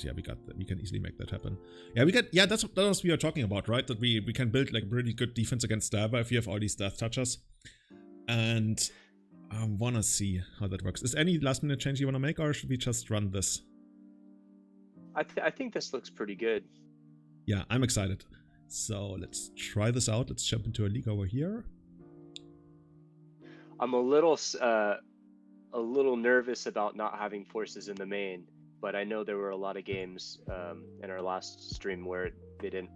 Yeah, we can easily make that happen. Yeah, that's what we are talking about, right? That we can build like really good defense against Lava if you have all these death touchers. And I wanna see how that works. Is any last minute change you wanna make, or should we just run this? I think this looks pretty good. Yeah, I'm excited. So let's try this out. Let's jump into a league over here. I'm a little nervous about not having forces in the main, but I know there were a lot of games in our last stream where they didn't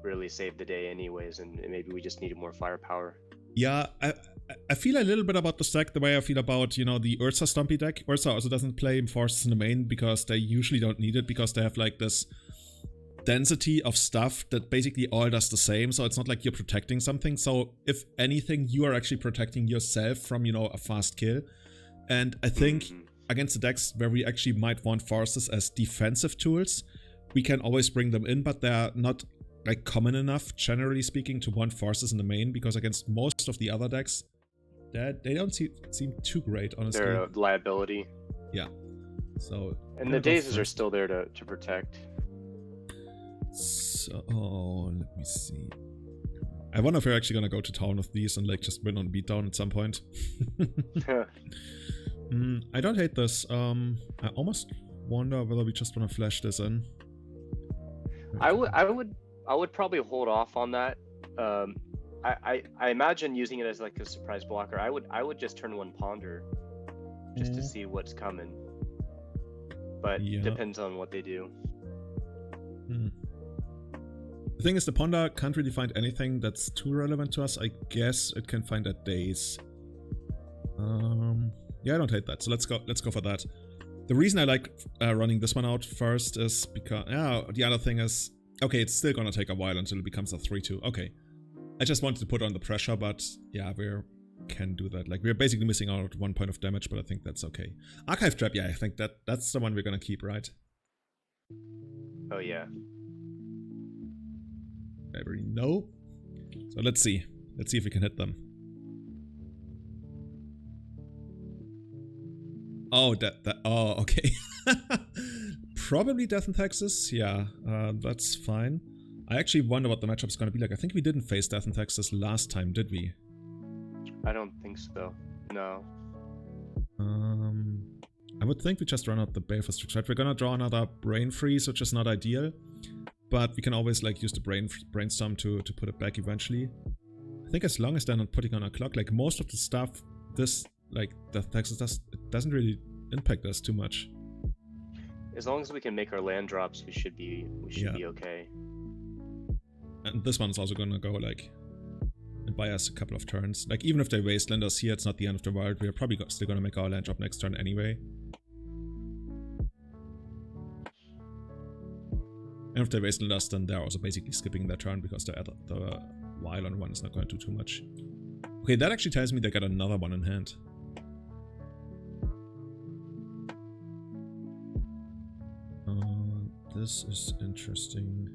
really save the day anyways, and maybe we just needed more firepower. Yeah, I feel a little bit about this deck the way I feel about, you know, the Ursa Stumpy deck. Ursa also doesn't play forces in the main because they usually don't need it, because they have like this density of stuff that basically all does the same, so it's not like you're protecting something. So if anything, you are actually protecting yourself from, you know, a fast kill. And I think against the decks where we actually might want forces as defensive tools, we can always bring them in, but they're not like common enough, generally speaking, to want forces in the main, because against most of the other decks, they don't seem too great, honestly. They're a liability. Yeah. So. And the Dazes are still there to protect. So let me see. I wonder if we're actually gonna go to town with these and like just win on beatdown at some point. I don't hate this. I almost wonder whether we just want to flash this in. I would probably hold off on that. I imagine using it as like a surprise blocker. I would just turn one Ponder just to see what's coming. But yeah. Depends on what they do. The thing is, the Ponder can't really find anything that's too relevant to us. I guess it can find a Daze. Yeah, I don't hate that. So let's go for that. The reason I like running this one out first is because the other thing is, okay, it's still gonna take a while until it becomes a 3-2. Okay, I just wanted to put on the pressure, but yeah, we can do that. Like, we're basically missing out 1 point of damage, but I think that's okay. Archive Trap, yeah, I think that's the one we're gonna keep, right? Oh yeah. Library, no. So let's see if we can hit them. Oh, oh, okay. Probably Death and Taxes. Yeah, that's fine. I actually wonder what the matchup's gonna be like. I think we didn't face Death and Taxes last time, did we? I don't think so. No. I would think we just run out the Baleful Strix, right? We're gonna draw another Brain Freeze, which is not ideal. But we can always like use the Brainstorm to put it back eventually. I think as long as they're not putting on a clock, like most of the stuff, this like Death Taxes it doesn't really impact us too much. As long as we can make our land drops, we should be okay. And this one's also gonna go like and buy us a couple of turns. Like, even if they wasteland us here, it's not the end of the world. We're probably still gonna make our land drop next turn anyway. And if they wasteland us, then they're also basically skipping their turn because the Violent one is not going to do too much. Okay, that actually tells me they got another one in hand. This is interesting.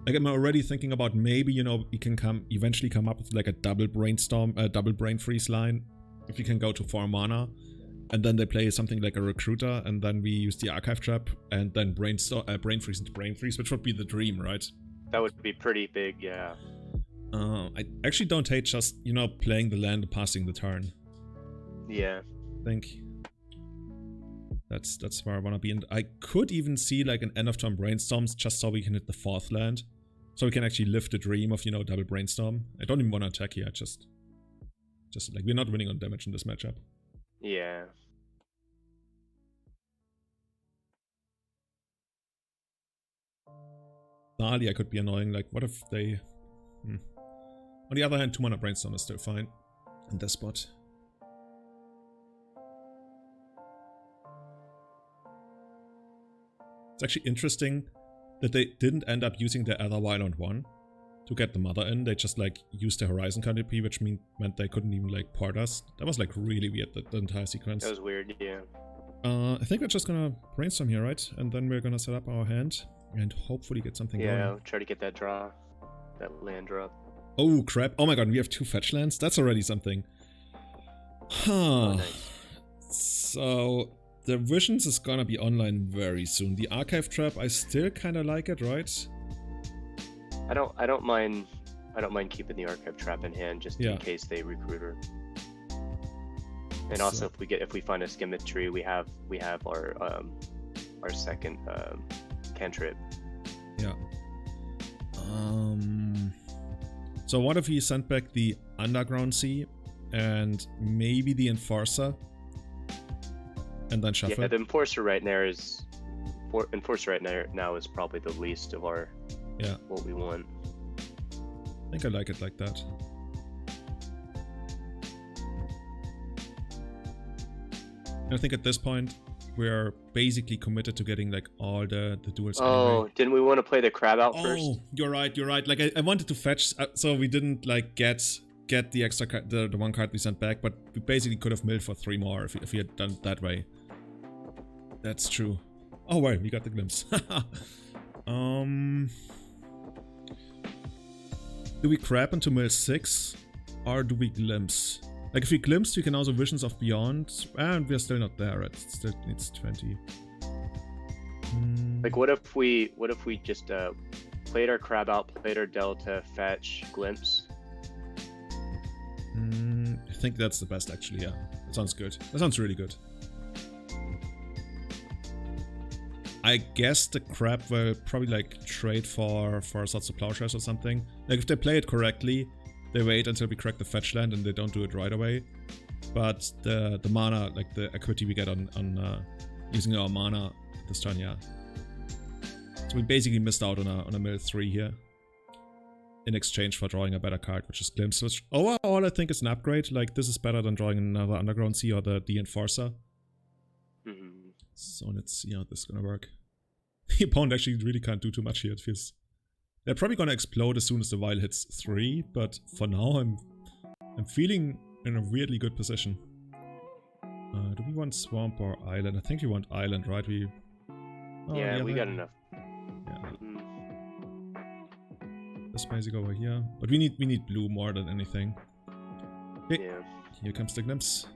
Like, I'm already thinking about maybe, you know, we can eventually come up with like a double Brainstorm, double Brain Freeze line. If you can go to 4 mana. And then they play something like a Recruiter, and then we use the Archive Trap, and then Brain Freeze into Brain Freeze, which would be the dream, right? That would be pretty big, yeah. I actually don't hate just, you know, playing the land and passing the turn. Yeah. I think that's where I want to be. And I could even see like an end of turn Brainstorms just so we can hit the 4th land. So we can actually live the dream of, you know, double Brainstorm. I don't even want to attack here, just like, we're not winning on damage in this matchup. Yeah. Dahlia could be annoying. Like, what if they... On the other hand, 2 mana Brainstorm is still fine in this spot. It's actually interesting that they didn't end up using their other Violent one to get the mother in. They just like used the Horizon Canopy, which meant they couldn't even like port us. That was like really weird, the entire sequence. That was weird, yeah. I think we're just gonna Brainstorm here, right? And then we're gonna set up our hand and hopefully get something going. Yeah, try to get that draw, that land drop. Oh crap! Oh my god, we have 2 fetch lands. That's already something. Huh. Oh, nice. So The Visions is gonna be online very soon. The Archive Trap, I still kind of like it, right? I don't mind keeping the Archive Trap in hand just in case they recruit her. And also, if we find a Symmetry, we have our second cantrip. Yeah. So what if we sent back the Underground Sea and maybe the Enforcer, and then shuffle? Yeah, the Enforcer right now is probably the least of our what we want. I think I like it like that. I think at this point we're basically committed to getting like all the duels. Oh, anyway. Didn't we want to play the crab out first? Oh, you're right. Like I wanted to fetch, so we didn't like get the extra card, the one card we sent back, but we basically could have milled for 3 more if we had done it that way. That's true. Oh wait, we got the glimpse. Do we crab into mill 6 or do we glimpse? Like if we glimpse, we can also Visions of Beyond, and we're still not there. It still needs 20. Like what if we just played our crab out, played our delta, fetch, glimpse? I think that's the best actually. Yeah, that sounds good. That sounds really good. I guess the crab will probably like trade for Swords of Plowshares or something. Like if they play it correctly, they wait until we crack the fetch land and they don't do it right away. But the mana, like the equity we get on using our mana this turn, yeah. So we basically missed out on a mill 3 here. In exchange for drawing a better card, which is Glimpse, which overall I think is an upgrade. Like this is better than drawing another Underground Sea or the Enforcer. So let's see how this is gonna work. The opponent actually really can't do too much here, it feels. They're probably gonna explode as soon as the vial hits 3, but for now I'm feeling in a weirdly good position. Do we want Swamp or Island? I think we want Island, right? We got enough. Yeah. This basic over here. But we need blue more than anything. Okay. Yeah. Here comes the Glimpse.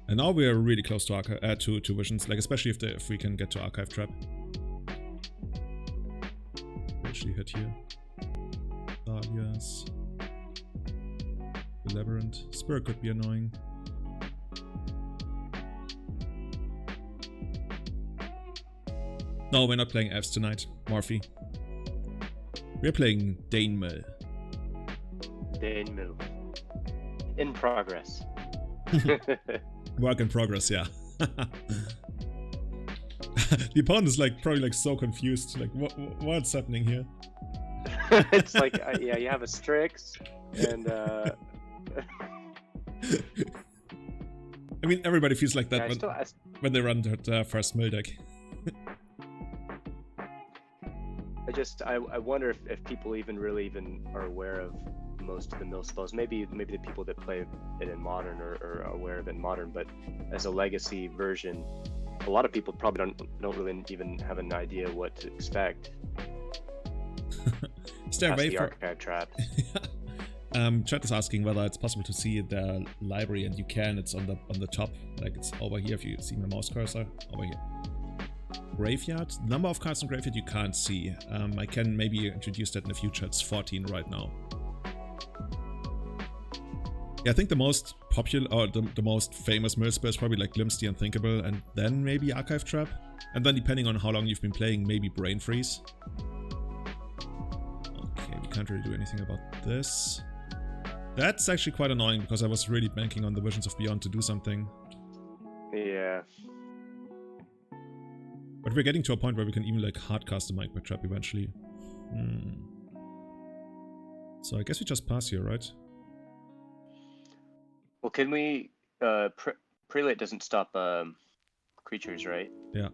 And now we are really close to to Visions, like especially if we can get to Archive Trap. Actually hit here. Dahlias. The Labyrinth. Spirit could be annoying. No, we're not playing Fs tonight, Morphe. We're playing Dane Mill. Dane Mill. In progress. Work in progress, yeah. The opponent is like probably like so confused. Like, what's happening here? It's like, yeah, you have a Strix, and I mean, everybody feels like that when they run their first mill deck. I wonder if people even are aware of most of the mill spells. Maybe the people that play it in Modern are aware of it in Modern, but as a legacy version, a lot of people probably don't really even have an idea what to expect. Is there a way the Archive Trap? Chat is asking whether it's possible to see the library, and you can. It's on the top, like it's over here. If you see my mouse cursor, over here. Graveyard, number of cards in Graveyard you can't see. I can maybe introduce that in the future. It's 14 right now. Yeah, I think the most popular or the most famous mill spell is probably like Glimpse the Unthinkable, and then maybe Archive Trap, and then depending on how long you've been playing, maybe Brain Freeze. Okay, we can't really do anything about this. That's actually quite annoying because I was really banking on the Visions of Beyond to do something. Yeah. But we're getting to a point where we can even like hardcast the Magma Trap eventually. So I guess we just pass here, right? Well, can we... Prelate doesn't stop creatures, right? Yeah.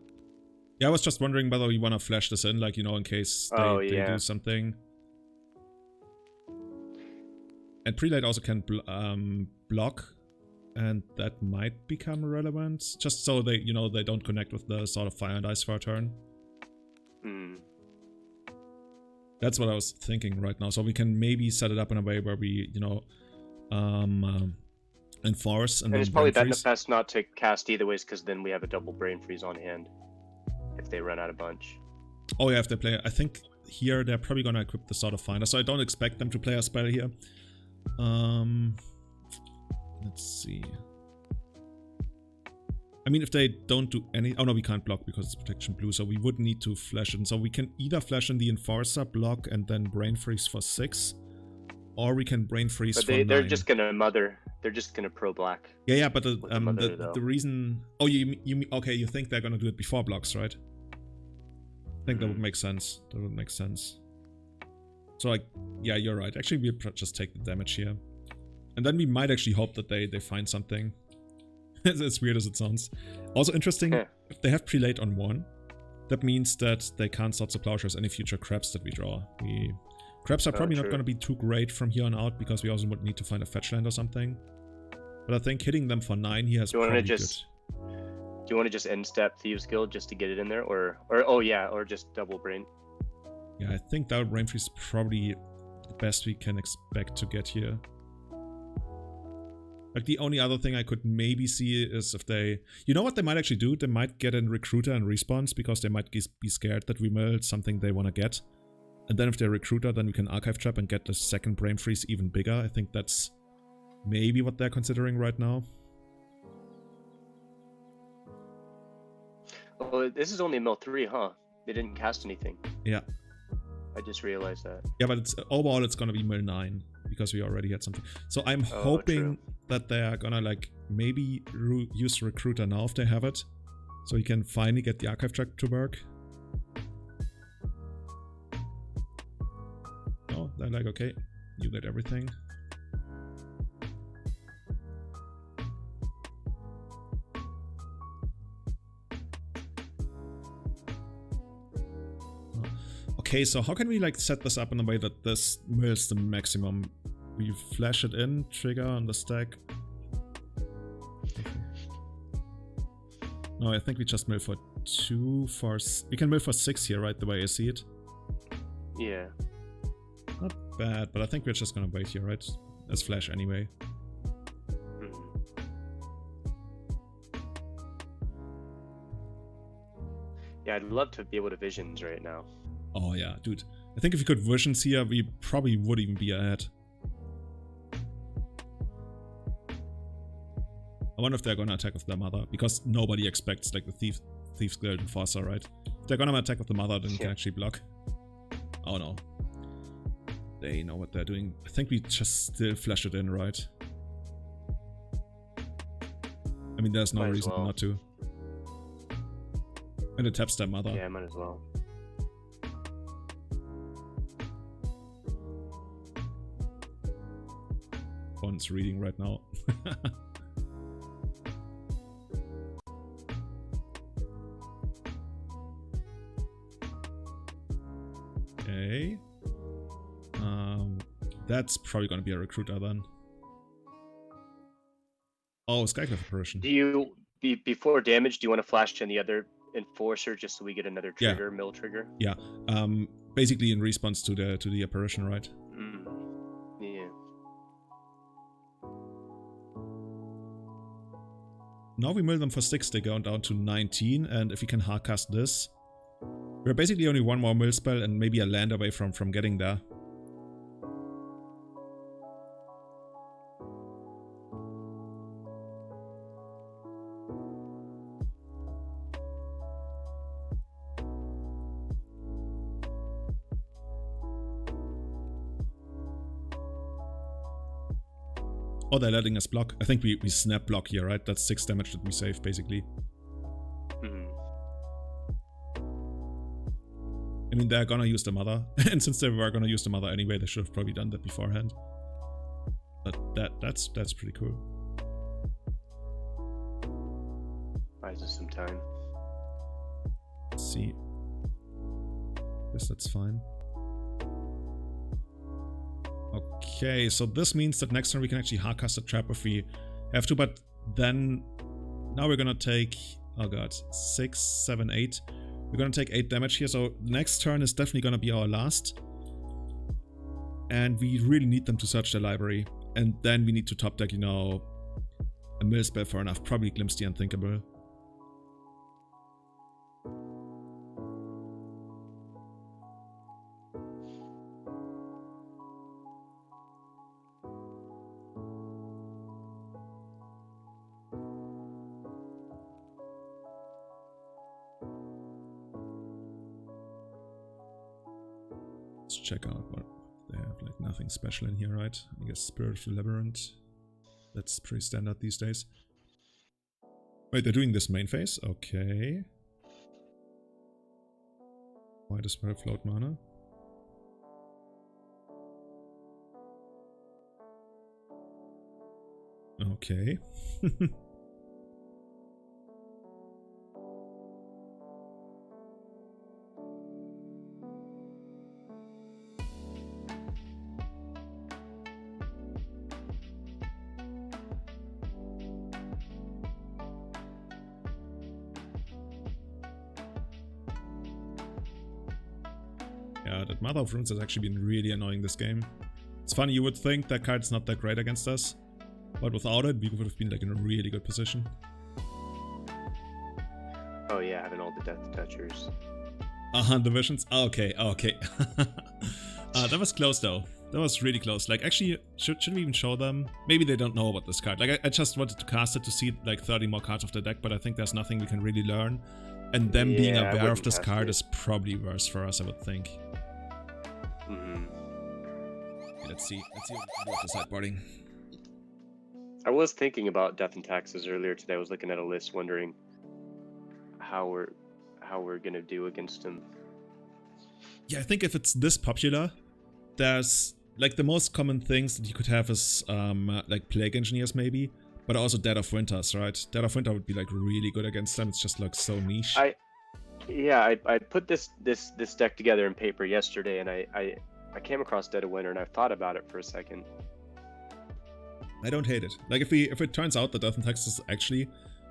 Yeah, I was just wondering whether we want to flash this in, like, you know, in case they do something. And Prelate also can block, and that might become relevant, just so they, you know, they don't connect with the sort of Fire and Ice for a turn. That's what I was thinking right now. So we can maybe set it up in a way where we, you know, Enforce, and And then it's probably Brain that Freeze. best not to cast either ways, because then we have a double Brain Freeze on hand if they run out a bunch. Oh yeah, if they play, I think here they're probably gonna equip the Sword of Finder, so I don't expect them to play a spell here. Let's see. I mean, if they don't do any... Oh no, we can't block because it's protection blue, so we would need to flash in. So we can either flash in the Enforcer, block, and then Brain Freeze for 6. Or we can Brain Freeze But for 9. they're just gonna mother. They're just gonna pro black. Yeah, but the mother, though. reason... Oh, you okay, you think they're gonna do it before blocks, right? I think that would make sense. That would make sense. So, like, yeah, you're right. Actually, we'll just take the damage here. And then we might actually hope that they find something. As weird as it sounds. Also interesting, if they have Prelate on 1, that means that they can't Swords of Plowshares any future crabs that we draw. Crabs are probably not going to be too great from here on out, because we also would need to find a fetch land or something. But I think hitting them for 9 here is probably good. Do you want to just end step Thieves Guild just to get it in there? Or oh yeah, or just double Brain? Yeah, I think that Brain Freeze is probably the best we can expect to get here. Like, the only other thing I could maybe see is if they... You know what they might actually do? They might get in Recruiter and Response, because they might be scared that we mill something they want to get. And then if they're Recruiter, then we can Archive Trap and get the second Brain Freeze even bigger. I think that's maybe what they're considering right now. Oh, this is only mill 3, huh? They didn't cast anything. Yeah. I just realized that. Yeah, but it's overall it's gonna be mill 9, because we already had something. So I'm hoping that they're gonna, like, maybe use Recruiter now if they have it, so you can finally get the Archive Track to work. Oh, they're like, okay, you get everything. Okay, so how can we, like, set this up in a way that this mills the maximum? We flash it in, trigger on the stack. No, I think we just mill for 2, we can mill for 6 here, right? The way I see it. Yeah. Not bad, but I think we're just gonna wait here, right? Let's flash anyway. Yeah, I'd love to be able to visions right now. Oh yeah, dude. I think if we could visions here, we probably would even be ahead. I wonder if they're gonna attack with their mother, because nobody expects, like, the Thieves Guild Enforcer, right? If they're gonna attack with the mother, then we can actually block. Oh no. They know what they're doing. I think we just still flash it in, right? I mean, there's no reason not to. And it taps their mother. Yeah, might as well. One's reading right now. Okay. That's probably gonna be a Recruiter then. Oh, Skyclave Apparition. Do you, before damage, do you want to flash to any other Enforcer just so we get another trigger, mill trigger? Yeah. Basically in response to the apparition, right? Yeah. Now we mill them for 6, they go down to 19, and if we can hardcast this, we're basically only one more mill spell and maybe a land away from getting there. Oh, they're letting us block. I think we snap block here, right? That's 6 damage that we save, basically. I mean, they're gonna use the mother. And since they were gonna use the mother anyway, they should have probably done that beforehand. But that's pretty cool. Buys us some time. Let's see. Guess that's fine. Okay, so this means that next turn we can actually hardcast a trap if we have to, but then now we're gonna take, oh god, 6, 7, 8. We're gonna take 8 damage here, so next turn is definitely gonna be our last. And we really need them to search their library. And then we need to top deck, you know, A mill spell, fair enough. Probably Glimpse the Unthinkable. Let's check out what they have. Like nothing special in here, right? I guess Spirit of the Labyrinth. That's pretty standard these days. Wait, they're doing this main phase? Okay. Why does Spirit float mana? Okay. Yeah, that Mother of Runes has actually been really annoying this game. It's funny, you would think that card's not that great against us, but without it, we would have been like in a really good position. Oh yeah, having all the Death Touchers. The visions? Okay, okay. That was close though. That was really close. Like actually, should we even show them? Maybe they don't know about this card. Like I just wanted to cast it to see like 30 more cards of the deck, but I think there's nothing we can really learn. And them being aware of this card is probably worse for us, I would think. Let's see what we can do with the sideboarding. I was thinking about Death and Taxes earlier today. I was looking at a list, wondering how we're gonna do against him. Yeah, I think if it's this popular, there's like the most common things that you could have is like Plague Engineers maybe, but also Dead of Winters, right? Dead of Winter would be like really good against them. It's just like so niche. I put this deck together in paper yesterday, and I came across Dead of Winter, and I thought about it for a second. I don't hate it. Like if it turns out that Death and Taxes is actually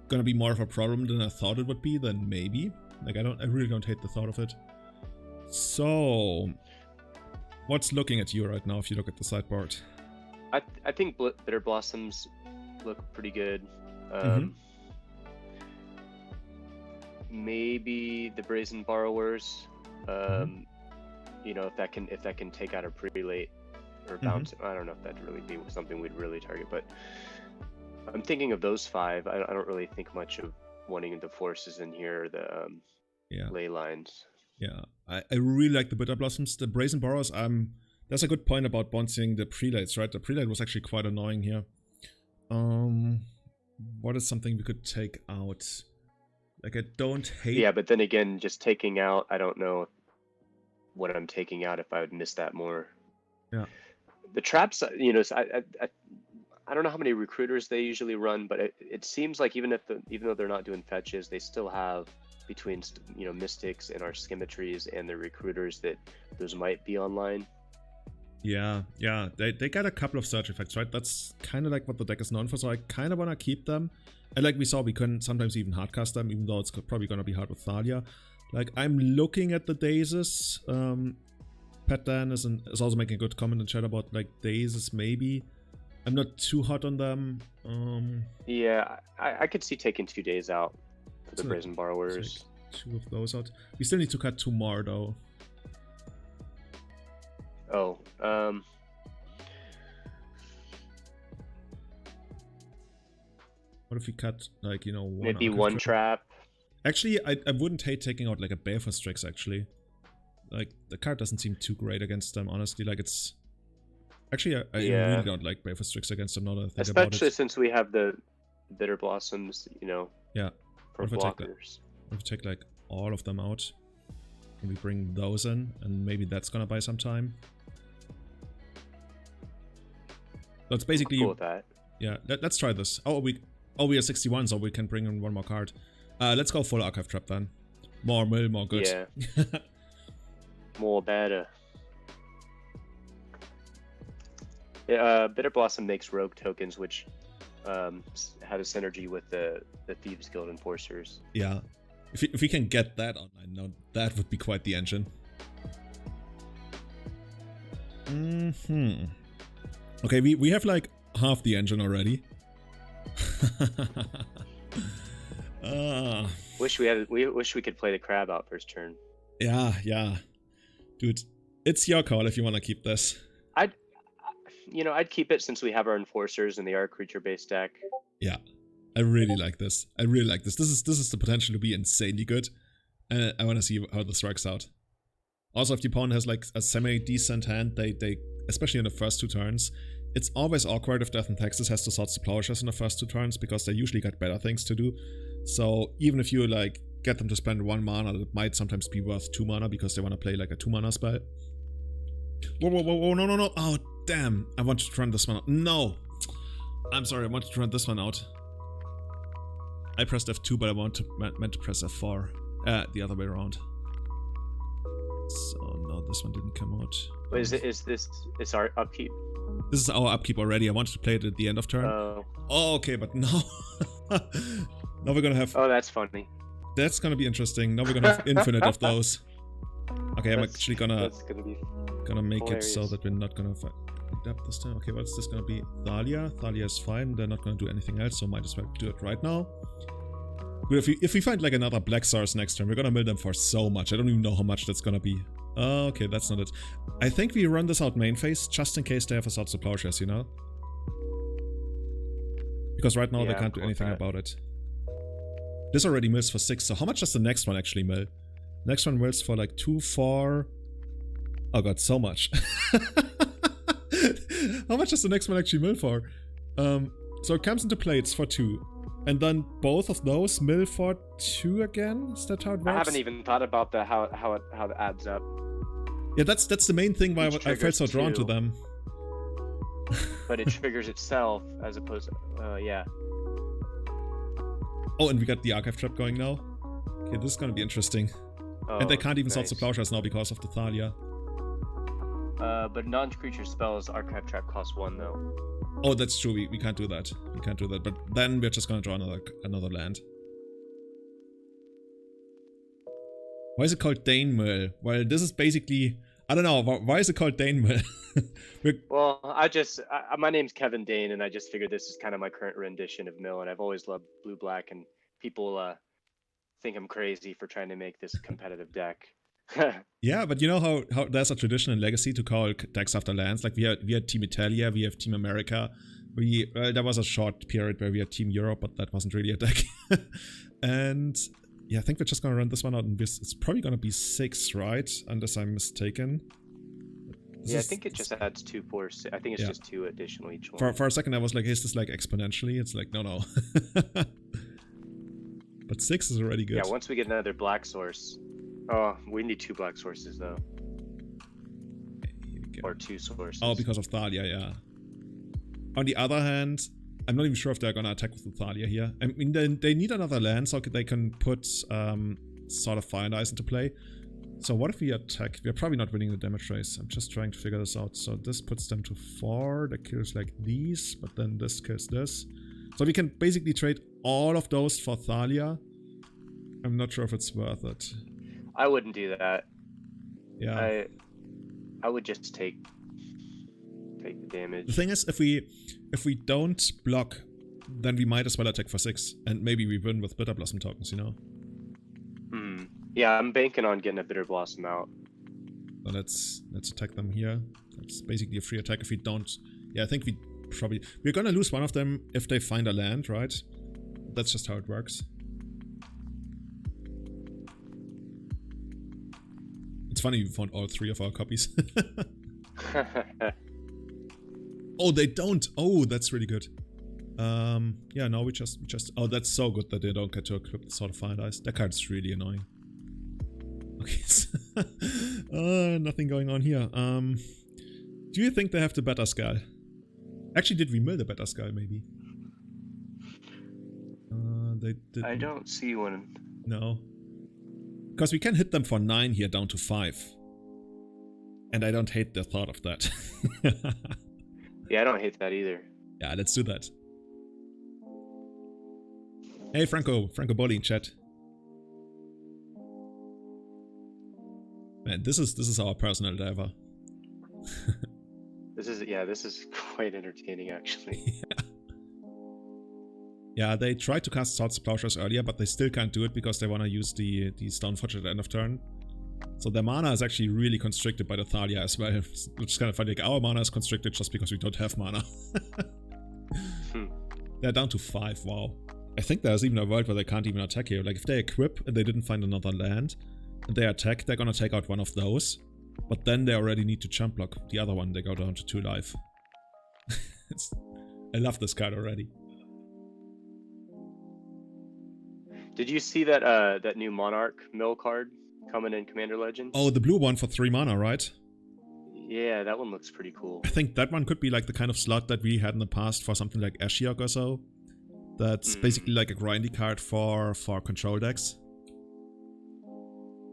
gonna be more of a problem than I thought it would be, then maybe. Like I really don't hate the thought of it. So, what's looking at you right now if you look at the sideboard? I think Bitterblossoms look pretty good. Maybe the Brazen Borrowers. You know, if that can take out a prelate or bounce. I don't know if that'd really be something we'd really target, but I'm thinking of those five. I don't really think much of wanting the forces in here, the Leylines. Yeah, I really like the Bitterblossoms. The Brazen Borrowers, that's a good point about bouncing the prelates, right? The prelate was actually quite annoying here. What is something we could take out? Like, I don't hate... Yeah, but then again, just taking out, I don't know what I'm taking out if I would miss that more. Yeah. The traps, you know, I don't know how many recruiters they usually run, but it seems like even though they're not doing fetches, they still have between, you know, mystics and our symmetries and the recruiters that those might be online. Yeah, they got a couple of search effects, right? That's kind of like what the deck is known for, so I kind of want to keep them. And like we saw, we can sometimes even hardcast them, even though it's probably going to be hard with Thalia. Like, I'm looking at the Dazes. Pat Dan is also making a good comment in chat about like Dazes maybe. I'm not too hot on them. Yeah, I could see taking 2 days out for the Brazen Borrowers. Take 2 of those out. We still need to cut 2 more though. Oh, what if we cut, like, you know, maybe one trap? Actually, I wouldn't hate taking out like a Baleful Strix, actually. Like, the card doesn't seem too great against them, honestly. Like, it's... Actually, I really don't like Baleful Strix against them, now that I think about it. Especially since we have the Bitterblossoms, you know, for blockers. What if we take, like, all of them out? And we bring those in, and maybe that's gonna buy some time. So it's basically... I'm cool with that. Yeah, let's try this. Oh, we are 61, so we can bring in 1 more card. Let's go full Archive Trap then. More mill, more good. Yeah. More better. Yeah, Bitterblossom makes rogue tokens, which have a synergy with the Thieves Guild Enforcers. Yeah. If we can get that online now, that would be quite the engine. Okay, we have like half the engine already. We wish we could play the crab out first turn. Yeah. Dude, it's your call if you want to keep this. I'd keep it since we have our enforcers and they are creature-based deck. Yeah, I really like this. This is the potential to be insanely good. And I want to see how this works out. Also, if the opponent has like a semi-decent hand, they especially in the first 2 turns, it's always awkward if Death and Taxes has to Swords to Plowshares in the first 2 turns because they usually got better things to do. So even if you like get them to spend 1 mana, it might sometimes be worth 2 mana because they want to play like a 2 mana spell. Whoa, no. Oh, damn. I wanted to run this one out. No. I'm sorry, I wanted to run this one out. I pressed F2, but I meant to press F4. The other way around. So, no, this one didn't come out. Wait, is our upkeep? This is our upkeep already. I wanted to play it at the end of turn. Oh, okay, but now... now we're gonna have... Oh, that's funny. That's gonna be interesting. Now we're gonna have infinite of those. Okay, I'm actually gonna make hilarious. it so that we're not gonna adapt this time. Okay, what's this gonna be? Thalia. Thalia is fine. They're not gonna do anything else, so might as well do it right now. But if we find like another black source next turn, we're gonna mill them for so much. I don't even know how much that's gonna be. Oh, okay, that's not it. I think we run this out main phase just in case they have a Swords to Plowshares, you know? Because right now they can't do anything about it. This already mills for 6, so how much does the next one actually mill? Next one mills for like 2, 4... Oh god, so much. How much does the next one actually mill for? So it comes into play, it's for 2. And then both of those mill for 2 again? Is that how it works? I haven't even thought about how it adds up. Yeah, that's the main thing why I felt so drawn to them. But it triggers itself as opposed to... yeah. Oh, and we got the Archive Trap going now. Okay, this is gonna be interesting. Oh, and they can't even Swords nice. to Plowshares now because of the Thalia. But non-creature spells Archive Trap cost 1 though. Oh, that's true. We can't do that. We can't do that. But then we're just gonna draw another land. Why is it called Dane Mill? Well, this is basically... I don't know. Why is it called Dane Mill? Well, my name's Kevin Dane, and I just figured this is kind of my current rendition of Mill, and I've always loved blue-black, and people think I'm crazy for trying to make this competitive deck. Yeah, but you know how there's a tradition in Legacy to call decks after lands? Like we had Team Italia, we have Team America. There was a short period where we had Team Europe, but that wasn't really a deck. And yeah, I think we're just gonna run this one out, and it's probably gonna be 6, right? Unless I'm mistaken. I think it just adds 2, 4, 6. I think it's just 2 additional each one. For a second I was like, is this like exponentially? It's like, no. But 6 is already good. Yeah, once we get another black source. Oh, we need 2 black sources though. Or 2 sources. Oh, because of Thalia, yeah. On the other hand, I'm not even sure if they're gonna attack with the Thalia here. I mean, they need another land so they can put sort of Fire and Ice into play. So what if we attack? We're probably not winning the damage race. I'm just trying to figure this out. So this puts them to 4. That kills like these, but then this kills this. So we can basically trade all of those for Thalia. I'm not sure if it's worth it. I wouldn't do that. Yeah. I would just take the damage. The thing is, if we don't block, then we might as well attack for 6, and maybe we win with Bitterblossom tokens, you know? Yeah, I'm banking on getting a Bitterblossom out. So let's attack them here. That's basically a free attack if we don't... Yeah, I think we're gonna lose one of them if they find a land, right? That's just how it works. It's funny we found all 3 of our copies. Oh, they don't! Oh, that's really good. Yeah, no, we just... Oh, that's so good that they don't get to equip the Sword of Fire and Ice. That card's really annoying. Okay, nothing going on here. Do you think they have the Better Skull? Actually, did we mill the Better Skull, maybe? They didn't. I don't see one. No. Because we can hit them for 9 here, down to 5. And I don't hate the thought of that. Yeah, I don't hate that either. Yeah, let's do that. Hey, Franco Bolli in chat. Man, this is our personal diver. This is quite entertaining actually. Yeah. Yeah, they tried to cast Swords to Plowshares earlier, but they still can't do it because they want to use the Stoneforge at the end of turn. So their mana is actually really constricted by the Thalia as well. Which is kind of funny. Like, our mana is constricted just because we don't have mana. They're down to 5, wow. I think there's even a world where they can't even attack here. Like, if they equip and they didn't find another land, and they attack, they're gonna take out one of those. But then they already need to jump block the other one. They go down to 2 life. I love this card already. Did you see that that new Monarch mill card coming in Commander Legends? Oh, the blue one for 3 mana, right? Yeah, that one looks pretty cool. I think that one could be like the kind of slot that we had in the past for something like Ashiok or so. That's basically like a grindy card for control decks.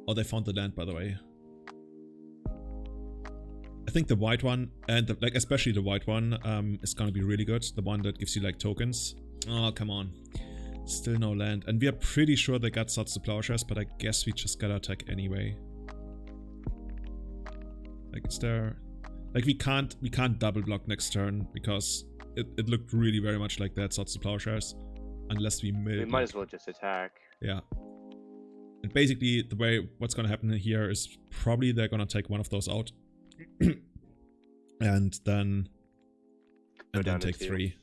Oh, they found the land, by the way. I think the white one, and like especially the white one, is gonna be really good. The one that gives you like tokens. Oh, come on. Still no land. And we are pretty sure they got Swords to Plowshares, but I guess we just gotta attack anyway. Like, is there... Like, we can't double block next turn, because it looked really very much like that, Swords to Plowshares. Unless we mill. We might as well just attack. Yeah. And basically, the way what's gonna happen here is probably they're gonna take one of those out. and then take 3.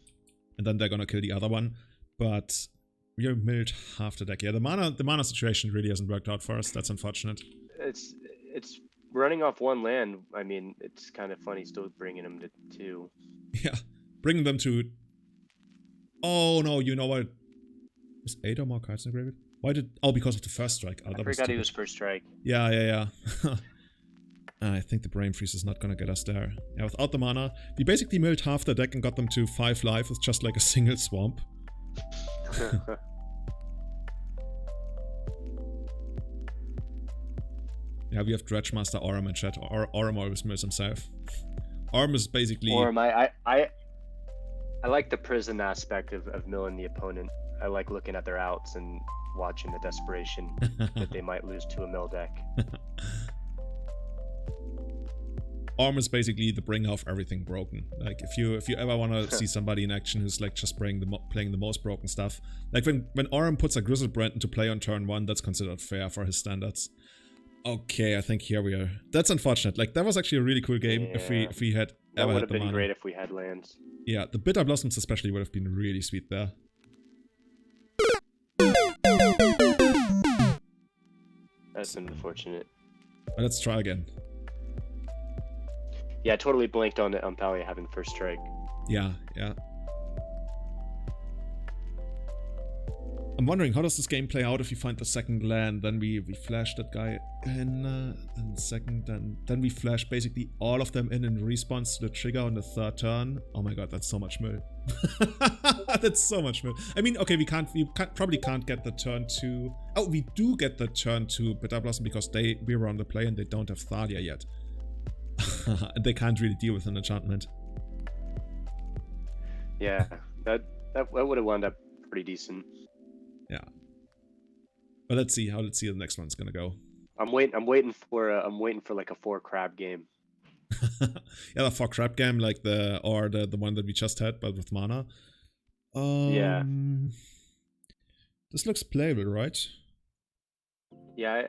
And then they're gonna kill the other one. But we have milled half the deck. Yeah, the mana situation really hasn't worked out for us. That's unfortunate. It's running off 1 land. I mean, it's kind of funny still bringing them to 2. Yeah, bringing them to... Oh no, you know what? Is 8 or more cards in the graveyard? Why did... Oh, because of the first strike. Oh, I forgot he was first strike. Yeah. I think the Brain Freeze is not gonna get us there. Yeah, without the mana, we basically milled half the deck and got them to 5 life with just like a single swamp. Yeah, we have Dredgemaster, Aurum, and chat. Aurum always mills himself. Aurum is basically... Aurum, I like the prison aspect of milling the opponent. I like looking at their outs and watching the desperation that they might lose to a mill deck. Aurum is basically the bringer of everything broken. Like, if you ever want to see somebody in action who's like just playing the most broken stuff, like when Aurum puts a Grizzlebrand into play on turn 1, that's considered fair for his standards. Okay, I think here we are. That's unfortunate. Like, that was actually a really cool game. Yeah, if we had ever had the that would have been mana. great if we had lands. Yeah, the Bitterblossoms especially would have been really sweet there. That's unfortunate. But let's try again. Yeah, I totally blanked on Thalia having first strike. Yeah. I'm wondering, how does this game play out if you find the second land? Then we flash that guy in, and second, then we flash basically all of them in response to the trigger on the 3rd turn. Oh my god, that's so much mill. That's so much mill. I mean, okay, we probably can't get the turn 2. Oh, we do get the turn 2 Bitterblossom because we were on the play and they don't have Thalia yet. And they can't really deal with an enchantment. Yeah, that would have wound up pretty decent. Yeah. But let's see how the next one's gonna go. I'm waiting for like a 4 crab game. Yeah, the 4 crab game, like the one that we just had, but with mana. Yeah. This looks playable, right? Yeah,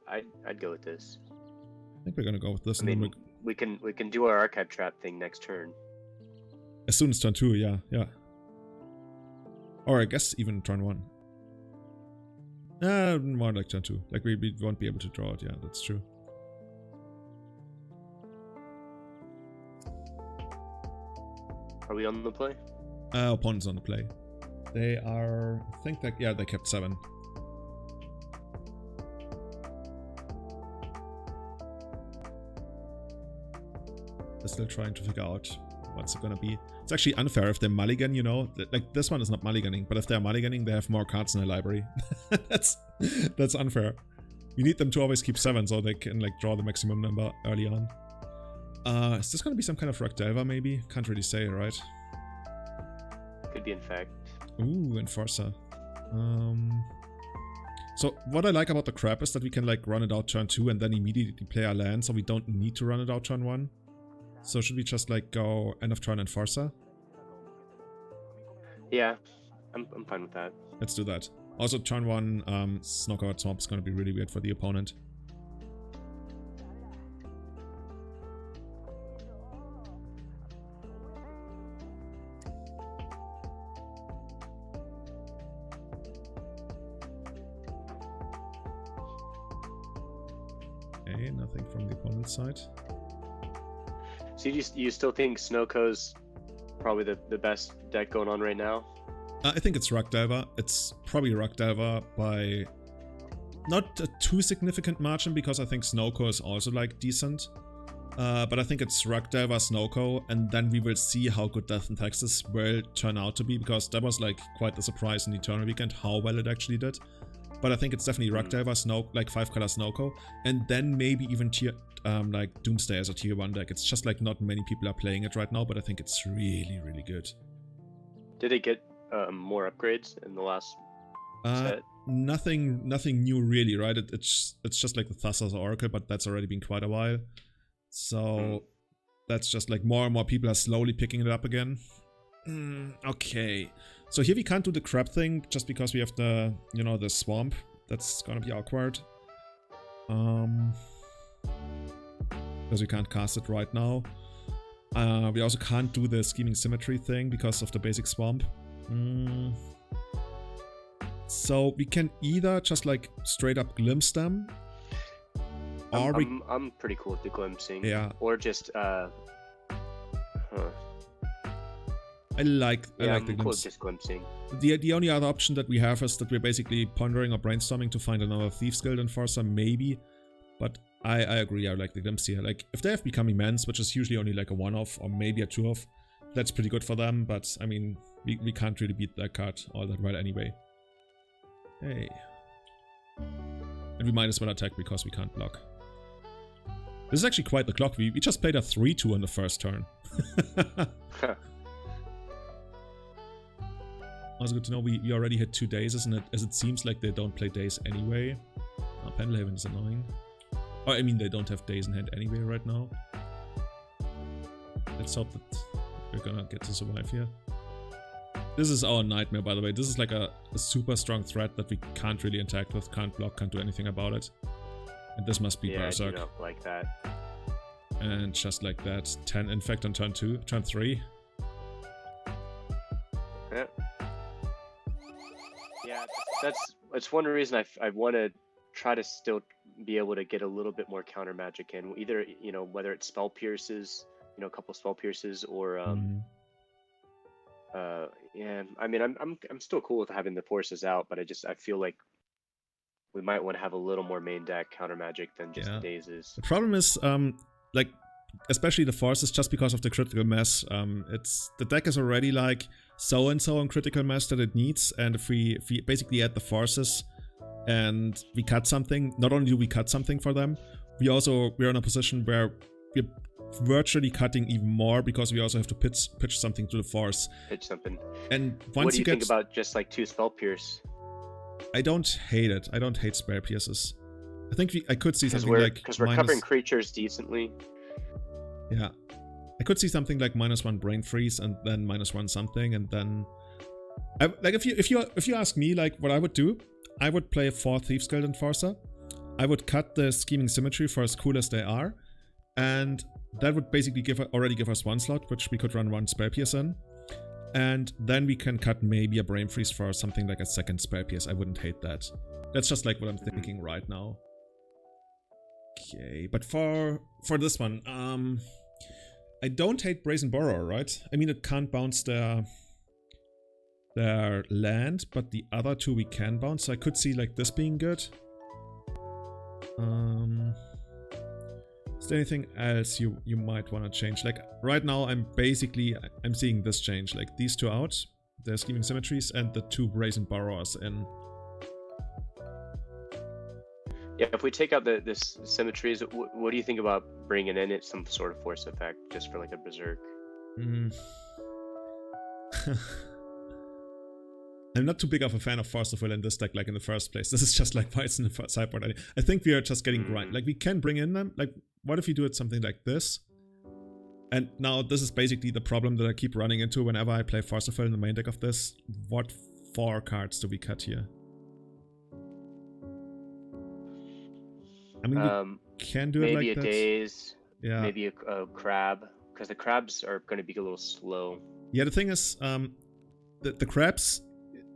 I'd go with this. I think we're gonna go with this. I mean, we can do our archive trap thing next turn. As soon as turn 2, yeah. Or I guess even turn 1. More like turn 2. Like, we won't be able to draw it, yeah, that's true. Are we on the play? Opponent's on the play. They are... I think that... Yeah, they kept 7. They're still trying to figure out what's it gonna be. It's actually unfair if they mulligan, you know? Like, this one is not mulliganing, but if they're mulliganing, they have more cards in their library. That's unfair. You need them to always keep 7 so they can, like, draw the maximum number early on. Is this gonna be some kind of Rockdelver, maybe? Can't really say, right? Could be Infect. Ooh, Enforcer. So, what I like about the Crab is that we can, like, run it out turn 2 and then immediately play our land, so we don't need to run it out turn 1. So should we just like go end of turn Enforcer? Yeah, I'm fine with that. Let's do that. Also, turn 1 Snowcovered Swamp is going to be really weird for the opponent. Okay, nothing from the opponent's side. So you still think Snowco's probably the best deck going on right now? I think it's Rock Delver. It's probably Rock Delver by not a too significant margin, because I think Snowco is also like decent. But I think it's Rock Delver, Snowco, and then we will see how good Death and Taxes will turn out to be, because that was like quite a surprise in the Eternal Weekend how well it actually did. But I think it's definitely Rock Delver, Snow, like 5-color Snowco, and then maybe even tier like Doomsday as a tier 1 deck. It's just like not many people are playing it right now, but I think it's really, really good. Did it get more upgrades in the last set? Nothing new really, right? It's just like the Thassa's Oracle, but that's already been quite a while. So that's just like more and more people are slowly picking it up again. Okay. So here we can't do the crab thing just because we have the, you know, the swamp. That's gonna be awkward. Because we can't cast it right now. We also can't do the Scheming Symmetry thing because of the basic swamp. So we can either just like straight up glimpse them, or I'm pretty cool with the glimpsing. Yeah. Or just I like the cool glimpse. with just glimpsing. The only other option that we have is that we're basically pondering or brainstorming to find another Thieves Guild Enforcer, maybe. But I agree, I like the glimpse here. Like, if they have become immense, which is usually only like a 1-off or maybe a 2-off, that's pretty good for them. But I mean, we can't really beat that card all that well anyway. Hey. And we might as well attack because we can't block. This is actually quite the clock. We just played a 3-2 on the first turn. Also good to know we already hit 2 Dazes, and as it seems like they don't play Daze anyway. Pendelhaven is annoying. Or I mean, they don't have Daze in hand anyway right now. Let's hope that we're gonna get to survive here. This is our nightmare, by the way. This is like a super strong threat that we can't really interact with, can't block, can't do anything about it. And this must be Berserk. I do not like that. And just like that, 10 infect on turn 2, turn 3. Yeah, that's one reason I want to try to still be able to get a little bit more counter magic in. Either, you know, whether it's spell pierces, you know, a couple spell pierces, or yeah. I mean, I'm still cool with having the forces out, but I feel like we might want to have a little more main deck counter magic than just the Dazes. The problem is, like, especially the forces, just because of the critical mass, the deck is already like so and so on critical mass that it needs, and if we basically add the forces and we cut something, not only do we cut something for them, we're in a position where we're virtually cutting even more because we also have to pitch something to the force. Pitch something. And once what do you get, think about just like 2 spell pierce? I don't hate it. I don't hate spell pierces. I think I could see something like because we're covering creatures decently. Yeah, I could see something like -1 brain freeze and then -1 something, and then like if you ask me like what I would do, I would play 4 Thieves Guild Enforcer. I would cut the Scheming Symmetry for as cool as they are, and that would basically already give us 1 slot, which we could run 1 spell pierce in, and then we can cut maybe a brain freeze for something like a 2nd spell pierce. I wouldn't hate that. That's just like what I'm thinking right now. Okay, but for this one, I don't hate Brazen Borrower, right? I mean, it can't bounce their land, but the other 2 we can bounce, so I could see like this being good. Is there anything else you might want to change? Like right now, I'm seeing this change, like these 2 out, the Scheming Symmetries, and the 2 Brazen Borrowers in. Yeah, if we take out the symmetries, what do you think about bringing in some sort of force effect just for like a berserk? I'm not too big of a fan of Force of Will in this deck, like in the first place. This is just like why it's in the sideboard. I think we are just getting grind. Like we can bring in them. Like what if you do it something like this? And now this is basically the problem that I keep running into whenever I play Force of Will in the main deck of this. What 4 cards do we cut here? I mean, we can do it maybe like a that. Daze, Yeah. maybe a crab, because the crabs are going to be a little slow. Yeah, the thing is, the crabs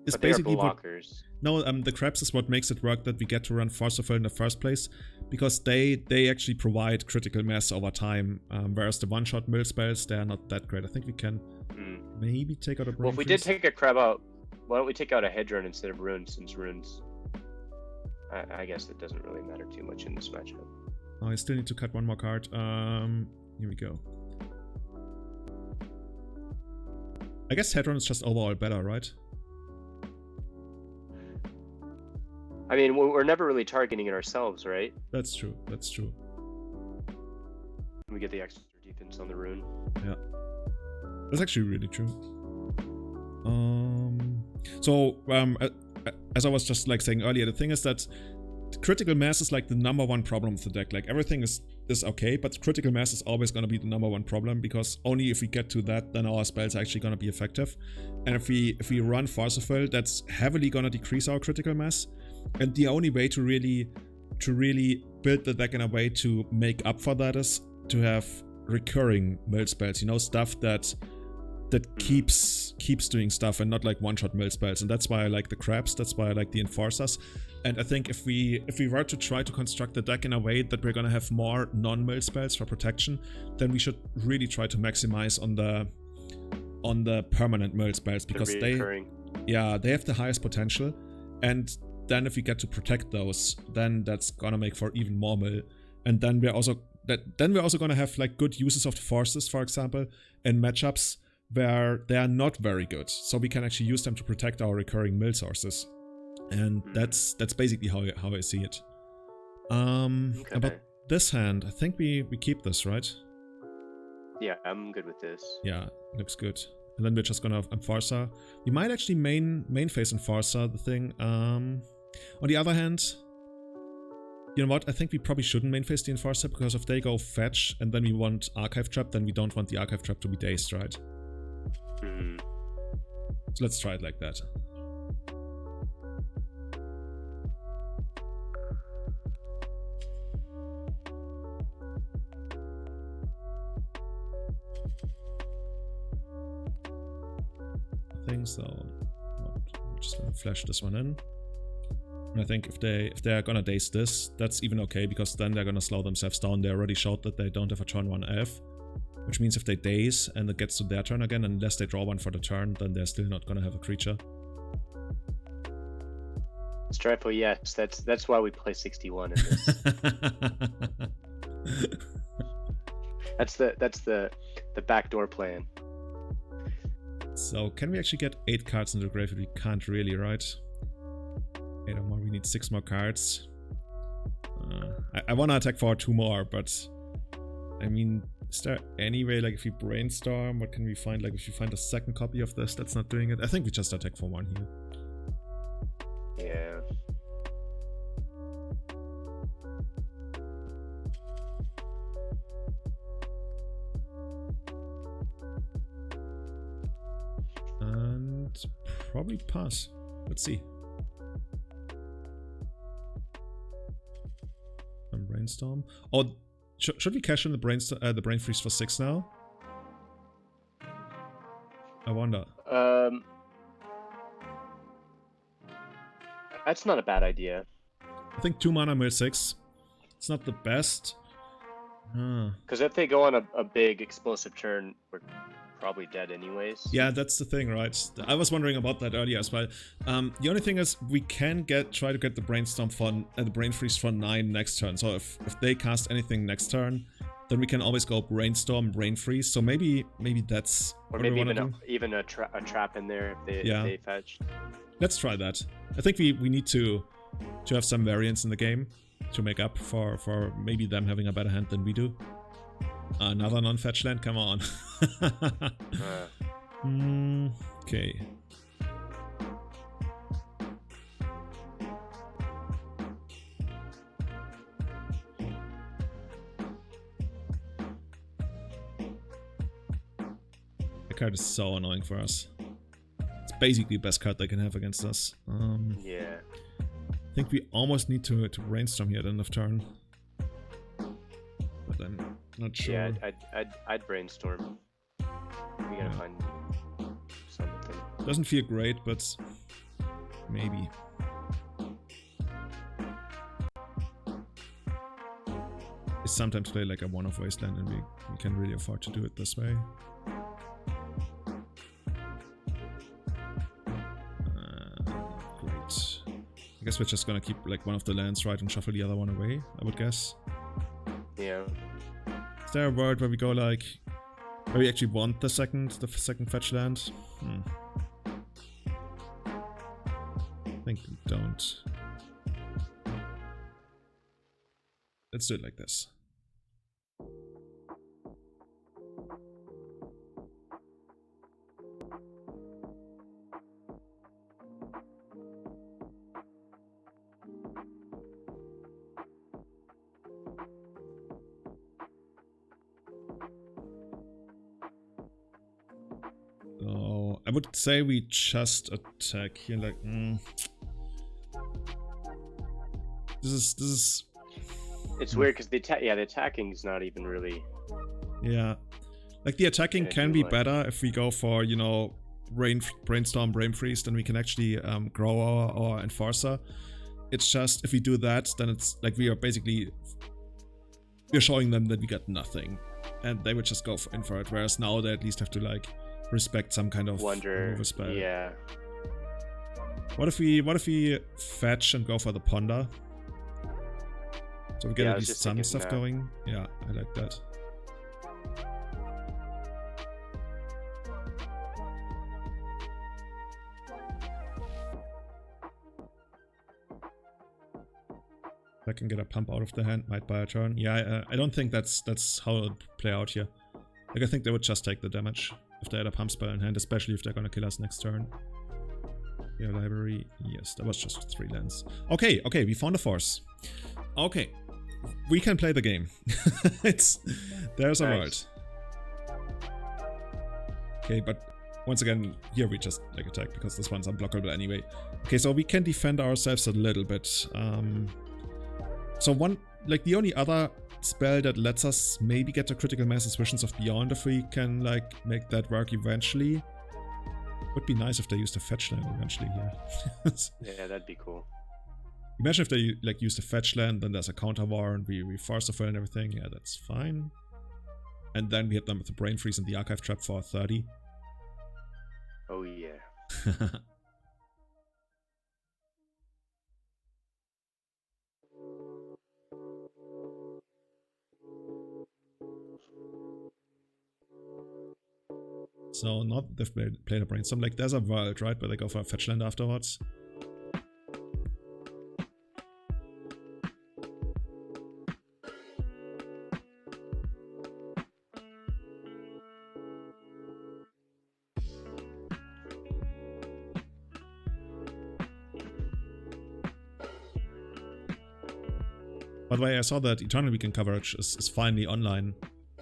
is But they are basically what. blockers. No, the crabs is what makes it work that we get to run Force of Will in the first place, because they actually provide critical mass over time, whereas the one-shot mill spells, they're not that great. I think we can maybe take out a Brain Well, if we Freeze. did take a crab out, why don't we take out a Hedron instead of runes, since runes... I guess it doesn't really matter too much in this matchup. Oh, I still need to cut one more card. Here we go. I guess Hedron is just overall better, right? I mean, we're never really targeting it ourselves, right? That's true. That's true. We get the extra defense on the rune. Yeah. That's actually really true. So, as I was just like saying earlier, the thing is that critical mass is like the #1 problem of the deck. Like everything is okay, but critical mass is always going to be the #1 problem, because only if we get to that, then our spells are actually going to be effective. And if we run Force of Will, that's heavily going to decrease our critical mass. And the only way to really build the deck in a way to make up for that is to have recurring mill spells. You know, stuff that keeps doing stuff, and not like one-shot mill spells. And that's why I like the crabs, that's why I like the enforcers. And I think if we were to try to construct the deck in a way that we're gonna have more non-mill spells for protection, then we should really try to maximize on the permanent mill spells, because they have the highest potential. And then if we get to protect those, then that's gonna make for even more mill. And then we're also gonna have like good uses of the forces, for example, in matchups where they are not very good, so we can actually use them to protect our recurring mill sources. And that's basically how I see it. Okay. About this hand, I think we keep this, right? Yeah, I'm good with this. Yeah, looks good. And then we're just gonna Enforcer. We might actually main phase Enforcer, the thing. On the other hand, you know what? I think we probably shouldn't main phase the Enforcer, because if they go fetch and then we want Archive Trap, then we don't want the Archive Trap to be dazed, right? So let's try it like that. I think so. I'm just gonna flash this one in. And I think if they're gonna daze this, that's even okay, because then they're gonna slow themselves down. They already showed that they don't have a turn 1 F. Which means if they daze and it gets to their turn again, unless they draw one for the turn, then they're still not gonna have a creature. Strifle, yes, that's why we play 61 in this. that's the backdoor plan. So can we actually get 8 cards into the graveyard? We can't really, right? 8 or more. We need 6 more cards. I wanna attack for 2 more, but I mean, is there any way, like if we brainstorm, what can we find? Like if you find a second copy of this that's not doing it? I think we just attack for 1 here. Yeah. And probably pass. Let's see. And Brainstorm. Oh, should we cash in the Brain Freeze for 6 now? I wonder. That's not a bad idea. I think 2 mana mill 6. It's not the best. Because if they go on a big explosive turn, we're probably dead anyways. Yeah, that's the thing, right? I was wondering about that earlier as well. The only thing is we can try to get the Brainstorm for the Brain Freeze for 9 next turn. So if they cast anything next turn, then we can always go Brainstorm, Brain Freeze. So maybe that's or what maybe we wanna even a trap in there if they fetch. Let's try that. I think we need to have some variance in the game to make up for maybe them having a better hand than we do. Another non-fetch land? Come on. Okay. That card is so annoying for us. It's basically the best card they can have against us. Yeah. I think we almost need to brainstorm here at the end of turn. But I'm not sure. Yeah, I'd brainstorm. We gotta find something. Doesn't feel great, but maybe. I sometimes play like a one-off wasteland, and we can really afford to do it this way. Great. I guess we're just gonna keep like one of the lands, right, and shuffle the other one away, I would guess. Yeah. Is there a world where we go like, where we actually want the second fetch land? I think we don't. Let's do it like this. So I would say we just attack here, like this is It's weird because the attacking is not even really. Yeah, like the attacking can be better if we go for, you know, brainstorm, brain freeze, then we can actually grow our enforcer. It's just if we do that, then it's like we're showing them that we got nothing, and they would just go in for it. Whereas now they at least have to like respect some kind of removal spell. Yeah. What if we fetch and go for the ponder? So we get at least some stuff going. Yeah, I like that. If I can get a pump out of the hand, might buy a turn. Yeah, I don't think that's how it'll play out here. Like I think they would just take the damage if they had a pump spell in hand, especially if they're gonna kill us next turn. Yeah, library. Yes, that was just 3 lands. Okay, we found a force. Okay. We can play the game. There's a world. Okay, but once again, here we just like attack because this one's unblockable anyway. Okay, so we can defend ourselves a little bit. So the only other spell that lets us maybe get the critical mass is Visions of Beyond if we can like make that work eventually. Would be nice if they used a fetch land eventually here. Yeah, that'd be cool. Imagine if they like use the fetch land, then there's a counter war and we force the fill and everything. Yeah, that's fine. And then we hit them with the brain freeze and the archive trap for 30. Oh yeah. So not they've played a brainstorm. Like there's a world, right, where they go for a fetch land afterwards. By the way, I saw that Eternal Weekend coverage is finally online.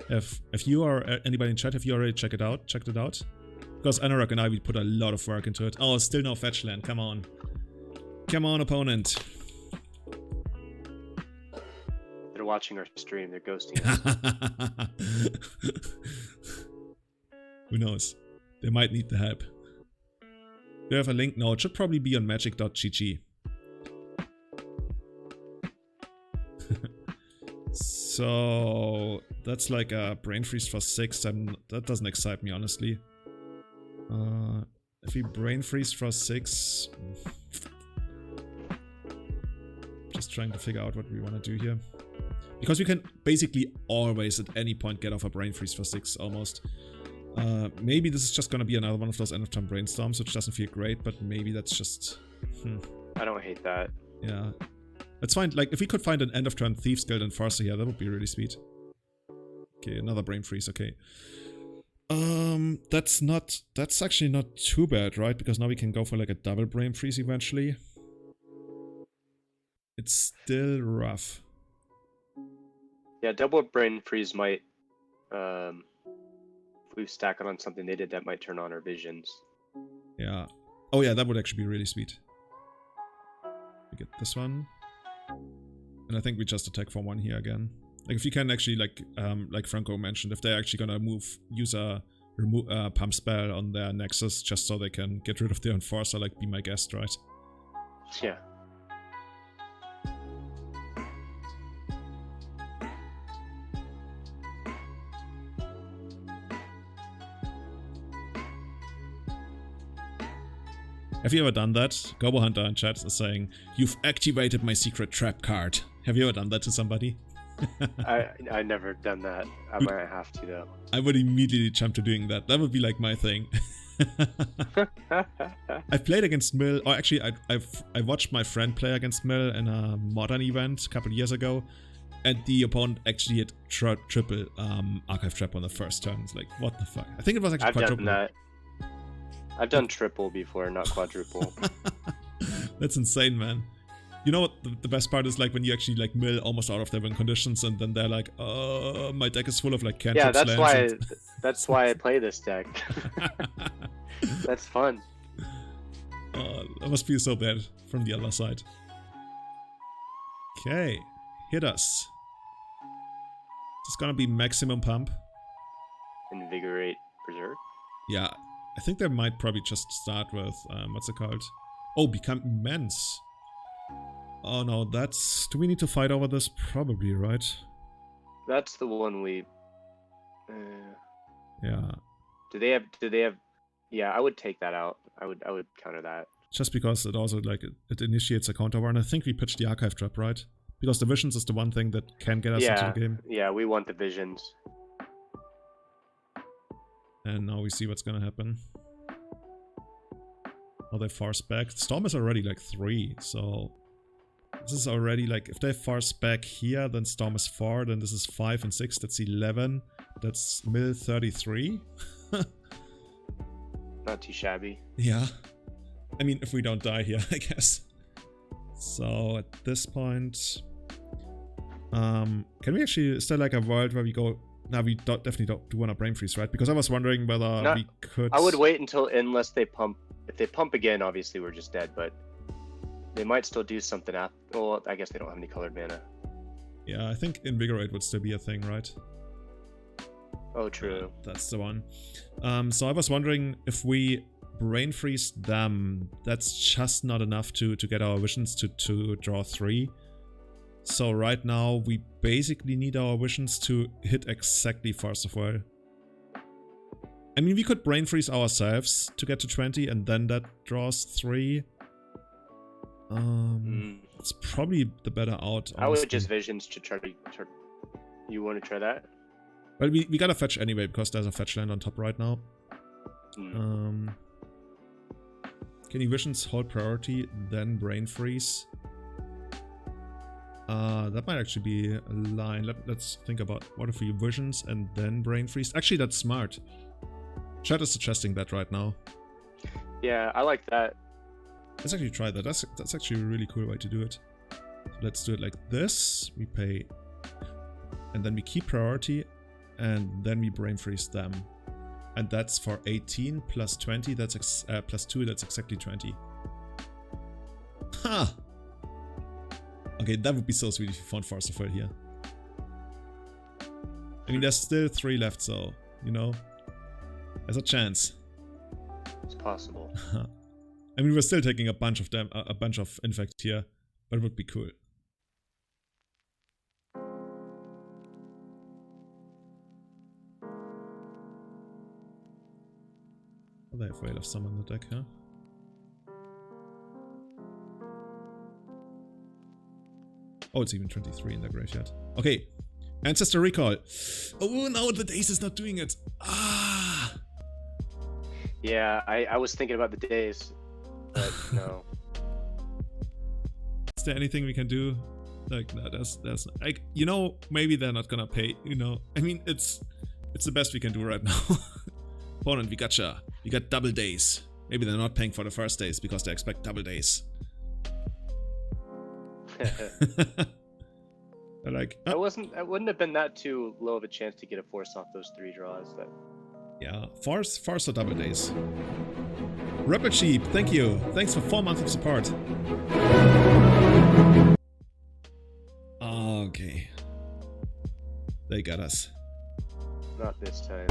If you or anybody in chat, have you already checked it out? Because Anorak and I, we put a lot of work into it. Oh, still no fetch land. Come on. Come on, opponent. They're watching our stream. They're ghosting us. Who knows? They might need the help. Do you have a link? No, it should probably be on magic.gg. So that's like a brain freeze for 6. That doesn't excite me, honestly. If we brain freeze for 6, just trying to figure out what we want to do here, because we can basically always at any point get off a brain freeze for 6 almost. Maybe this is just gonna be another one of those end of turn brainstorms, which doesn't feel great, but maybe that's just. I don't hate that. Yeah. Let's find, like, if we could find an end of turn Thieves Guild Enforcer here, that would be really sweet. Okay, another brain freeze, okay. That's actually not too bad, right? Because now we can go for like a double brain freeze eventually. It's still rough. Yeah, double brain freeze might, if we stack it on something they did, that might turn on our visions. Yeah. Oh yeah, that would actually be really sweet. We get this one. And I think we just attack for 1 here again. Like if you can actually, like Franco mentioned, if they're actually gonna use a pump spell on their Nexus just so they can get rid of their Enforcer, like be my guest, right? Yeah. Have you ever done that? Gobo Hunter in chat is saying, "You've activated my secret trap card." Have you ever done that to somebody? I never done that. I might have to though. I would immediately jump to doing that. That would be like my thing. I've played against Mill, or actually I watched my friend play against Mill in a modern event a couple of years ago, and the opponent actually had triple Archive Trap on the first turn. It's like, what the fuck? I think it was actually quadruple. I've done that. I've done triple before, not quadruple. That's insane, man. You know what the best part is, like when you actually like mill almost out of their win conditions, and then they're like, "Oh, my deck is full of like cantrips." Yeah, that's why I play this deck. That's fun. That must feel so bad from the other side. Okay, hit us. It's gonna be maximum pump. Invigorate, preserve. Yeah, I think they might probably just start with what's it called? Oh, become immense. Oh no, that's... Do we need to fight over this? Probably, right? That's the one we... Yeah. Do they have... Yeah, I would take that out. I would counter that. Just because it also, like, it initiates a counter war, and I think we pitched the Archive Trap, right? Because the Visions is the one thing that can get us into the game. Yeah, we want the Visions. And now we see what's gonna happen. Oh, they force back. Storm is already like 3, so... This is already like, if they force back here, then Storm is 4, then this is 5 and 6, that's 11. That's mill 33. Not too shabby. Yeah. I mean, if we don't die here, I guess. So, at this point... can we actually... Is there like a world where we go... No, we definitely don't do want a Brain Freeze, right? Because I was wondering whether we could... I would wait until, unless they pump... If they pump again, obviously we're just dead, but... They might still do something after... Well, I guess they don't have any colored mana. Yeah, I think Invigorate would still be a thing, right? Oh, true. That's the one. So I was wondering if we Brain Freeze them, that's just not enough to get our Visions to draw 3. So right now we basically need our Visions to hit exactly Force of Will. I mean, we could Brain Freeze ourselves to get to 20 and then that draws 3. It's probably the better out. I would just Visions to try to... You want to try that? Well, we gotta fetch anyway, because there's a fetch land on top right now. Can you Visions hold priority, then Brain Freeze? That might actually be a line. Let's think about what if we Visions and then Brain Freeze. Actually, that's smart. Chat is suggesting that right now. Yeah, I like that. Let's actually try that. That's actually a really cool way to do it. So let's do it like this. We pay, and then we keep priority, and then we Brain Freeze them. And that's for 18 plus 20. That's plus 2. That's exactly 20. Ha! Okay, that would be so sweet if you found Force of Will here. I mean, there's still 3 left, so you know, there's a chance. It's possible. I mean, we're still taking a bunch of them, a bunch of Infect here, but it would be cool. Oh, they have Veil of Summer on the deck, huh? Oh, it's even 23 in the graveyard. Okay, Ancestor Recall. Oh, no, the Daze is not doing it. Ah! Yeah, I was thinking about the Daze. But no. Is there anything we can do? Like, no, there's like, you know, maybe they're not gonna pay, you know. I mean, it's the best we can do right now. Opponent, we gotcha. You got double Daze. Maybe they're not paying for the first Daze because they expect double Daze. Like, I wouldn't have been that too low of a chance to get a Force off those 3 draws. That... Yeah, Force or double Daze. Rebel Sheep, thank you. Thanks for 4 months of support. Okay. They got us. Not this time.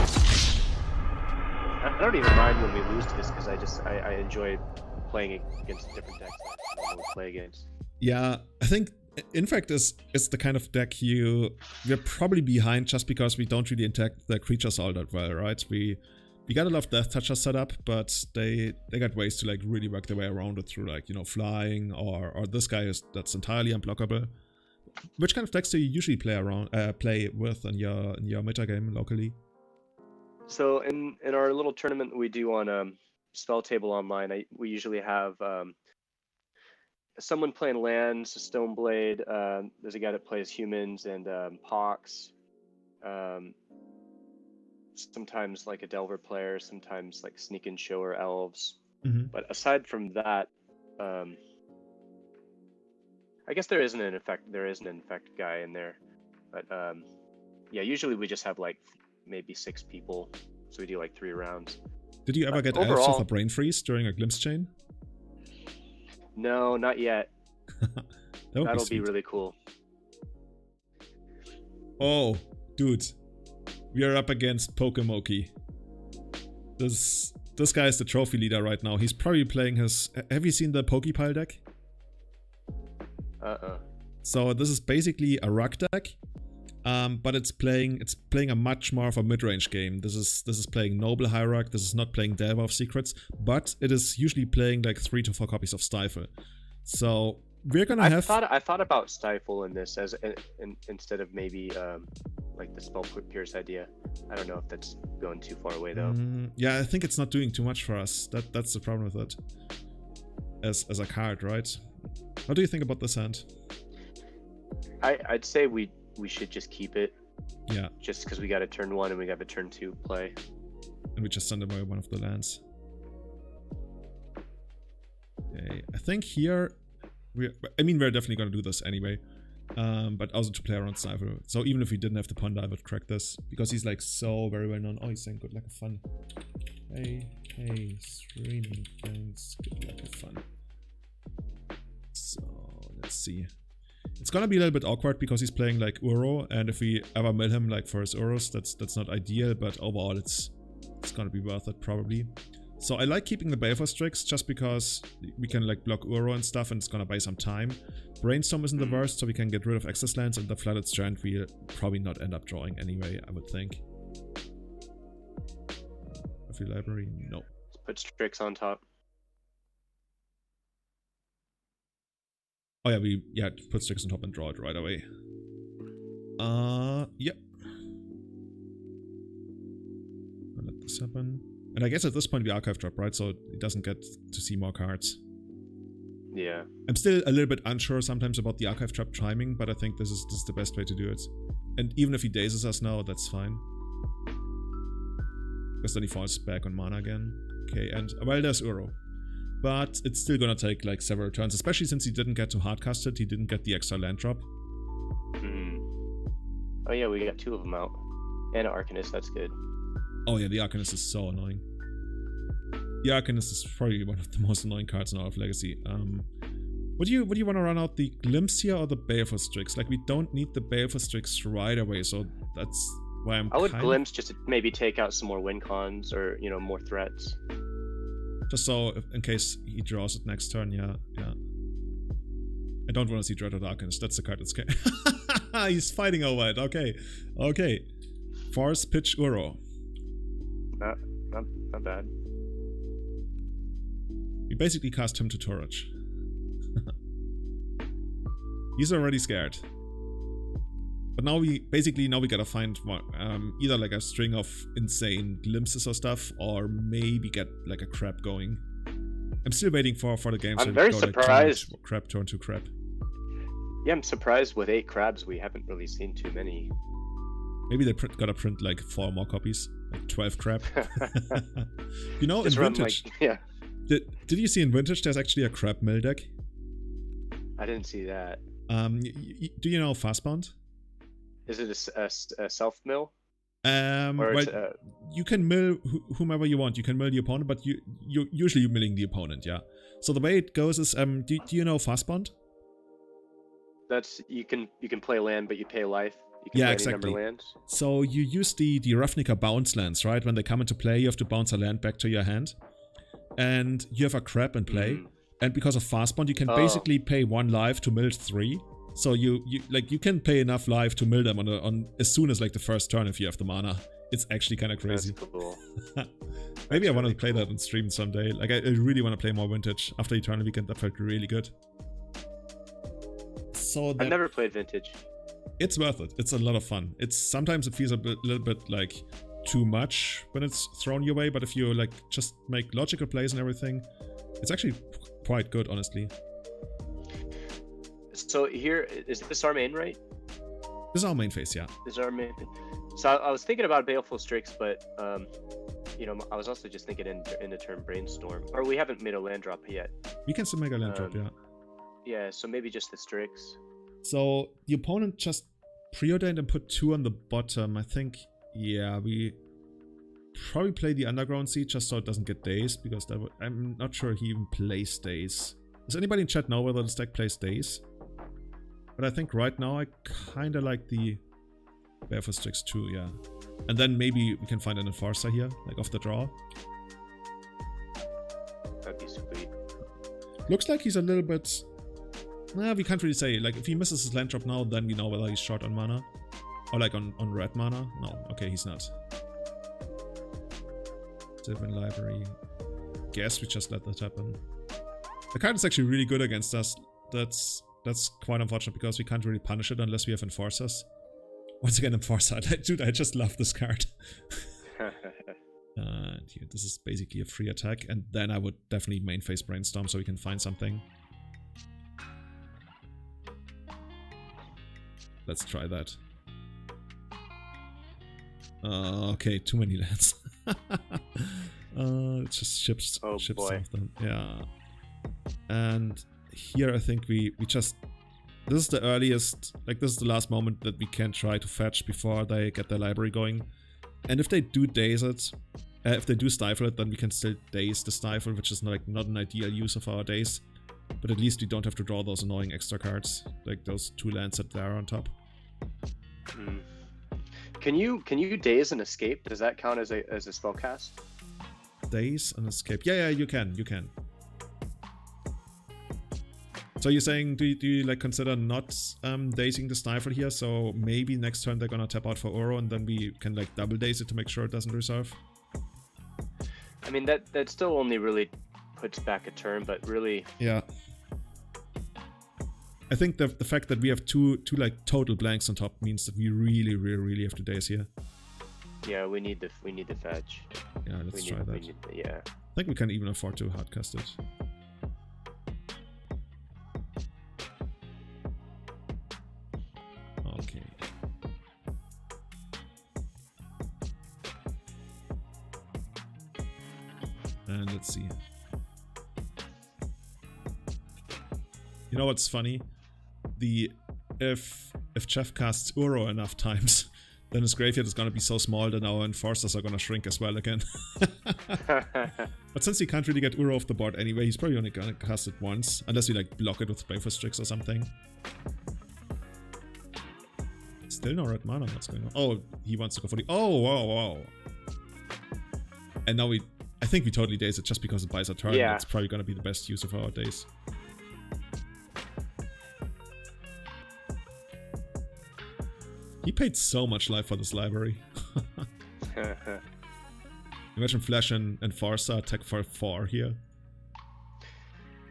I don't even mind when we lose to this because I enjoy playing against different decks I normally play against. Yeah, I think Infect is the kind of deck we're probably behind just because we don't really interact the creatures all that well, right? We got a lot of Death Touchers set up, but they got ways to like really work their way around it through like, you know, flying or this guy that's entirely unblockable. Which kind of decks do you usually play with in your meta game locally? So in our little tournament that we do on Spell Table Online, we usually have someone playing lands, a Stoneblade. There's a guy that plays humans and Pox. Sometimes like a Delver player, sometimes like Sneak and Show or Elves. Mm-hmm. But aside from that, I guess there isn't an infect guy in there. But yeah, usually we just have like maybe 6 people, so we do like 3 rounds. Did you ever get Elves with a Brain Freeze during a Glimpse chain? No, not yet. That'll be really cool. Oh, dude. We are up against Pokemoki. This guy is the trophy leader right now. He's probably playing his... Have you seen the Pokepile deck? So this is basically a Rug deck. But it's playing a much more of a mid-range game. This is playing Noble Hierarch. This is not playing Delver of Secrets, but it is usually playing like 3 to 4 copies of Stifle. So we're gonna I thought about Stifle in this as instead of maybe like the Spell Pierce idea. I don't know if that's going too far away though. Yeah, I think it's not doing too much for us. That's the problem with it. As a card, right? What do you think about this hand? I'd say we should just keep it. Yeah. Just because we got a turn 1 and we got a turn 2 play. And we just send away one of the lands. Okay, I think here we're definitely gonna do this anyway. But also to play around Sniper. So even if we didn't have the Panda, I would crack this. Because he's like so very well known. Oh, he's saying good luck and fun. Hey, streaming friends, good luck and fun. So let's see. It's gonna be a little bit awkward because he's playing like Uro, and if we ever mill him like for his Uros, that's not ideal, but overall it's gonna be worth it probably. So I like keeping the Baleful Strix just because we can like block Uro and stuff, and it's gonna buy some time. Brainstorm isn't the worst, so we can get rid of excess lands, and the Flooded Strand we'll probably not end up drawing anyway, I would think. Every library, no. Let's put Strix on top. Oh yeah, put Strix on top and draw it right away. Yep. I'll let this happen. And I guess at this point we archive drop, right? So it doesn't get to see more cards. Yeah. I'm still a little bit unsure sometimes about the archive trap timing, but I think this is the best way to do it. And even if he dazes us now, that's fine. Because then he falls back on mana again. Okay, and well, there's Uro. But it's still gonna take like several turns, especially since he didn't get to hardcast it, he didn't get the extra land drop. Oh yeah, we got 2 of them out. And an Arcanist, that's good. Oh yeah, the Arcanist is so annoying. The Arcanist is probably one of the most annoying cards in all of Legacy. Would you want to run out the Glimpse here or the Baleful Strix? Like, we don't need the Baleful Strix right away, so that's why I would Glimpse just to maybe take out some more win cons or, you know, more threats. Just so, in case he draws it next turn, yeah. I don't want to see Dreaded Arcanist, that's the card that's scared. He's fighting over it, okay. Force Pitch Uro. Not bad. We basically cast him to Torage. He's already scared. But now we gotta find either like a string of insane glimpses or stuff, or maybe get like a crab going. I'm still waiting for the game to very surprised. Like, crab turn to crab. Yeah, I'm surprised with 8 crabs we haven't really seen too many. Maybe they gotta print like 4 more copies, like 12 crab. You know, just in Vintage. like, yeah. Did you see in Vintage there's actually a crab mill deck? I didn't see that. Do you know Fastbound? Is it a self mill? Or Well, it's, you can mill whomever you want. You can mill the opponent, but you're usually milling the opponent, yeah. So the way it goes is, do you know Fast Bond? that's you can play land, but you pay life. You can Yeah, play exactly. any number of lands. So you use the Ravnica bounce lands, right? When they come into play, you have to bounce a land back to your hand. And you have a crab in play. And because of Fast Bond, you can basically pay 1 life to mill 3. So you can pay enough life to mill them on as soon as like the first turn if you have the mana. It's actually kind of crazy. That's cool. Maybe I want to play that on stream someday. Like I really want to play more Vintage. After Eternal Weekend, that felt really good. So I've never played Vintage. It's worth it. It's a lot of fun. Sometimes it feels little bit like too much when it's thrown your way, but if you like just make logical plays and everything, it's actually quite good, honestly. So here is this our main, right? This is our main phase, yeah. This is our main. So I was thinking about Baleful Strix, but you know, I was also just thinking in the term Brainstorm. Or we haven't made a land drop yet. We can still make a land drop, yeah. Yeah, so maybe just the Strix. So the opponent just preordained and put 2 on the bottom. I think, yeah, we probably play the Underground Seed just so it doesn't get dazed, because I'm not sure he even plays Daze. Does anybody in chat know whether the deck plays Daze? But I think right now I kind of like the Baleful Strix too, yeah. And then maybe we can find an Enforcer here, like off the draw. That'd be sweet. Looks like he's a little bit... Nah, we can't really say. Like, if he misses his land drop now, then we know whether he's short on mana. Or like on red mana. No, okay, he's not. Sylvan Library. Guess we just let that happen. The card is actually really good against us. That's quite unfortunate because we can't really punish it unless we have Enforcers. Once again, Enforcer. Dude, I just love this card. Here, this is basically a free attack. And then I would definitely main phase Brainstorm so we can find something. Let's try that. Okay, too many lands. It just ships something. Yeah. And here I think we just... This is the earliest, like this is the last moment that we can try to fetch before they get their library going. And if they do daze it, if they do stifle it, then we can still daze the stifle, which is like not an ideal use of our daze. But at least we don't have to draw those annoying extra cards, like those 2 lands that there are on top. Can you daze and escape? Does that count as a spell cast? Daze and escape. Yeah, you can. So you're saying, do you like consider not dazing the stifle here? So maybe next turn they're gonna tap out for Uro and then we can like double daze it to make sure it doesn't resolve? I mean that still only really puts back a turn, but really... Yeah. I think the fact that we have two like total blanks on top means that we really have to daze here. Yeah, we need the fetch. Yeah, let's try that. Yeah. I think we can even afford to hardcast it. Okay. And let's see. You know what's funny? If Jeff casts Uro enough times, then his graveyard is gonna be so small that our Enforcers are gonna shrink as well again. But since he can't really get Uro off the board anyway, he's probably only gonna cast it once, unless we like block it with Baleful Strix or something. Still no red mana, what's going on? Oh, he wants to go for the... Oh, wow. And now I think we totally daze it just because it buys a turn. Yeah. It's probably gonna be the best use of our days. He paid so much life for this library. Imagine Flash and Enforcer attack for 4 here.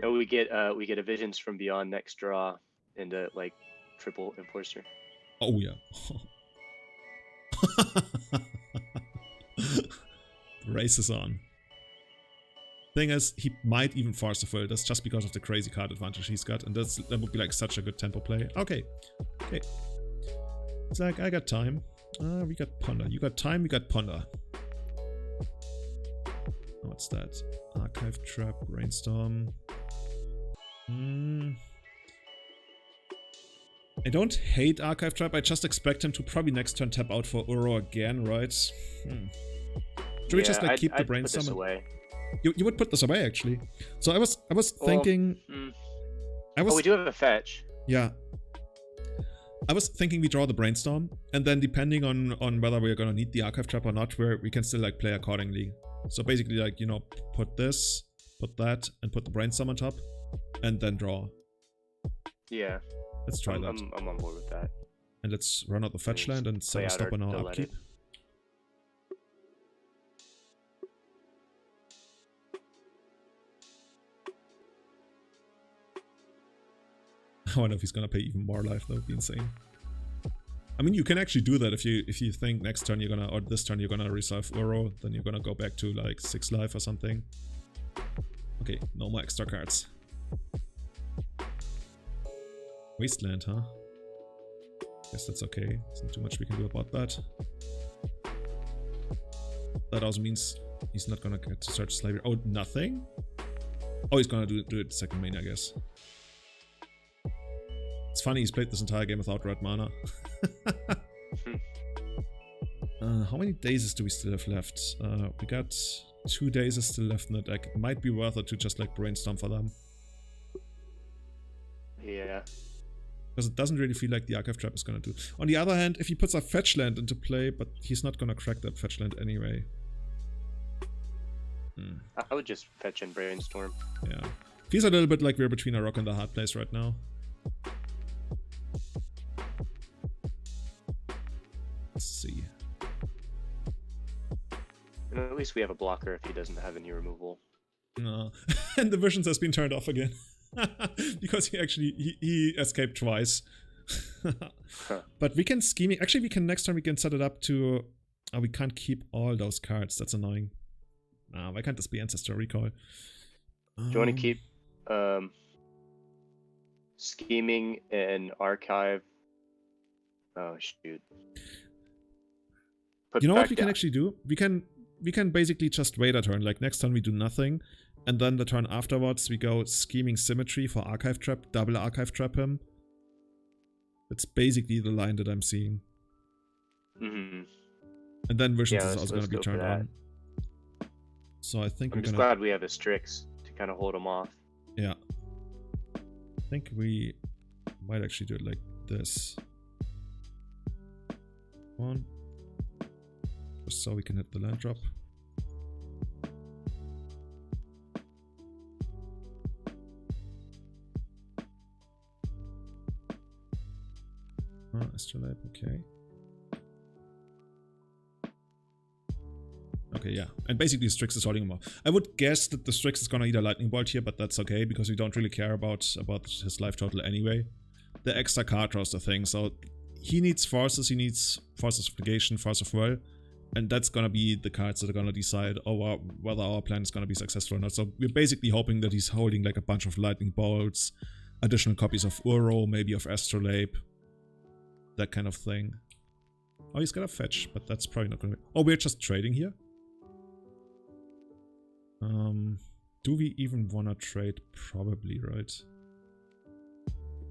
No, we get a Visions from Beyond next draw into like triple Enforcer. Oh yeah. The race is on. Thing is, he might even force a full. That's just because of the crazy card advantage he's got, and that would be like such a good tempo play. Okay. It's like, I got time. We got Ponder. You got time, we got Ponder. What's that? Archive Trap, Brainstorm. I don't hate Archive Trap, I just expect him to probably next turn tap out for Uro again, right? Should we just like keep the Brainstorm? Put this away. You would put this away actually. So I was thinking. We do have a fetch. Yeah. I was thinking we draw the Brainstorm, and then depending on whether we're gonna need the Archive Trap or not, we can still like play accordingly. So basically, like, you know, put this, put that, and put the Brainstorm on top, and then draw. Yeah. Let's try that. I'm on board with that. And let's run out the fetch land and set a stop on our upkeep. I wonder if he's gonna pay even more life. That would be insane. I mean, you can actually do that if you think next turn you're gonna, or this turn you're gonna resolve Uro, then you're gonna go back to like 6 life or something. Okay, no more extra cards. Wasteland, huh? Guess that's okay. There's not too much we can do about that. That also means he's not gonna get to search slavery. Oh, nothing? Oh, he's gonna do it second main, I guess. It's funny, he's played this entire game without red mana. How many Dazes do we still have left? We got 2 Dazes still left in the deck. It might be worth it to just like Brainstorm for them. Yeah. Because it doesn't really feel like the Archive Trap is gonna do. On the other hand, if he puts a fetch land into play, but he's not gonna crack that fetch land anyway. I would just fetch and Brainstorm. Yeah. Feels a little bit like we're between a rock and a hard place right now. Let's see. And at least we have a blocker if he doesn't have any removal. No. And the visions has been turned off again. Because he escaped twice. But we can scheming. Actually, we can next time we can set it up to. Oh, we can't keep all those cards. That's annoying. Why can't this be Ancestor Recall? Do you want to keep scheming and archive? Oh shoot! You know what we can actually do? We can basically just wait a turn. Like next turn we do nothing. And then the turn afterwards, we go Scheming Symmetry for Archive Trap, double Archive Trap him. That's basically the line that I'm seeing. Mm-hmm. And then Visions is also going to be turned on. So I think I'm just glad we have a Strix to kind of hold him off. Yeah. I think we might actually do it like this. One. Just so we can hit the land drop. Astrolabe, okay. Okay, yeah. And basically Strix is holding him off. I would guess that the Strix is gonna eat a Lightning Bolt here, but that's okay, because we don't really care about his life total anyway. The extra card draws the thing, so he needs Forces, he needs Forces of Negation, Force of Will, and that's gonna be the cards that are gonna decide whether our plan is gonna be successful or not. So we're basically hoping that he's holding like a bunch of Lightning Bolts, additional copies of Uro, maybe of Astrolabe, that kind of thing. Oh, he's got a fetch, but that's probably not gonna be... Oh, we're just trading here? Do we even wanna trade? Probably, right?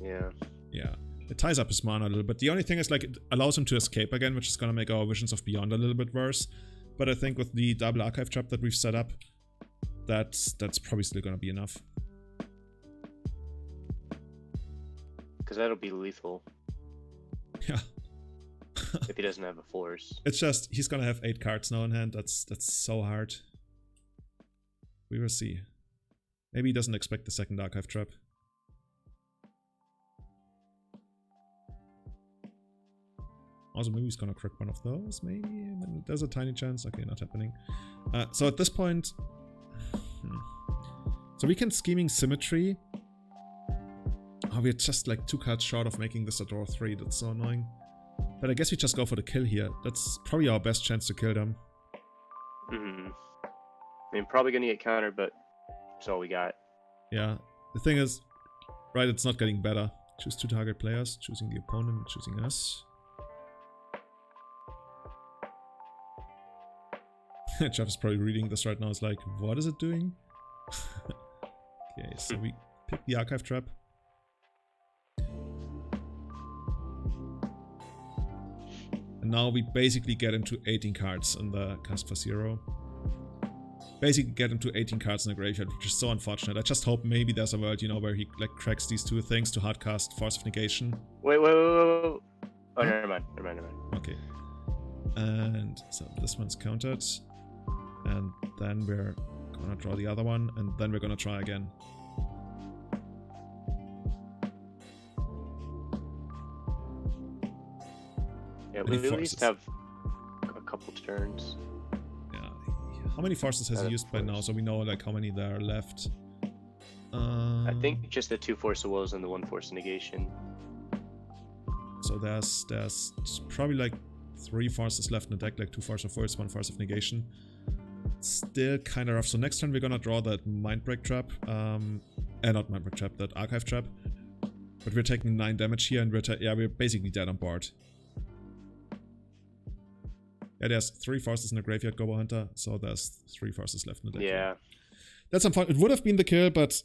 Yeah. Yeah. It ties up his mana a little bit. The only thing is, like, it allows him to escape again, which is gonna make our Visions of Beyond a little bit worse. But I think with the double Archive Trap that we've set up, that's probably still gonna be enough. Because that'll be lethal. Yeah. If he doesn't have a Force. It's just, he's gonna have 8 cards now in hand. That's so hard. We will see. Maybe he doesn't expect the second Archive Trap. Also, maybe he's gonna crack one of those, maybe? There's a tiny chance. Okay, not happening. So at this point... So we can Scheming Symmetry. Oh, we're just like 2 cards short of making this a draw 3. That's so annoying. But I guess we just go for the kill here. That's probably our best chance to kill them. Mm-hmm. I mean, probably gonna get countered, but that's all we got. Yeah. The thing is, right, it's not getting better. Choose 2 target players, choosing the opponent and choosing us. Jeff is probably reading this right now. It's like, what is it doing? Okay, so we pick the Archive Trap. Now we basically get into 18 cards in the cast for 0. Basically get into 18 cards in the graveyard, which is so unfortunate. I just hope maybe there's a world, you know, where he like cracks these 2 things to hardcast Force of Negation. Wait. Oh, never mind. Okay. And so this one's countered. And then we're gonna draw the other one, and then we're gonna try again. Yeah, we at least have a couple turns. Yeah. How many forces has he used by now? So we know like how many there are left. I think just the 2 Force of Wills and the 1 Force of Negation. So there's probably like 3 forces left in the deck, like 2 Force of Wills, 1 Force of Negation. Still kind of rough. So next turn we're gonna draw that Mindbreak Trap. Not Mindbreak Trap, that Archive Trap. But we're taking 9 damage here, and we're basically dead on board. Yeah, there's 3 forces in the graveyard, Gobo Hunter, so there's 3 forces left in the deck. Yeah. That's unfortunate. It would have been the kill, but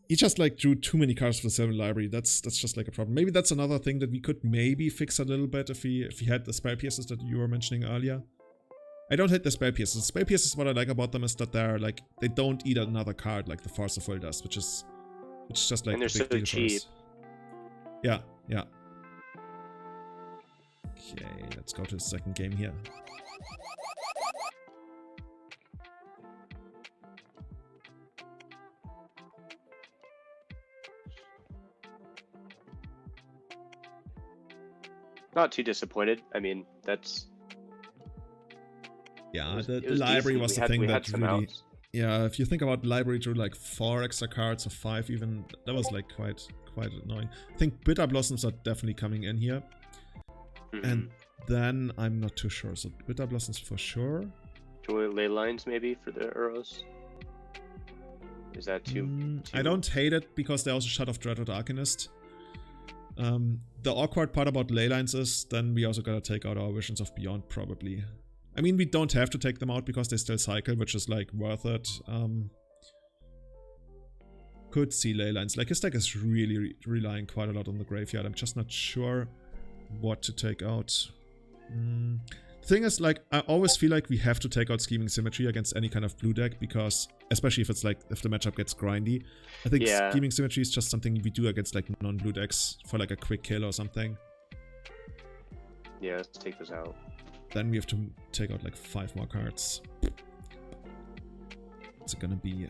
he just like drew too many cards for the 7 library. That's just like a problem. Maybe that's another thing that we could maybe fix a little bit if he had the Spell Pierces that you were mentioning earlier. I don't hate the Spell Pierces. The Spell Pierces, what I like about them is that they're like, they don't eat another card like the Force of Will does, which is just like and they're a big so deal cheap. for us. Yeah. Okay, let's go to the second game here. Not too disappointed. I mean, that's... Yeah, the library was the thing that really... outs. Yeah, if you think about library drew like 4 extra cards or 5 even, that was like quite annoying. I think Bitterblossoms are definitely coming in here. And then I'm not too sure. So Bitterblossoms for sure. Leylines maybe for the Uros? Is that too... I don't hate it because they also shut off Dreaded Arcanist. The awkward part about Leylines is then we also gotta take out our Visions of Beyond probably. I mean, we don't have to take them out because they still cycle, which is like worth it. Could see Leylines. Like his deck is really relying quite a lot on the graveyard. I'm just not sure what to take out. The thing is, like, I always feel like we have to take out Scheming Symmetry against any kind of blue deck because, especially if it's like, if the matchup gets grindy. I think Scheming Symmetry is just something we do against like non-blue decks for like a quick kill or something. Yeah, let's take this out. Then we have to take out like 5 more cards. What's it gonna be?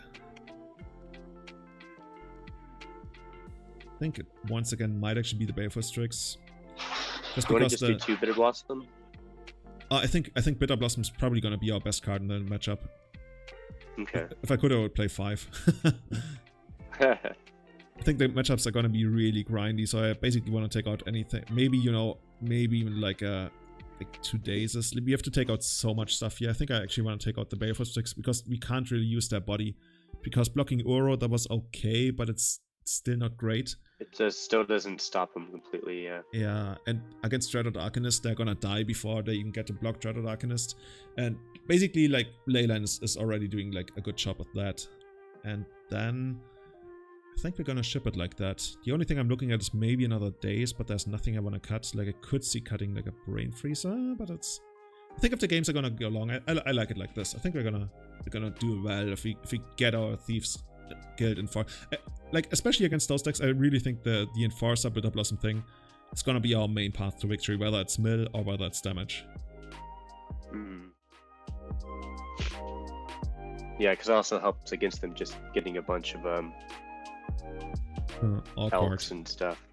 I think it once again might actually be the Baleful Strix. Just because just do 2 Bitterblossom? I think Bitterblossom is probably gonna be our best card in the matchup. Okay. If I could, I would play 5. I think the matchups are gonna be really grindy, so I basically want to take out anything. Maybe, you know, maybe even like 2 Dazes. We have to take out so much stuff here. I think I actually want to take out the Baleful Strix because we can't really use their body. Because blocking Uro, that was okay, but it's still not great. It just still doesn't stop them completely, yeah. Yeah, and against Dreaded Arcanist, they're gonna die before they even get to block Dreaded Arcanist. And basically, like, Leyline is already doing, like, a good job at that. And then I think we're gonna ship it like that. The only thing I'm looking at is maybe another Daze, but there's nothing I want to cut. Like, I could see cutting, like, a Brain Freezer, but it's... I think if the games are gonna go long, I like it like this. I think we're gonna do well if we get our Thieves Guild in for... like, especially against those decks, I really think the Enforcer Bitterblossom thing is gonna be our main path to victory, whether it's mill or whether it's damage. Yeah, because it also helps against them just getting a bunch of elks and stuff.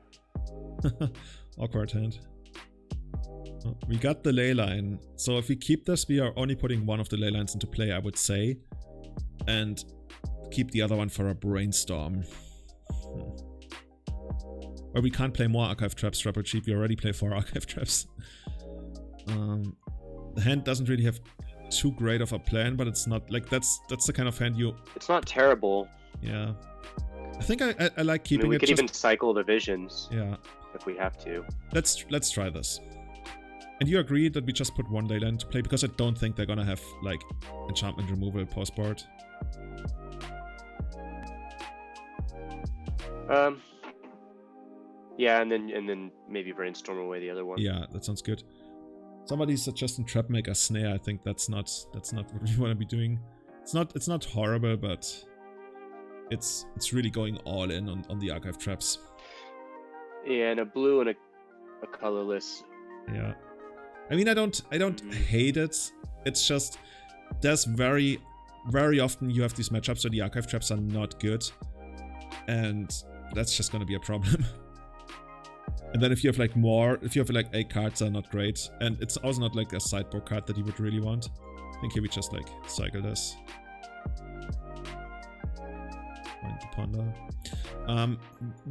Awkward hand. Oh, we got the Leyline, so if we keep this, we are only putting one of the Leylines into play, I would say, and keep the other one for a Brainstorm. Or we can't play more Archive Traps, Triple Cheap. We already play 4 Archive Traps. The hand doesn't really have too great of a plan, but it's not like that's the kind of hand you... It's not terrible. Yeah. I think I like keeping we it. We could even cycle the visions. Yeah. If we have to. Let's try this. And you agree that we just put one Leyline to play because I don't think they're gonna have like enchantment removal post board. Yeah, and then maybe Brainstorm away the other one. Yeah, that sounds good. Somebody suggesting Trapmaker Snare. I think that's not what we want to be doing. It's not horrible, but it's really going all in on the archive traps. Yeah, and a blue and a colorless. Yeah. I mean, I don't hate it. It's just there's very often you have these matchups where the archive traps are not good, and that's just gonna be a problem. And then if you have like 8 cards that are not great, and it's also not like a sideboard card that you would really want. I think here we just like cycle this. Find the ponder.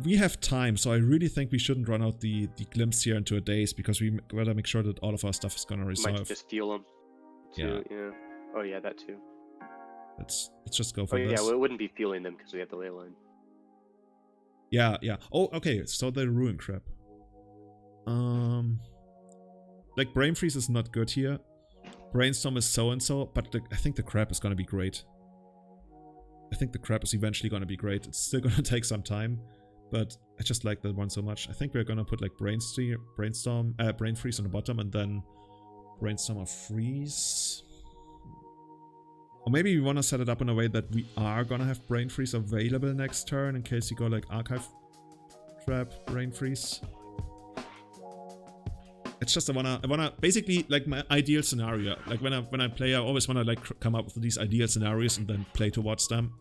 We have time, so I really think we shouldn't run out the glimpse here into a Daze, because we gotta make sure that all of our stuff is gonna resolve. Might just feel them. Too, yeah. Oh yeah, that too. Let's just go for this. Yeah, well, it wouldn't be feeling them because we have the Leyline. Yeah. Oh, okay. So the Ruin Crab. Like Brain Freeze is not good here. Brainstorm is so and so, but I think the Crab is gonna be great. I think the Crab is eventually gonna be great. It's still gonna take some time, but I just like that one so much. I think we're gonna put like Brain Freeze on the bottom, and then Brainstorm or Freeze. Or maybe we want to set it up in a way that we are gonna have Brain Freeze available next turn in case you go like Archive Trap, Brain Freeze. It's just I wanna basically like my ideal scenario. Like when I play, I always wanna like come up with these ideal scenarios and then play towards them.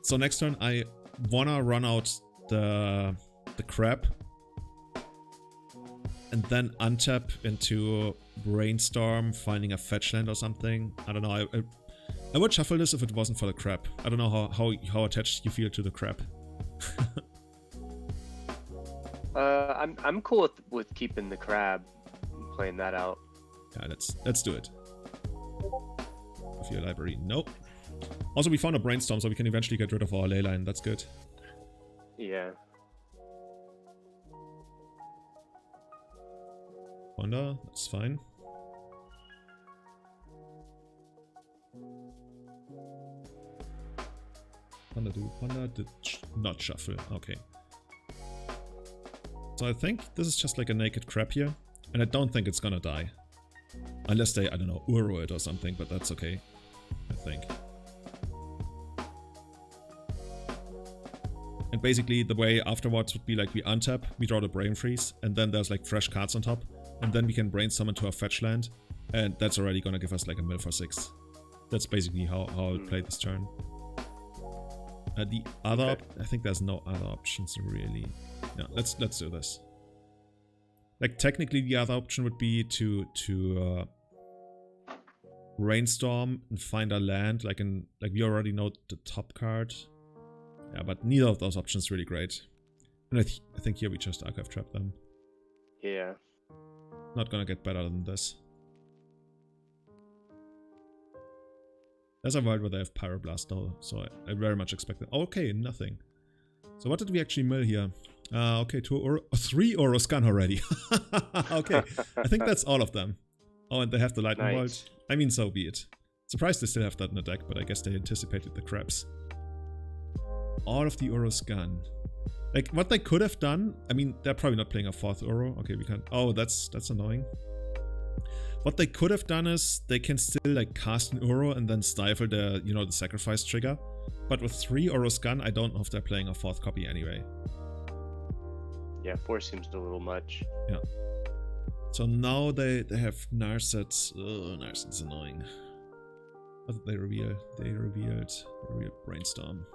So next turn I wanna run out the Crab and then untap into Brainstorm, finding a fetch land or something. I don't know. I would shuffle this if it wasn't for the Crab. I don't know how attached you feel to the Crab. I'm cool with keeping the Crab, and playing that out. Yeah, let's do it. Of your library, nope. Also, we found a Brainstorm, so we can eventually get rid of our Leyline. That's good. Yeah. Ponder, that's fine. Ponder did not shuffle. Okay. So I think this is just like a naked Crab here, and I don't think it's gonna die. Unless they, I don't know, Uro it or something, but that's okay, I think. And basically the way afterwards would be like we untap, we draw the Brain Freeze, and then there's like fresh cards on top, and then we can Brainstorm into a fetch land, and that's already gonna give us like a mill for 6. That's basically how I'll play this turn. The other, I think there's no other options really. Yeah, let's do this. Like technically the other option would be to Brainstorm and find a land, like we already know the top card. Yeah, but neither of those options is really great. And I think here we just Archive Trap them. Yeah. Not gonna get better than this. There's a world where they have Pyroblast though, so I very much expect it. Okay, nothing. So what did we actually mill here? Okay, 3 Oro Scan already. Okay, I think that's all of them. Oh, and they have the Lightning Bolt. I mean, so be it. Surprised they still have that in the deck, but I guess they anticipated the Crabs. All of the Oro Scan. Like, what they could have done, I mean, they're probably not playing a 4th Oro. Okay, we can't. Oh, that's annoying. What they could have done is they can still like cast an Uro and then stifle the, you know, the sacrifice trigger. But with 3 Oro Scan, I don't know if they're playing a 4th copy anyway. Yeah, 4 seems a little much. Yeah. So now they have Narset. Oh, Narset's annoying. What did they reveal? They revealed Brainstorm.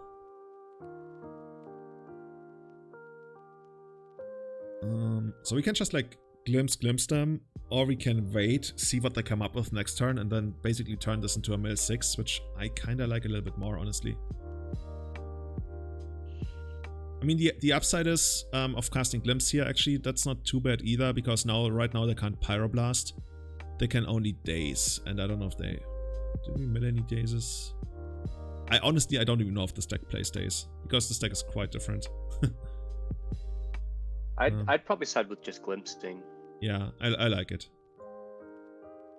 So we can just like glimpse them, or we can wait, see what they come up with next turn, and then basically turn this into a mill 6, which I kinda like a little bit more, honestly. I mean, the upside is of casting Glimpse here, actually, that's not too bad either, because right now they can't Pyroblast. They can only Daze, and I don't know if they... Did we mill any Dazes? Honestly, I don't even know if this deck plays Daze, because this deck is quite different. I'd probably side with just glimpsing. Yeah, I like it.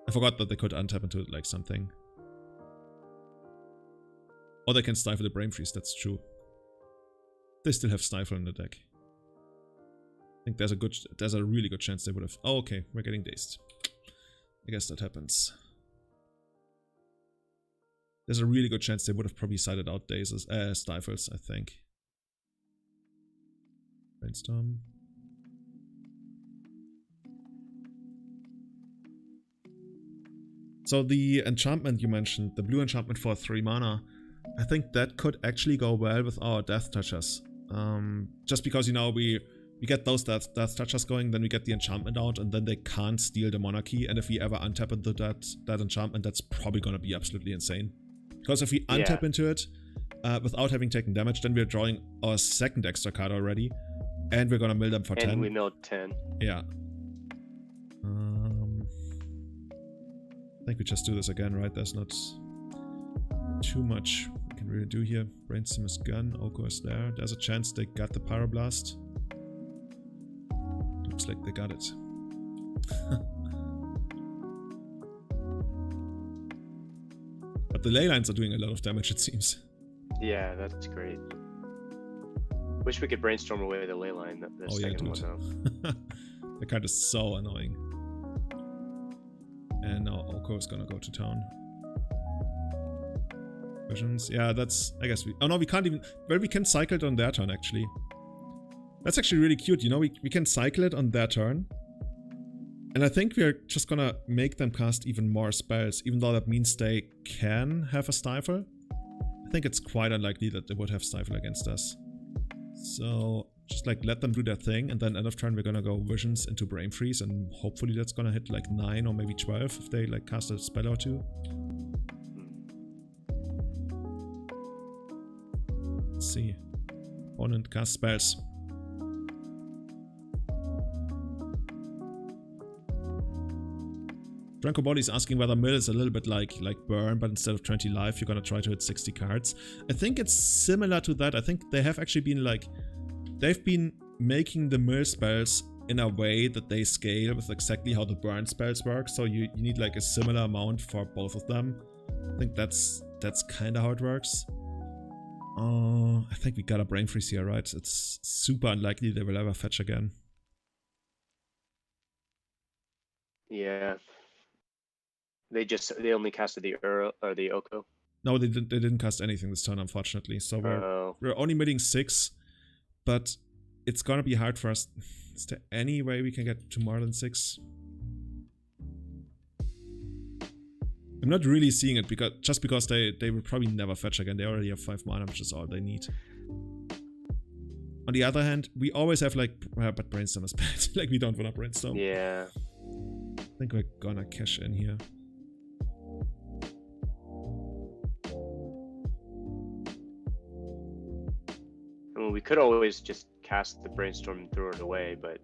I forgot that they could untap into like something. Or they can stifle the Brain Freeze, that's true. They still have Stifle in the deck. I think there's a really good chance they would have... Oh, okay, we're getting dazed. I guess that happens. There's a really good chance they would have probably sided out Dazes, Stifles, I think. Brainstorm. So the enchantment you mentioned, the blue enchantment for 3 mana, I think that could actually go well with our Death Touchers. Just because, you know, we get those Death Touchers going, then we get the enchantment out, and then they can't steal the Monarchy, and if we ever untap into that enchantment, that's probably gonna be absolutely insane. Because if we untap into it without having taken damage, then we're drawing our second extra card already, and we're gonna mill them for 10. And we milled 10. Yeah. I think we just do this again, right? There's not too much we can really do here. Brainstorm is gone. Oko is there. There's a chance they got the Pyroblast. Looks like they got it. But the Leylines are doing a lot of damage, it seems. Yeah, that's great. Wish we could brainstorm away the Leyline. The second one, though. The card is so annoying. And now Oko is gonna go to town. Visions. Yeah, that's... I guess we... Oh no, we can't even... Well, we can cycle it on their turn, actually. That's actually really cute, you know? We can cycle it on their turn. And I think we're just gonna make them cast even more spells, even though that means they can have a Stifle. I think it's quite unlikely that they would have Stifle against us. So, just like let them do their thing, and then end of turn we're gonna go Visions into Brain Freeze, and hopefully that's gonna hit like 9 or maybe 12 if they like cast a spell or two. Let's see. Opponent cast spells. Franco Body is asking whether Mill is a little bit like Burn, but instead of 20 life, you're gonna try to hit 60 cards. I think it's similar to that. I think they have actually been like... They've been making the Mill spells in a way that they scale with exactly how the Burn spells work, so you need like a similar amount for both of them. I think that's kind of how it works. I think we got a Brain Freeze here, right? It's super unlikely they will ever fetch again. Yeah. They only casted the or the Oko. No, they didn't cast anything this turn, unfortunately. So we're only milling 6, but it's gonna be hard for us. Is there any way we can get to more than 6? I'm not really seeing it because they will probably never fetch again. They already have 5 mana, which is all they need. On the other hand, we always have like, but Brainstorm is bad. Like we don't want to Brainstorm. Yeah. I think we're gonna cash in here. Well, we could always just cast the Brainstorm and throw it away, but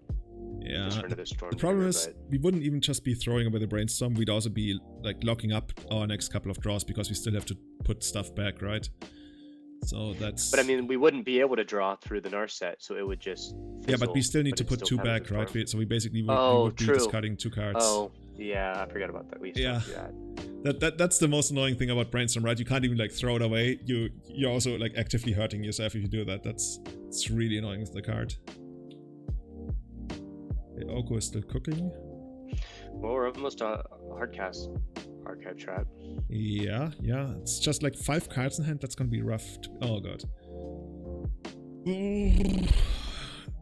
yeah. just run to the storm. The problem is we wouldn't even just be throwing away the Brainstorm. We'd also be like locking up our next couple of draws because we still have to put stuff back, right? So that's... But I mean, we wouldn't be able to draw through the Narset, so it would just fizzle, yeah, but we still need to put 2 back, right? So we basically would be discarding 2 cards. Oh, yeah, I forgot about that. We still do that. That's the most annoying thing about Brainstorm, right? You can't even like throw it away. You're also like actively hurting yourself if you do that. It's really annoying with the card. Okay, Oko is still cooking. Well, we're almost a hardcast archive trap. Yeah. It's just like 5 cards in hand. That's gonna be rough. Oh god.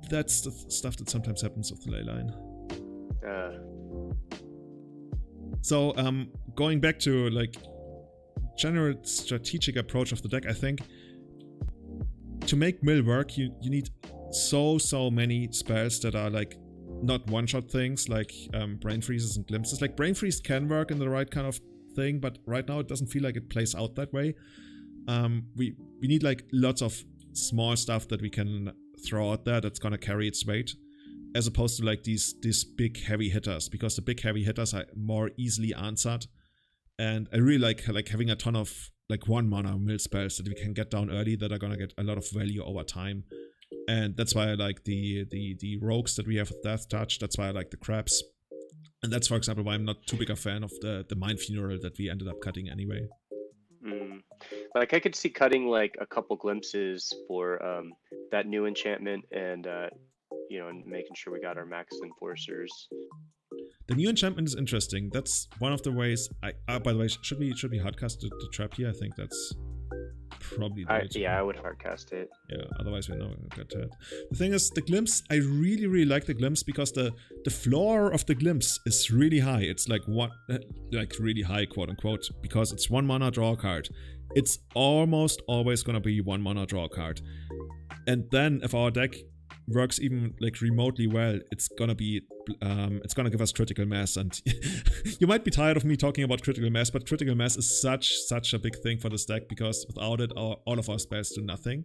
That's the stuff that sometimes happens with the Leyline. So, going back to like general strategic approach of the deck, I think to make Mill work, you need so many spells that are like not one-shot things like Brain Freezes and Glimpses. Like Brain Freeze can work in the right kind of thing, but right now it doesn't feel like it plays out that way. We need like lots of small stuff that we can throw out there that's gonna carry its weight, as opposed to like these big heavy hitters, because the big heavy hitters are more easily answered. And I really like having a ton of like 1 mana mill spells that we can get down early that are gonna get a lot of value over time. And that's why I like the rogues that we have with Death Touch. That's why I like the crabs. And that's, for example, why I'm not too big a fan of the Mind Funeral that we ended up cutting anyway. Like I could see cutting like a couple glimpses for that new enchantment and you know, and making sure we got our max enforcers. The new enchantment is interesting. That's one of the ways. By the way, should we hardcast the trap here? I think that's probably the way to yeah, go. I would hardcast it. Yeah, otherwise we're not gonna get to it. The thing is, the Glimpse, I really like the Glimpse because the floor of the Glimpse is really high. It's like really high, quote unquote, because it's 1 mana, draw a card. It's almost always gonna be 1 mana, draw a card. And then if our deck works even like remotely well, it's gonna give us critical mass. And you might be tired of me talking about critical mass, but critical mass is such a big thing for this deck, because without it all of our spells do nothing.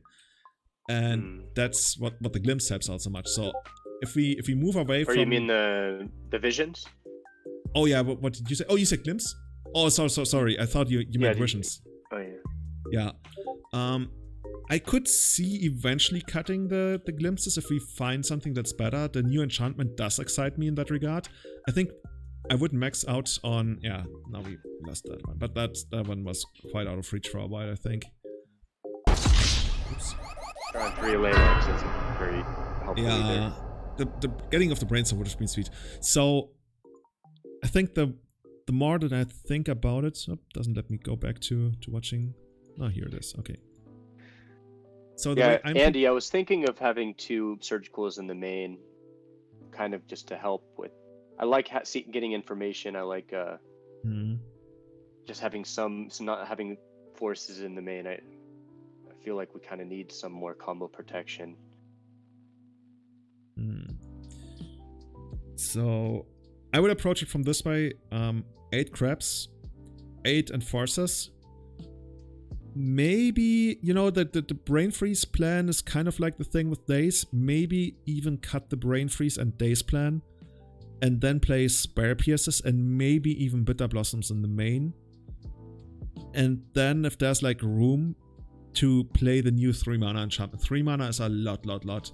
And that's what the Glimpse helps out so much. So if we move away from... Or you mean the visions? Oh yeah, what did you say? Oh, you said Glimpse? Oh, sorry, I thought you meant visions. Oh yeah. Yeah. I could see eventually cutting the Glimpses if we find something that's better. The new enchantment does excite me in that regard. I think I would max out on... Yeah, now we lost that one. But that one was quite out of reach for a while, I think. Oops. Around 3 Leylines isn't very helpful either. The getting of the Brainstorm would have been sweet. So, I think the more that I think about it... Oh, doesn't let me go back to watching... Oh, here it is. Okay. So yeah, Andy, I was thinking of having 2 surgicals in the main, kind of just to help with. I like getting information. I like just having some not having forces in the main. I feel like we kind of need some more combo protection. So I would approach it from this way: 8 crabs, 8 enforcers. Maybe, you know, the Brain Freeze plan is kind of like the thing with Daze. Maybe even cut the Brain Freeze and Daze plan, and then play Spare Pierces and maybe even Bitterblossoms in the main. And then if there's like room to play the new 3 mana enchantment. 3 mana is a lot.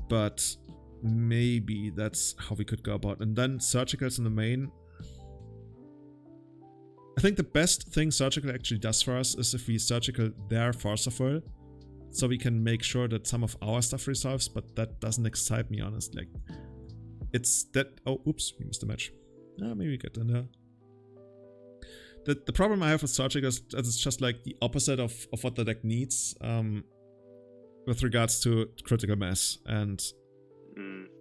But maybe that's how we could go about it. And then Surgicals in the main. I think the best thing Surgical actually does for us is if we Surgical their Force of Will, so we can make sure that some of our stuff resolves, but that doesn't excite me, honestly. Like, it's that... Oh, oops, we missed a match. Maybe we get in there. The problem I have with Surgical is that it's just like the opposite of what the deck needs with regards to critical mass, and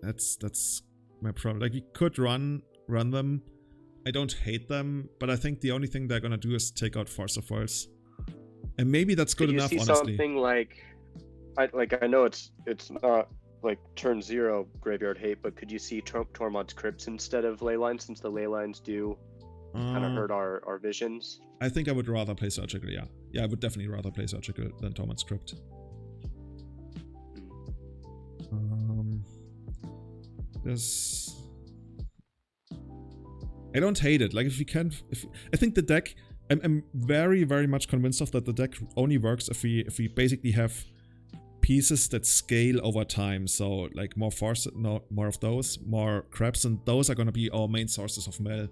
that's my problem. Like, we could run them. I don't hate them, but I think the only thing they're gonna do is take out Force of Wills, and maybe that's good enough. You see honestly, something like I know it's not like turn 0 graveyard hate, but could you see Tormod's Crypts instead of Leyline, since the Leylines do kind of hurt our visions? I think I would rather play Surgical. Yeah, I would definitely rather play Surgical than Tormod's Crypt. There's... I don't hate it. Like, if we can... I think the deck... I'm very, very much convinced of that the deck only works if we basically have pieces that scale over time. So, like, more force, more of those, more crabs, and those are gonna be our main sources of mel.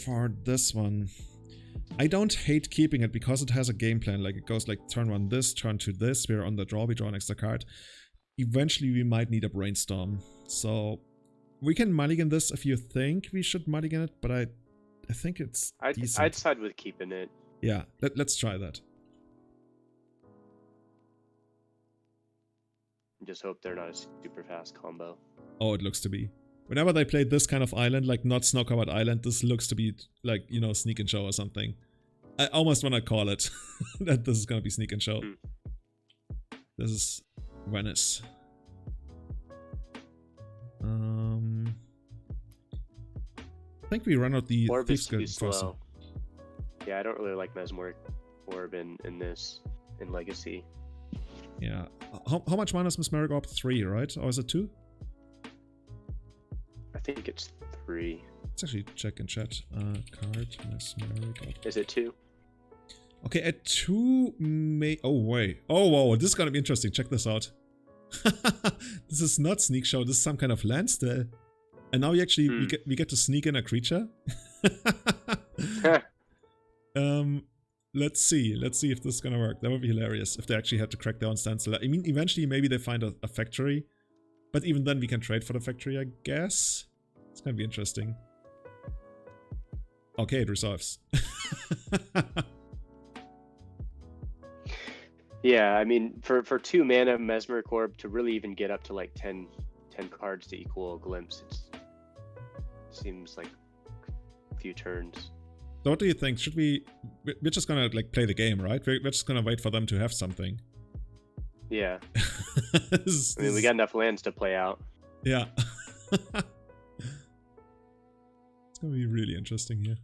For this one... I don't hate keeping it because it has a game plan. Like, it goes like turn 1 this, turn 2 this, we're on the draw, we draw an extra card. Eventually we might need a Brainstorm. So... we can mulligan this if you think we should mulligan it, but I think it's decent. I'd side with keeping it. Yeah, let's try that. Just hope they're not a super fast combo. Oh, it looks to be. Whenever they play this kind of island, like not Snowcovered Island, this looks to be like, you know, Sneak and Show or something. I almost want to call it that this is going to be Sneak and Show. This is Venice. I think we run out the Thieves Guild first. Yeah, I don't really like Mesmeric Orb in this, in Legacy. Yeah. How much mana is Mesmeric Orb? 3, right? Or is it 2? I think it's 3. Let's actually check in chat. Card, Mesmeric Orb. Is it 2? Okay, at 2 may... Oh, wait. Oh, whoa, this is gonna be interesting. Check this out. This is not Sneak Show, this is some kind of land still. And now we actually we get to sneak in a creature. Let's see if this is gonna work. That would be hilarious if they actually had to crack their own standstill. I mean, eventually maybe they find a factory, but even then we can trade for the factory, I guess. It's gonna be interesting. Okay, it resolves. Yeah, I mean, for 2 mana Mesmeric Orb to really even get up to like 10 cards to equal a Glimpse, it seems like a few turns. So what do you think? Should we... We're just gonna like play the game, right? We're just gonna wait for them to have something. Yeah. I mean, we got enough lands to play out. Yeah. It's gonna be really interesting here.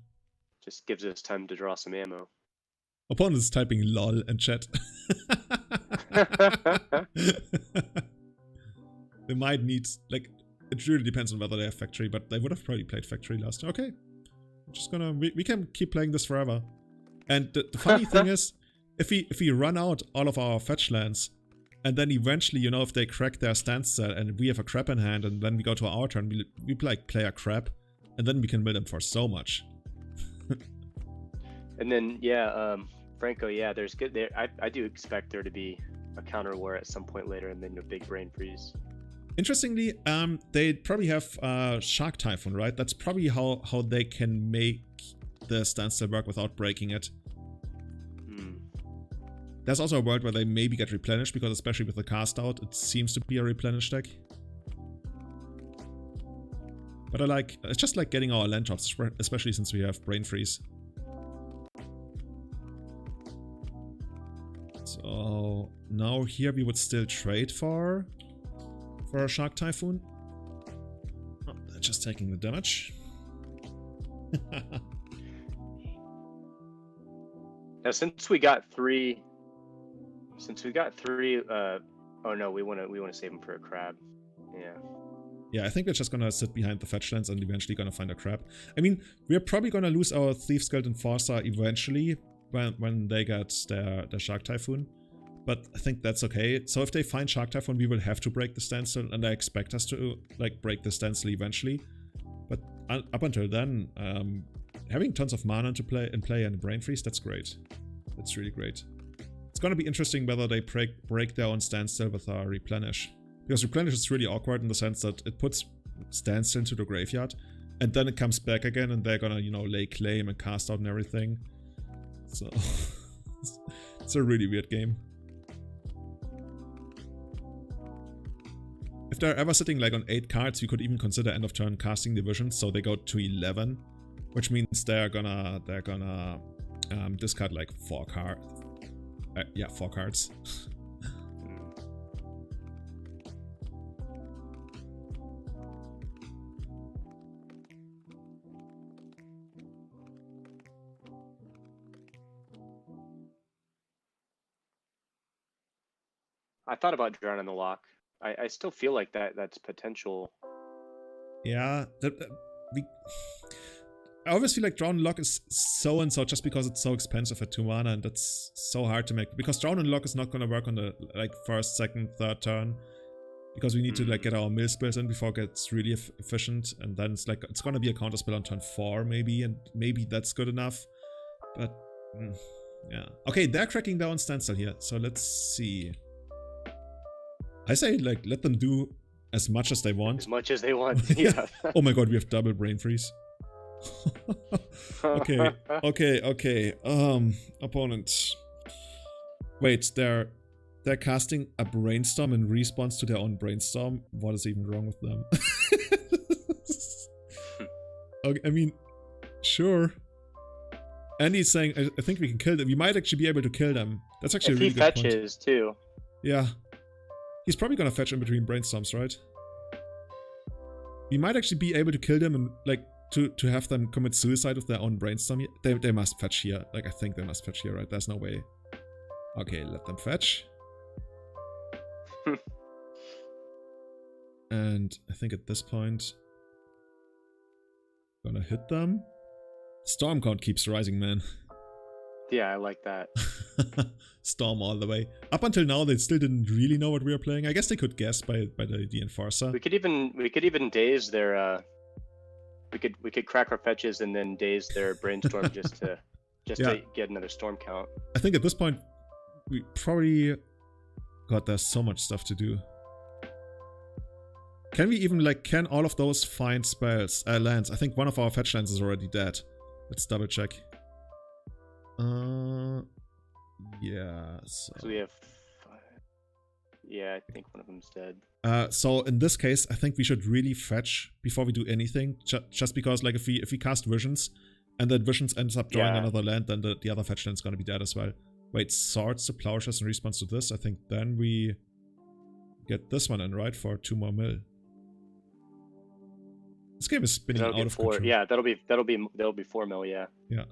Just gives us time to draw some ammo. Opponent is typing lol in chat. They might need, like, it really depends on whether they have factory, but they would have probably played factory last time. Okay. We're just gonna, we can keep playing this forever. And the funny thing is, if we run out all of our fetch lands, and then eventually, you know, if they crack their standstill and we have a crab in hand, and then we go to our turn, we like play a crab, and then we can mill them for so much. And then, yeah, Franco, yeah, there's good there. I do expect there to be a counter war at some point later, and then a big brain freeze. Interestingly, they probably have Shark Typhoon, right? That's probably how they can make the standstill work without breaking it. There's also a world where they maybe get replenished, because especially with the cast out, it seems to be a replenish deck. But it's just like getting our land drops, especially since we have Brain Freeze. So now here we would still trade for a Shark Typhoon. Oh, they're just taking the damage. Now, since we got three, oh no, we want to save them for a crab. Yeah. Yeah, I think we're just gonna sit behind the fetch lands and eventually gonna find a crab. I mean, we're probably gonna lose our Thieves Guild Enforcer eventually when they get their Shark Typhoon. But I think that's okay. So if they find Shark Typhoon, we will have to break the standstill, and I expect us to like break the standstill eventually. But up until then, having tons of mana to play and Brain Freeze, that's great. That's really great. It's gonna be interesting whether they break their own standstill with our Replenish. Because Replenish is really awkward in the sense that it puts standstill into the graveyard, and then it comes back again, and they're gonna, you know, lay claim and cast out and everything. So it's a really weird game. If they're ever sitting like on 8 cards, we could even consider end of turn casting Division, so they go to 11, which means they're gonna discard like 4 cards. Yeah, 4 cards. I thought about drawing the lock. I still feel like that's potential. Yeah, I always feel like Drown and Lock is so and so just because it's so expensive at 2 mana, and that's so hard to make. Because Drown and Lock is not gonna work on the like first, second, third turn, because we need to like get our mill spells in before it gets really efficient, and then it's gonna be a counter spell on turn 4 maybe, and maybe that's good enough. But yeah, okay, they're cracking down standstill here, so let's see. I say, like, let them do as much as they want. As much as they want, yeah. Oh my god, we have double Brain Freeze. Okay. Opponent. Wait, they're casting a Brainstorm in response to their own Brainstorm. What is even wrong with them? Okay, I mean, sure. Andy's saying, I think we can kill them. We might actually be able to kill them. That's actually a really good point. If he fetches, too. Yeah. He's probably gonna fetch in between Brainstorms, right? We might actually be able to kill them and, like, to have them commit suicide with their own Brainstorm. They must fetch here. Like, I think they must fetch here, right? There's no way. Okay, let them fetch. And I think at this point, gonna hit them. Storm count keeps rising, man. Yeah, I like that. Storm all the way. Up until now, they still didn't really know what we were playing. I guess they could guess by the Enforcer. We could even daze their. We could crack our fetches and then daze their Brainstorm just to get another storm count. I think at this point, we probably. God, there's so much stuff to do. Can we even, like, can all of those find spells, lands? I think one of our fetch lands is already dead. Let's double check. Yeah, so... So we have 5. Yeah, I think one of them's dead. So in this case, I think we should really fetch before we do anything. Just because, like, if we cast Visions, and then Visions ends up drawing another land, then the other fetch land's gonna be dead as well. Wait, Swords to Plowshares in response to this? I think then we get this one in, right? For 2 more mil. This game is spinning out of control. Yeah, that'll be 4 mil, yeah. Yeah.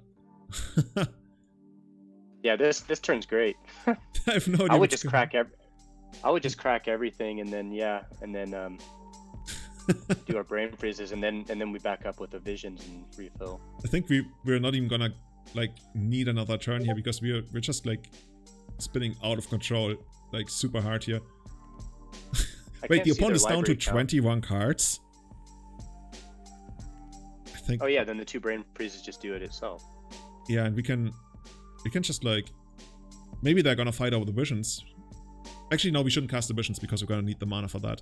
Yeah, this turn's great. I have no idea. I would just crack everything and then do our brain freezes and then we back up with the visions and refill. I think we're not even gonna like need another turn here because we're just like spinning out of control like super hard here. Wait, the opponent is down to 21 cards. I think. Oh yeah, then the 2 brain freezes just do it itself. Yeah, and we can just like maybe they're gonna fight over the visions. Actually, no, we shouldn't cast the visions because we're gonna need the mana for that.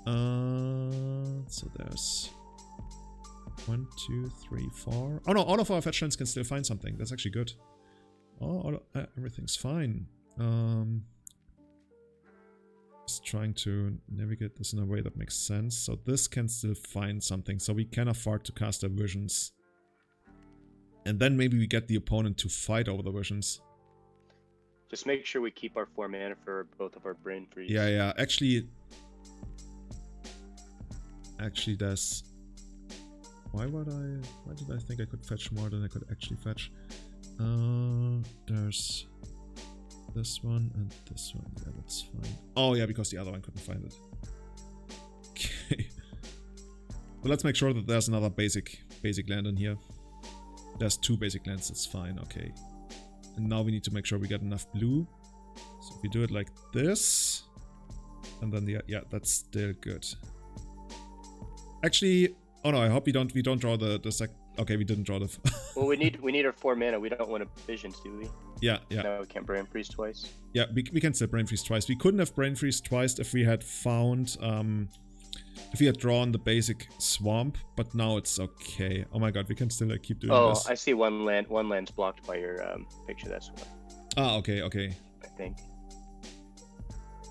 So there's 1, 2, 3, 4. Oh no, all of our fetch lands can still find something. That's actually good. Oh, everything's fine. Just trying to navigate this in a way that makes sense. So this can still find something. So we can afford to cast our visions. And then maybe we get the opponent to fight over the visions. Just make sure we keep our 4 mana for both of our brain freeze. Yeah. Actually, there's... Why did I think I could fetch more than I could actually fetch? There's this one and this one. Yeah, that's fine. Oh yeah, because the other one couldn't find it. Okay. So let's make sure that there's another basic land in here. There's 2 basic lands, that's fine, okay. And now we need to make sure we get enough blue. So if we do it like this, and then yeah, that's still good. Actually, oh no, I hope we don't draw the sec. Okay, we didn't draw the. Well, we need our 4 mana. We don't want to visions, do we? Yeah. No, we can't brain freeze twice. Yeah, we can still brain freeze twice. We couldn't have brain freeze twice if we had found if we had drawn the basic swamp, but now it's okay. Oh my god, we can still like keep doing this. Oh, I see one land. One land's blocked by your picture. That's why. Ah, okay. I think.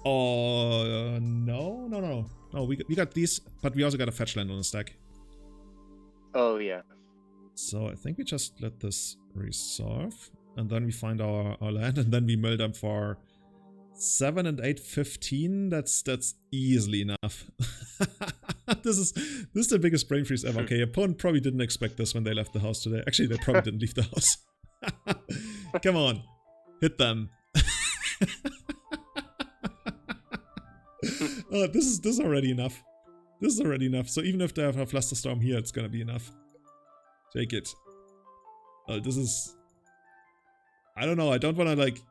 Oh no. No, we got these, but we also got a fetch land on the stack. Oh yeah. So I think we just let this resolve, and then we find our land, and then we mill them for 7 and 8, 15. That's easily enough. This is the biggest brain freeze ever. Okay, opponent probably didn't expect this when they left the house today. Actually, they probably didn't leave the house. Come on, hit them. Oh, this is already enough. This is already enough. So even if they have a Flusterstorm here, it's gonna be enough. Take it. This is... I don't know, I don't want to like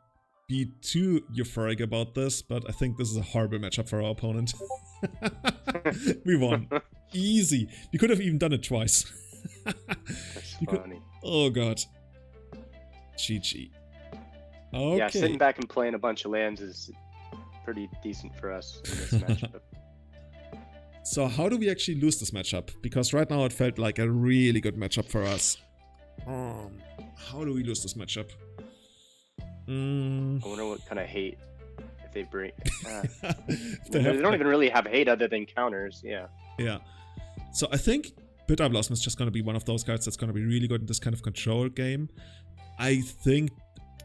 be too euphoric about this, but I think this is a horrible matchup for our opponent. We won. Easy. We could have even done it twice. That's funny. Oh god. GG. Okay. Yeah, sitting back and playing a bunch of lands is pretty decent for us in this matchup. So how do we actually lose this matchup? Because right now it felt like a really good matchup for us. How do we lose this matchup? I wonder what kind of hate if they bring. they don't even really have hate other than counters. Yeah. Yeah. So I think Bitterblossom is just going to be one of those cards that's going to be really good in this kind of control game. I think,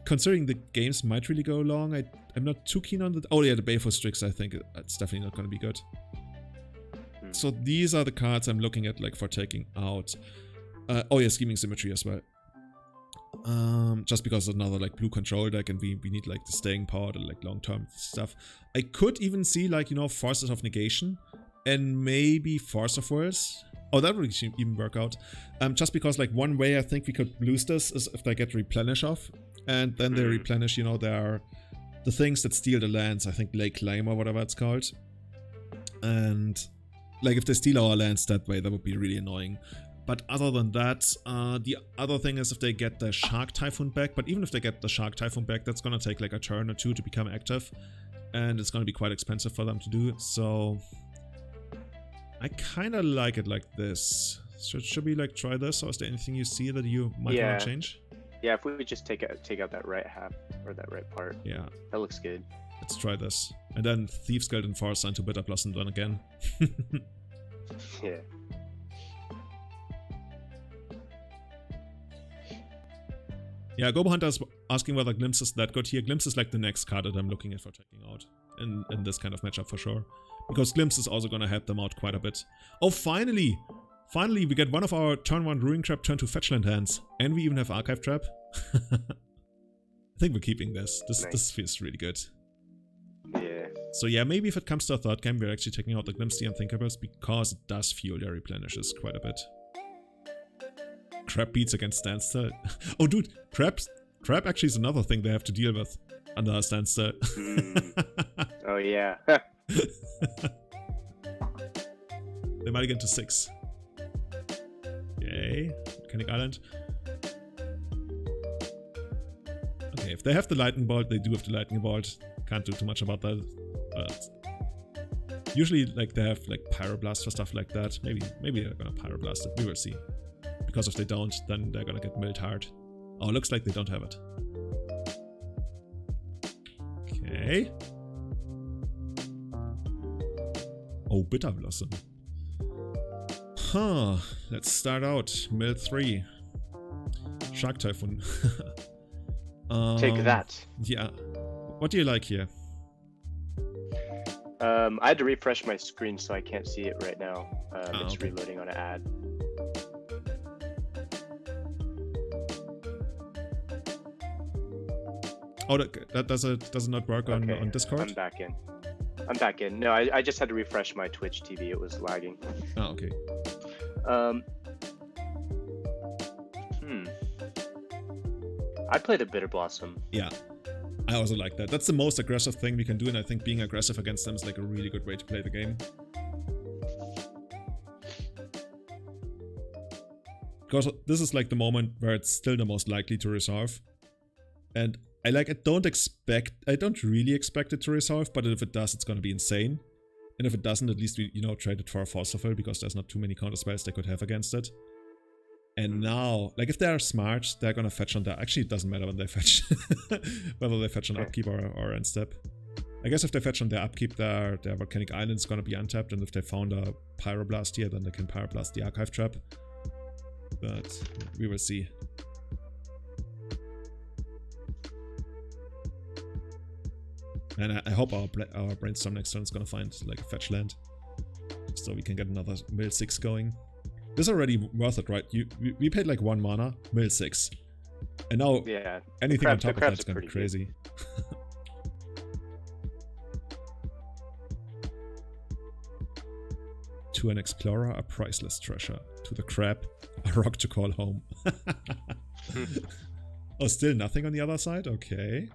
considering the games might really go long, I'm not too keen on the... Oh yeah, the Baleful Strix, I think it's definitely not going to be good. So these are the cards I'm looking at like for taking out. Oh yeah, Scheming Symmetry as well. Just because it's another like blue control deck and we need like the staying power, the like long-term stuff. I could even see like, you know, Forces of Negation and maybe Force of Words. Oh, that would even work out. Just because like one way I think we could lose this is if they get Replenish off. And then they replenish, you know, the things that steal the lands. I think Leyline or whatever it's called. And like if they steal our lands that way, that would be really annoying. But other than that, the other thing is if they get the Shark Typhoon back. But even if they get the Shark Typhoon back, that's going to take like a turn or two to become active. And it's going to be quite expensive for them to do. So I kind of like it like this. Should we like try this, or is there anything you see that you might want to change? Yeah, if we would just take out that right half or that right part. Yeah, that looks good. Let's try this, and then Thieves Guild and Force into Bitterblossom done again. Yeah. Yeah, Gobo Hunter is asking whether Glimpse is that good here. Glimpse is like the next card that I'm looking at for checking out in this kind of matchup for sure. Because Glimpse is also going to help them out quite a bit. Oh, finally! Finally, we get one of our turn 1 Ruin Trap turn to Fetchland hands. And we even have Archive Trap. I think we're keeping this. This feels really good. Yeah. So yeah, maybe if it comes to a third game, we're actually taking out the Glimpse the Unthinkables because it does fuel their replenishes quite a bit. Crab beats against Standstill. Oh dude, Crab actually is another thing they have to deal with under a Standstill. Oh yeah. They might get to 6. Yay. Volcanic Island. Okay, if they have the Lightning Bolt, they do have the Lightning Bolt. Can't do too much about that. But usually like they have like Pyroblast for stuff like that. Maybe they're gonna Pyroblast it. We will see. Because if they don't, then they're gonna get milled hard. Oh, looks like they don't have it. Okay. Oh, Bitterblossom. Huh. Let's start out. Mill 3. Shark Typhoon. Take that. Yeah. What do you like here? I had to refresh my screen, so I can't see it right now. It's okay. reloading on an ad. Oh, that does it not work on Discord? I'm back in. No, I just had to refresh my Twitch TV. It was lagging. Oh, okay. I played a Bitterblossom. Yeah. I also like that. That's the most aggressive thing we can do, and I think being aggressive against them is like a really good way to play the game. Because this is like the moment where it's still the most likely to resolve. And I don't really expect it to resolve, but if it does, it's gonna be insane. And if it doesn't, at least we, trade it for a Force of Will, because there's not too many counter spells they could have against it. And now, like if they're smart, they're gonna fetch on that. Actually, it doesn't matter when they fetch. Whether they fetch on upkeep or end step. I guess if they fetch on their upkeep, their Volcanic Island is gonna be untapped, and if they found a Pyroblast here, then they can Pyroblast the Archive Trap. But we will see. And I hope our Brainstorm next turn is gonna find like a fetch land, so we can get another mill 6 going. This is already worth it, right? We paid like 1 mana, mill 6, and now anything on top of that's gonna be crazy. To an explorer, a priceless treasure. To the crab, a rock to call home. Oh, still nothing on the other side? Okay.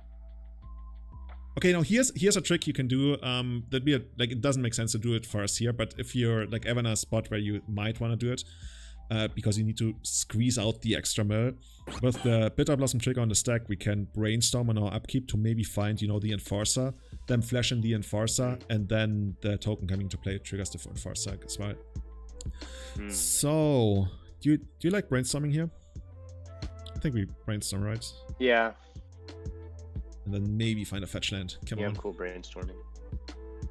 Okay, now here's a trick you can do. It doesn't make sense to do it first here, but if you're like ever in a spot where you might want to do it, because you need to squeeze out the extra mill, with the Bitterblossom trigger on the stack, we can Brainstorm on our upkeep to maybe find, the Enforcer, then flash in the Enforcer, and then the token coming to play triggers the Enforcer as well. So, do you like Brainstorming here? I think we Brainstorm, right? Yeah. And then maybe find a fetch land. Come on. Yeah, I'm cool Brainstorming.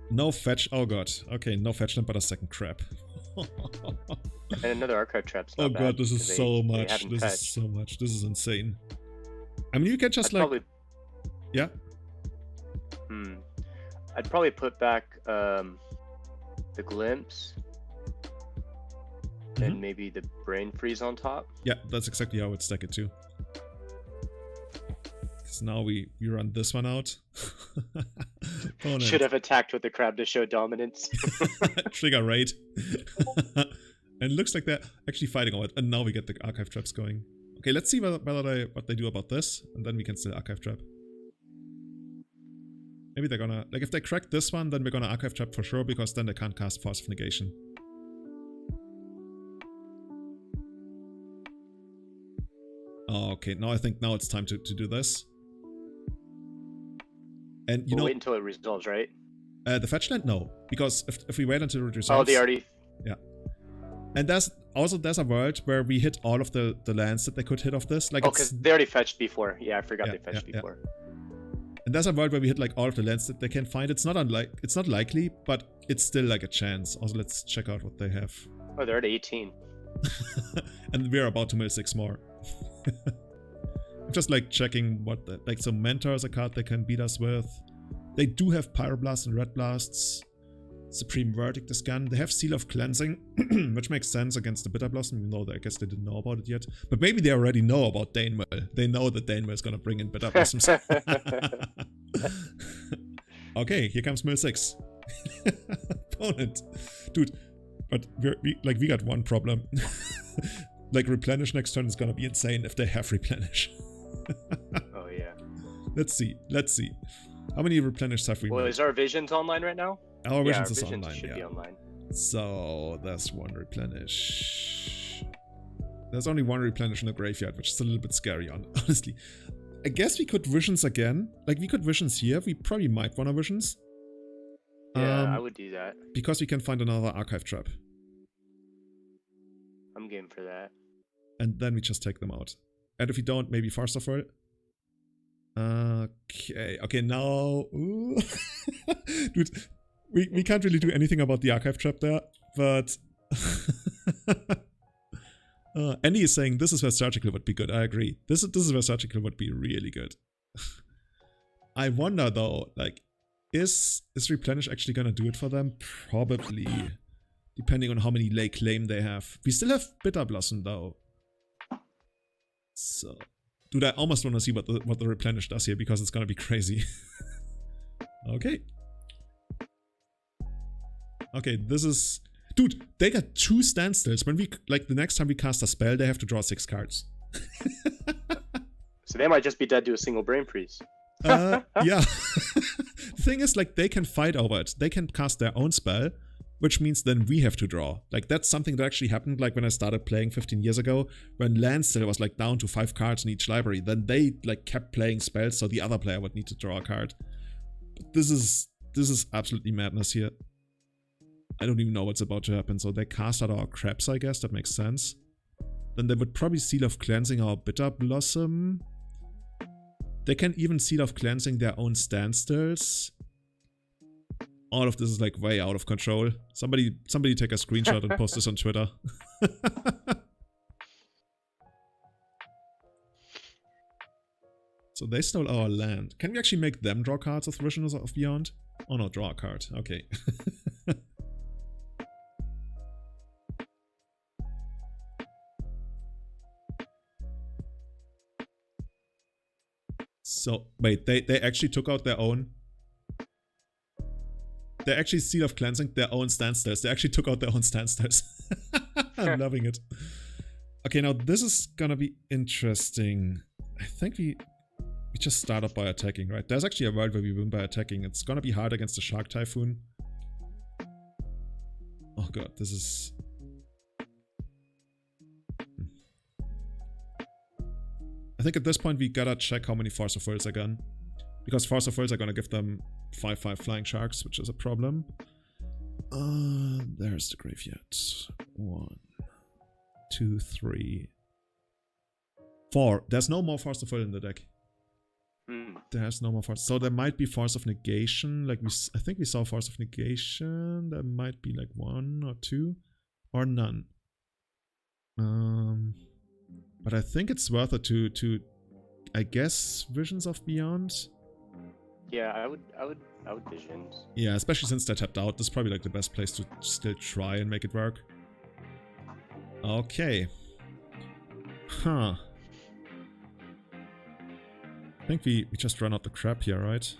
No fetch. Oh god. Okay, no fetch land, but a second crab. And another Archive Trap's not bad. Oh god, this is so much. This is so much. This is insane. I mean, you can just yeah. I'd probably put back the Glimpse. And maybe the Brain Freeze on top. Yeah, that's exactly how I would stack it too. Now we run this one out. Should have attacked with the crab to show dominance. Trigger raid. And it looks like they're actually fighting on it. And now we get the Archive Traps going. Okay, let's see what they do about this. And then we can still Archive Trap. Maybe they're gonna... Like, if they crack this one, then we're gonna Archive Trap for sure, because then they can't cast Force of Negation. Oh, okay, now I think it's time to do this. And we'll wait until it resolves, right? The fetch land? No. Because if we wait until it resolves... Oh, they already... Yeah. And there's a world where we hit all of the lands that they could hit off this. Like, oh, because they already fetched before. Yeah, I forgot they fetched before. And there's a world where we hit like all of the lands that they can find. It's not likely, but it's still like a chance. Also, let's check out what they have. Oh, they're at 18. And we're about to mill 6 more. I'm just like checking what like, so Mentor is a card they can beat us with. They do have Pyroblast and Red Blasts. Supreme Verdict is gone. They have Seal of Cleansing, which makes sense against the Bitterblossom, even though I guess they didn't know about it yet. But maybe they already know about Dane Mill. They know that Dane Mill is going to bring in Bitterblossoms. Okay, here comes Mill 6. Opponent. Dude, but we got one problem. Like, Replenish next turn is going to be insane if they have Replenish. Oh, yeah. Let's see. How many Replenish have we Well, made? is our Visions online right now? Our Visions is Visions online, should be online. So, there's one Replenish. There's only one Replenish in the graveyard, which is a little bit scary, honestly. I guess we could Visions again. Like, we could Visions here. We probably might want to Visions. Yeah, I would do that. Because we can find another Archive Trap. I'm game for that. And then we just take them out. And if we don't, maybe Force of Will. Okay, now... Ooh. Dude, we can't really do anything about the Archive Trap there, but... Andy is saying this is where Surgical would be good. I agree. This is where Surgical would be really good. I wonder though, like, is Replenish actually gonna do it for them? Probably. Depending on how many lay claim they have. We still have Bitterblossom though. So, dude, I almost want to see what the Replenish does here because it's gonna be crazy. Okay. Okay, this is... Dude, they got 2 standstills. When we, like, the next time we cast a spell, they have to draw 6 cards. So they might just be dead to a single Brain Freeze. Yeah. The thing is, like, they can fight over it. They can cast their own spell, which means then we have to draw. Like, that's something that actually happened, like, when I started playing 15 years ago, when land still was, like, down to 5 cards in each library. Then they, like, kept playing spells, so the other player would need to draw a card. But this is absolutely madness here. I don't even know what's about to happen. So they cast out our Crabs, I guess. That makes sense. Then they would probably Seal of Cleansing our Bitterblossom. They can even Seal of Cleansing their own standstills. All of this is like way out of control. Somebody take a screenshot and post this on Twitter. So they stole our land. Can we actually make them draw cards with Visions of Beyond? Oh no, draw a card. Okay. So, wait, they actually took out their own... They actually Seal of Cleansing their own standstills. They actually took out their own standstills. I'm loving it. Okay, now this is gonna be interesting. I think we just start up by attacking, right? There's actually a world where we win by attacking. It's gonna be hard against the Shark Typhoon. Oh god, this is... I think at this point we gotta check how many Force of Wills are gone. Because Force of Wills are gonna give them 5/5 Flying Sharks, which is a problem. There's the graveyard. 1, 2, 3, 4. There's no more Force of Will in the deck. There's no more Force. So there might be Force of Negation. Like I think we saw Force of Negation. There might be like 1 or 2 or none. But I think it's worth it to I guess Visions of Beyond. Yeah, I would Visions. Yeah, especially since they're tapped out. This is probably like the best place to still try and make it work. Okay. Huh. I think we just run out the crap here, right?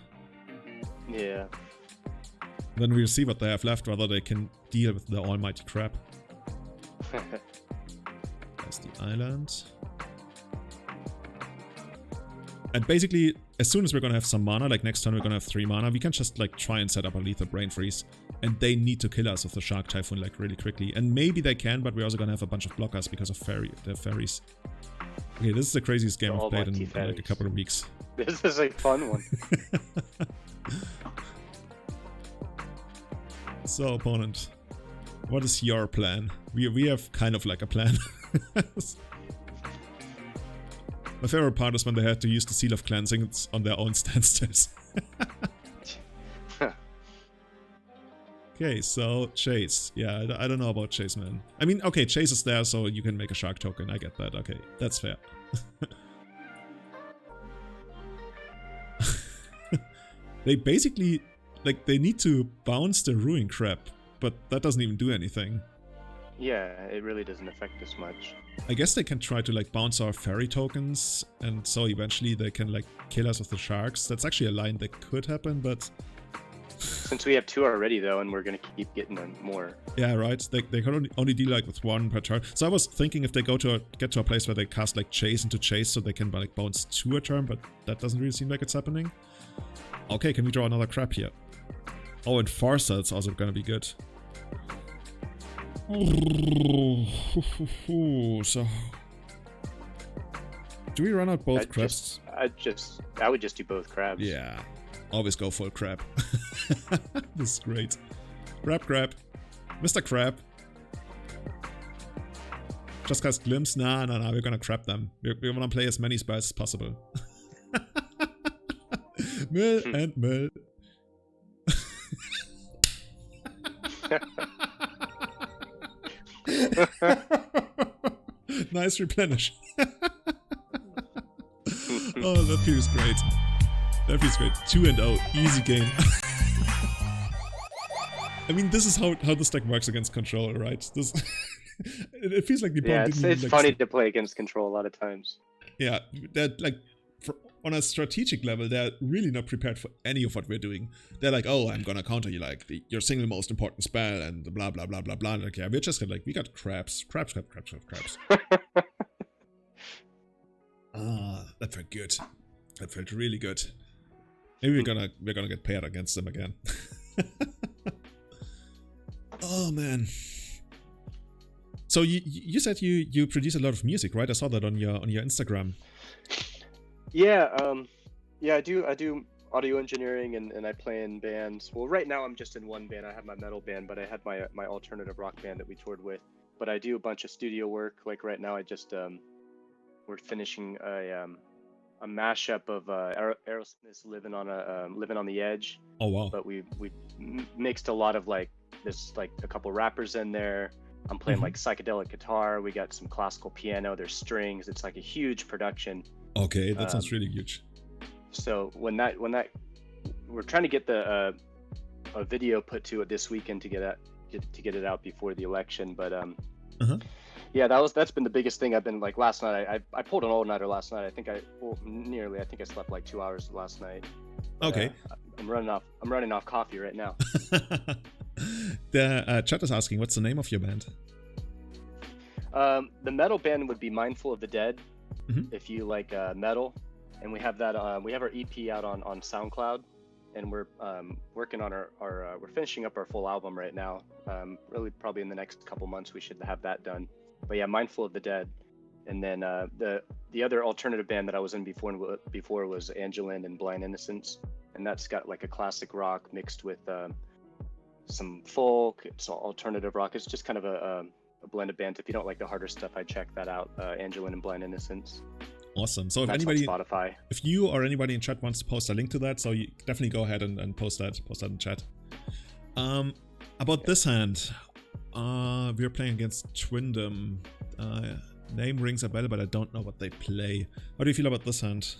Yeah. Then we'll see what they have left, whether they can deal with the almighty crap. There's the island. And basically, as soon as we're gonna have some mana, like next turn we're gonna have 3 mana, we can just like try and set up a lethal Brain Freeze. And they need to kill us with the Shark Typhoon like really quickly. And maybe they can, but we're also gonna have a bunch of blockers because of their fairies. Okay, this is the craziest game I've played in like a couple of weeks. This is a fun one. So, opponent. What is your plan? We have kind of like a plan. My favorite part is when they had to use the Seal of Cleansing on their own standstills. Okay, so Chase. Yeah, I don't know about Chase, man. I mean, okay, Chase is there, so you can make a Shark token. I get that. Okay, that's fair. They basically, like, they need to bounce the Ruin Crab, but that doesn't even do anything. Yeah, it really doesn't affect us much. I guess they can try to like bounce our fairy tokens, and so eventually they can like kill us with the sharks. That's actually a line that could happen, but since we have 2 already though, and we're gonna keep getting them more. Yeah, right. They can only deal like with 1 per turn. So I was thinking if they get to a place where they cast like Chase into Chase, so they can like bounce 2 a turn, but that doesn't really seem like it's happening. Okay, can we draw another crab here? Oh, and Farsa, it's also gonna be good. So, do we run out both crabs? I would just do both crabs. Yeah, always go full crab. This is great. Crab, Mr. Crab. Just cast Glimpse. Nah, we're gonna crab them. We wanna play as many spells as possible. Mill and mill. Nice replenish. Oh, that feels great. That feels great. 2-0, easy game. I mean, this is how this deck works against control, right? This it feels like the opponent it's funny to play against control a lot of times. Yeah, that like on a strategic level, they're really not prepared for any of what we're doing. They're like, oh, I'm gonna counter you like your single most important spell and blah blah blah blah blah. Like, yeah, we're just like, we got crabs. That felt good. That felt really good. Maybe we're gonna get paired against them again. Oh man. So you said you produce a lot of music, right? I saw that on your Instagram. Yeah, I do audio engineering and I play in bands. Well, right now I'm just in one band. I have my metal band, but I had my alternative rock band that we toured with. But I do a bunch of studio work. Like right now, I just we're finishing a mashup of Aerosmith's "Living on the Edge." Oh wow! But we mixed a lot of like a couple rappers in there. I'm playing like psychedelic guitar. We got some classical piano. There's strings. It's like a huge production. Okay, that sounds really huge. So when that we're trying to get a video put to it this weekend to get it out before the election, but yeah, that's been the biggest thing. I've been like last night. I pulled an all-nighter last night. I think I slept like 2 hours last night. Okay. I'm running off coffee right now. The chat is asking, what's the name of your band? The metal band would be Mindful of the Dead. Mm-hmm. If you like metal, and we have that. We have our EP out on SoundCloud, and we're working on our we're finishing up our full album right now. Really, probably in the next couple months we should have that done. But yeah, Mindful of the Dead, and then the other alternative band that I was in before was Angeline and Blind Innocence, and that's got like a classic rock mixed with some folk, some alternative rock. It's just kind of a blended band. If you don't like the harder stuff, I'd check that out. Angeline and Blind Innocence. Awesome. So if that's anybody, on Spotify. If you or anybody in chat wants to post a link to that, so you definitely go ahead and post that in chat. About this hand, we're playing against Twindom. Name rings a bell, but I don't know what they play. How do you feel about this hand?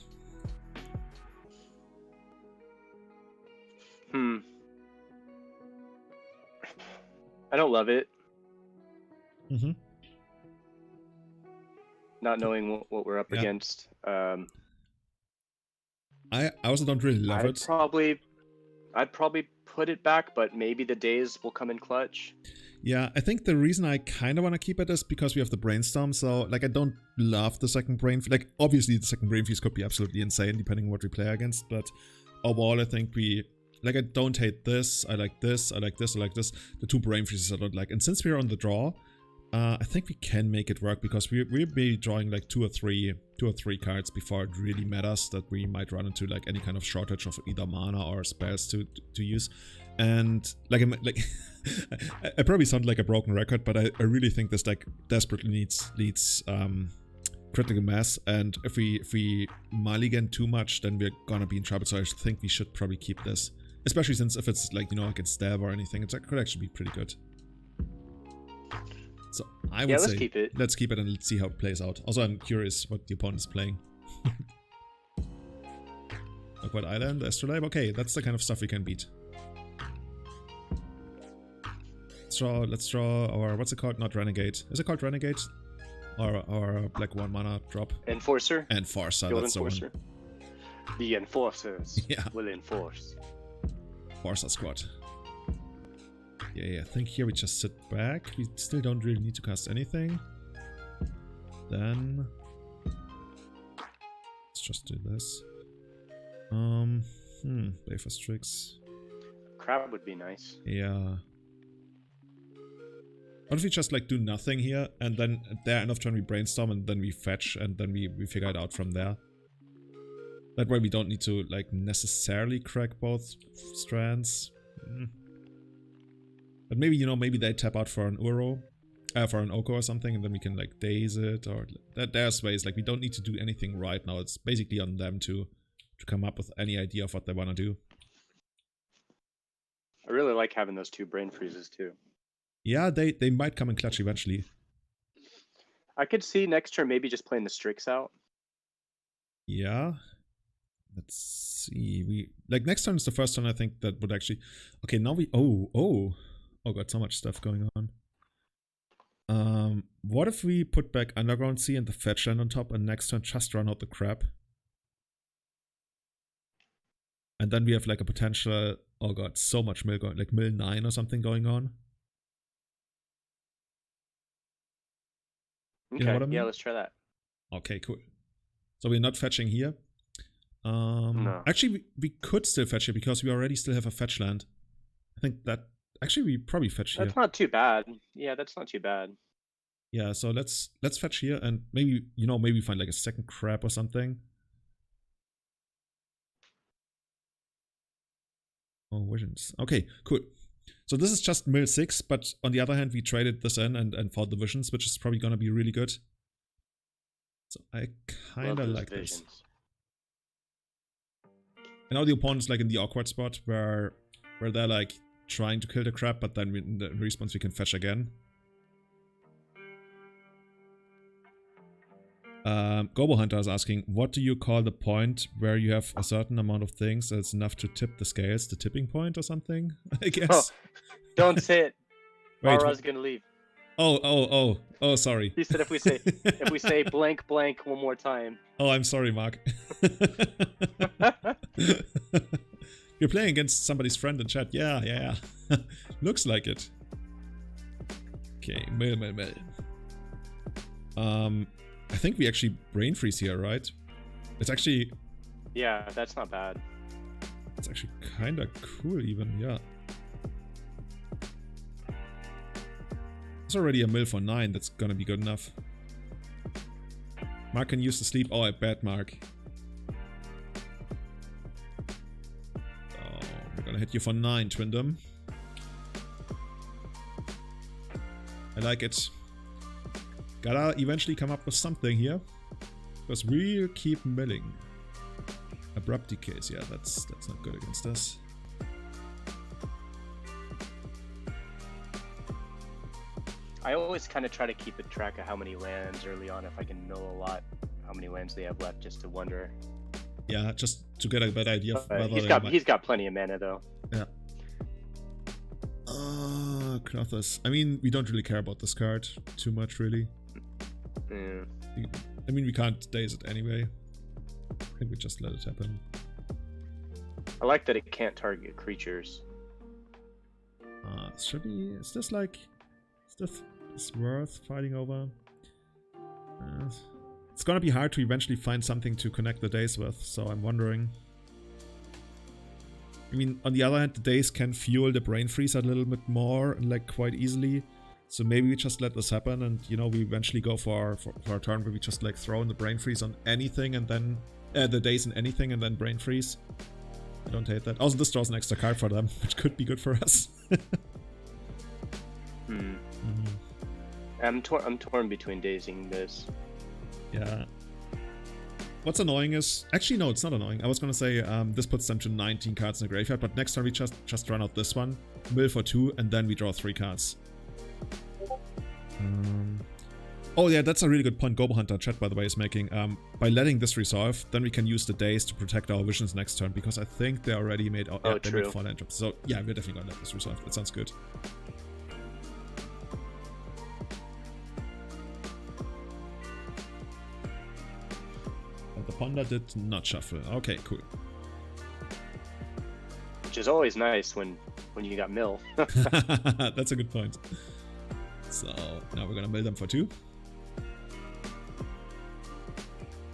I don't love it. Mm-hmm. Not knowing what we're up against. I also don't really love it. I'd probably put it back, but maybe the Daze will come in clutch. Yeah, I think the reason I kind of want to keep it is because we have the Brainstorm. So, like, I don't love the second Brain. Like, obviously, the second Brain Freeze could be absolutely insane depending on what we play against. But overall, I think I don't hate this. I like this. I like this. I like this. The 2 Brain Freezes I don't like. And since we're on the draw, I think we can make it work because we'll be drawing like 2 or 3 cards before it really matters that we might run into like any kind of shortage of either mana or spells to use. And like I probably sound like a broken record, but I really think this deck desperately needs critical mass, and if we mulligan too much, then we're gonna be in trouble. So I think we should probably keep this, especially since if it's like, you know, against stab or anything, it could actually be pretty good. So I would say let's keep it and let's see how it plays out. Also, I'm curious what the opponent is playing. Awkward Island, Astrolabe. Okay, that's the kind of stuff we can beat. Let's draw our, what's it called? Not Renegade. Is it called Renegade? Or black 1 mana drop. Enforcer? Enforcer, Gold that's Enforcer. The Enforcers will enforce. Enforcer squad. Yeah, I think here we just sit back. We still don't really need to cast anything. Then let's just do this. Baleful Strix. Crab would be nice. Yeah. What if we just like do nothing here, and then at the end of turn we brainstorm, and then we fetch, and then we figure it out from there. That way we don't need to like necessarily crack both strands. But maybe, you know, maybe they tap out for an Uro, for an Oko or something, and then we can like daze it, or there's ways. Like we don't need to do anything right now. It's basically on them to come up with any idea of what they want to do. I really like having those 2 brain freezes too. Yeah, they might come in clutch eventually. I could see next turn maybe just playing the Strix out. Yeah. Let's see. We like next turn is the first turn I think that would actually. Okay, now we got so much stuff going on. What if we put back Underground Sea and the fetch land on top, and next turn just run out the crab? And then we have like a potential, oh god, so much mill going, like mill 9 or something going on. Okay, you know what I mean? Yeah, let's try that. Okay, cool. So we're not fetching here. No. Actually, we could still fetch here because we already still have a fetch land. I think that actually we probably fetch here. That's not too bad. Yeah, that's not too bad. Yeah, so let's fetch here, and maybe, you know, maybe find like a second crab or something. Oh, visions. Okay, cool. So this is just mill 6, but on the other hand, we traded this in and found the visions, which is probably gonna be really good. So I kinda like this. And now the opponent's like in the awkward spot where they're like trying to kill the crab, but then in the response we can fetch again. Gobo Hunter is asking, what do you call the point where you have a certain amount of things that's enough to tip the scales? The tipping point or something? I guess. Oh, don't say it. Wait, Mara's gonna leave. Oh, sorry. He said if we say blank blank one more time. Oh, I'm sorry, Mark. You're playing against somebody's friend in chat. Yeah. Looks like it. Okay, mill. I think we actually brain freeze here, right? It's actually... Yeah, that's not bad. It's actually kind of cool even, yeah. It's already a mill for 9, that's gonna be good enough. Mark can use the sleep. Oh, I bet, Mark. Oh, we're gonna hit you for 9, Twindom. I like it. Gotta eventually come up with something here, because we'll keep milling. Abrupt decays, yeah, that's not good against us. I always kind of try to keep a track of how many lands early on, if I can know a lot, how many lands they have left, just to wonder. Yeah, just to get a better idea of whether he's got plenty of mana though. Yeah. Clothus. I mean, we don't really care about this card too much, really. Yeah. I mean, we can't daze it anyway. I think we just let it happen. I like that it can't target creatures. Should we? Is this like... Is worth fighting over? It's gonna be hard to eventually find something to connect the Daze with, so I'm wondering. I mean, on the other hand, the Daze can fuel the brain freeze a little bit more, and like quite easily. So maybe we just let this happen, and you know, we eventually go for a turn where we just like throw in the brain freeze on anything, and then the Daze in anything, and then brain freeze. I don't hate that. Also, this draws an extra card for them, which could be good for us. I'm torn between dazing this. Yeah. What's annoying is... Actually, no, it's not annoying. I was gonna say this puts them to 19 cards in the graveyard, but next time we just run out this one, mill for 2, and then we draw 3 cards. Oh yeah, that's a really good point Gobo Hunter chat, by the way, is making. By letting this resolve, then we can use the Daze to protect our visions next turn, because I think they already made... they made 4 land drops. So yeah, we're definitely gonna let this resolve. That sounds good. The Ponder did not shuffle. Okay, cool. Which is always nice when you got mill. That's a good point. So now we're gonna mill them for 2.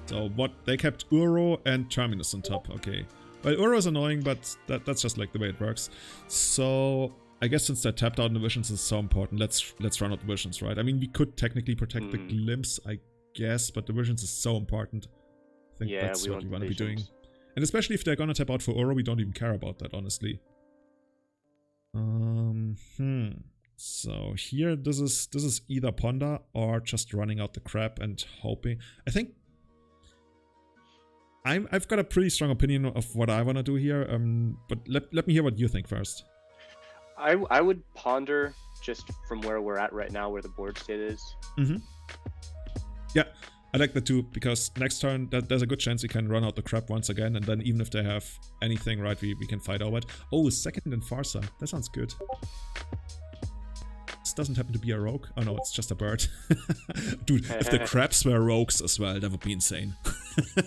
So what, they kept Uro and Terminus on top. Okay. Well, Uro is annoying, but that's just like the way it works. So I guess since they're tapped out in the visions is so important, let's run out the visions, right? I mean, we could technically protect the Glimpse, I guess, but the visions is so important. I think that's what we want to be doing. And especially if they're gonna tap out for Uro, we don't even care about that, honestly. So here, this is either Ponder or just running out the crab and hoping. I think I've got a pretty strong opinion of what I want to do here. But let me hear what you think first. I would ponder just from where we're at right now, where the board state is. Yeah, I like that too, because next turn there's a good chance we can run out the crab once again, and then even if they have anything, right, we can fight over it. Oh, second Enforcer. That sounds good. This doesn't happen to be a rogue. Oh no, it's just a bird. Dude, if the crabs were rogues as well, that would be insane.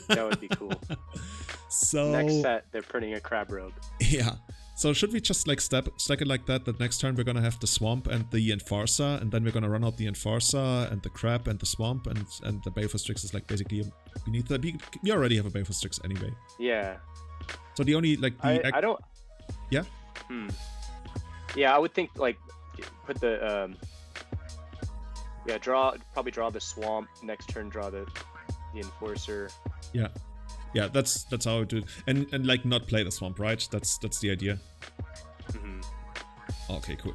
That would be cool. So next set, they're printing a crab rogue. Yeah. So should we just like stack it like that? That next turn we're gonna have the swamp and the Enforcer, and then we're gonna run out the Enforcer and the crab and the swamp, and the Baleful Strix is like basically beneath that. We already have a Baleful Strix anyway. Yeah. So the only like I don't. Yeah. Yeah, I would think like put the probably draw the swamp next turn. Draw the Enforcer. Yeah. Yeah, that's how I would do it. And like not play the swamp, right? That's the idea. Okay, cool.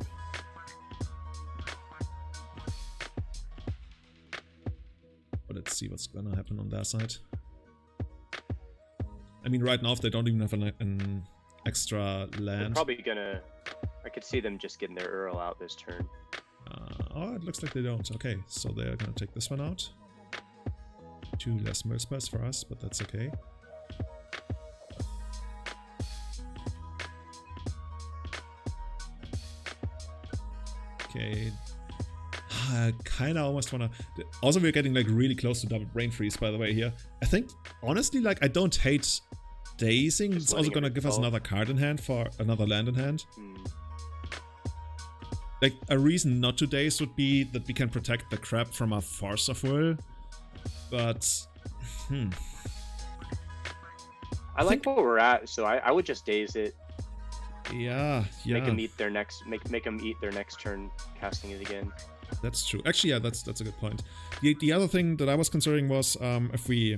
But let's see what's gonna happen on their side. I mean, right now if they don't even have an extra land, they're probably gonna. I could see them just getting their Earl out this turn. Oh, it looks like they don't. Okay, so they're gonna take this one out. 2 less mill spells for us, but that's okay. Okay. I kinda almost wanna... Also, we're getting like really close to double brain freeze, by the way, here. I think, honestly, like, I don't hate dazing. It's also gonna give us another card in hand for another land in hand. Like, a reason not to daze would be that we can protect the crab from a Force of Will. But... I like where we're at, so I would just daze it. Yeah. Make them eat their next. Make them eat their next turn, casting it again. That's true. Actually, yeah, that's a good point. The other thing that I was considering was if we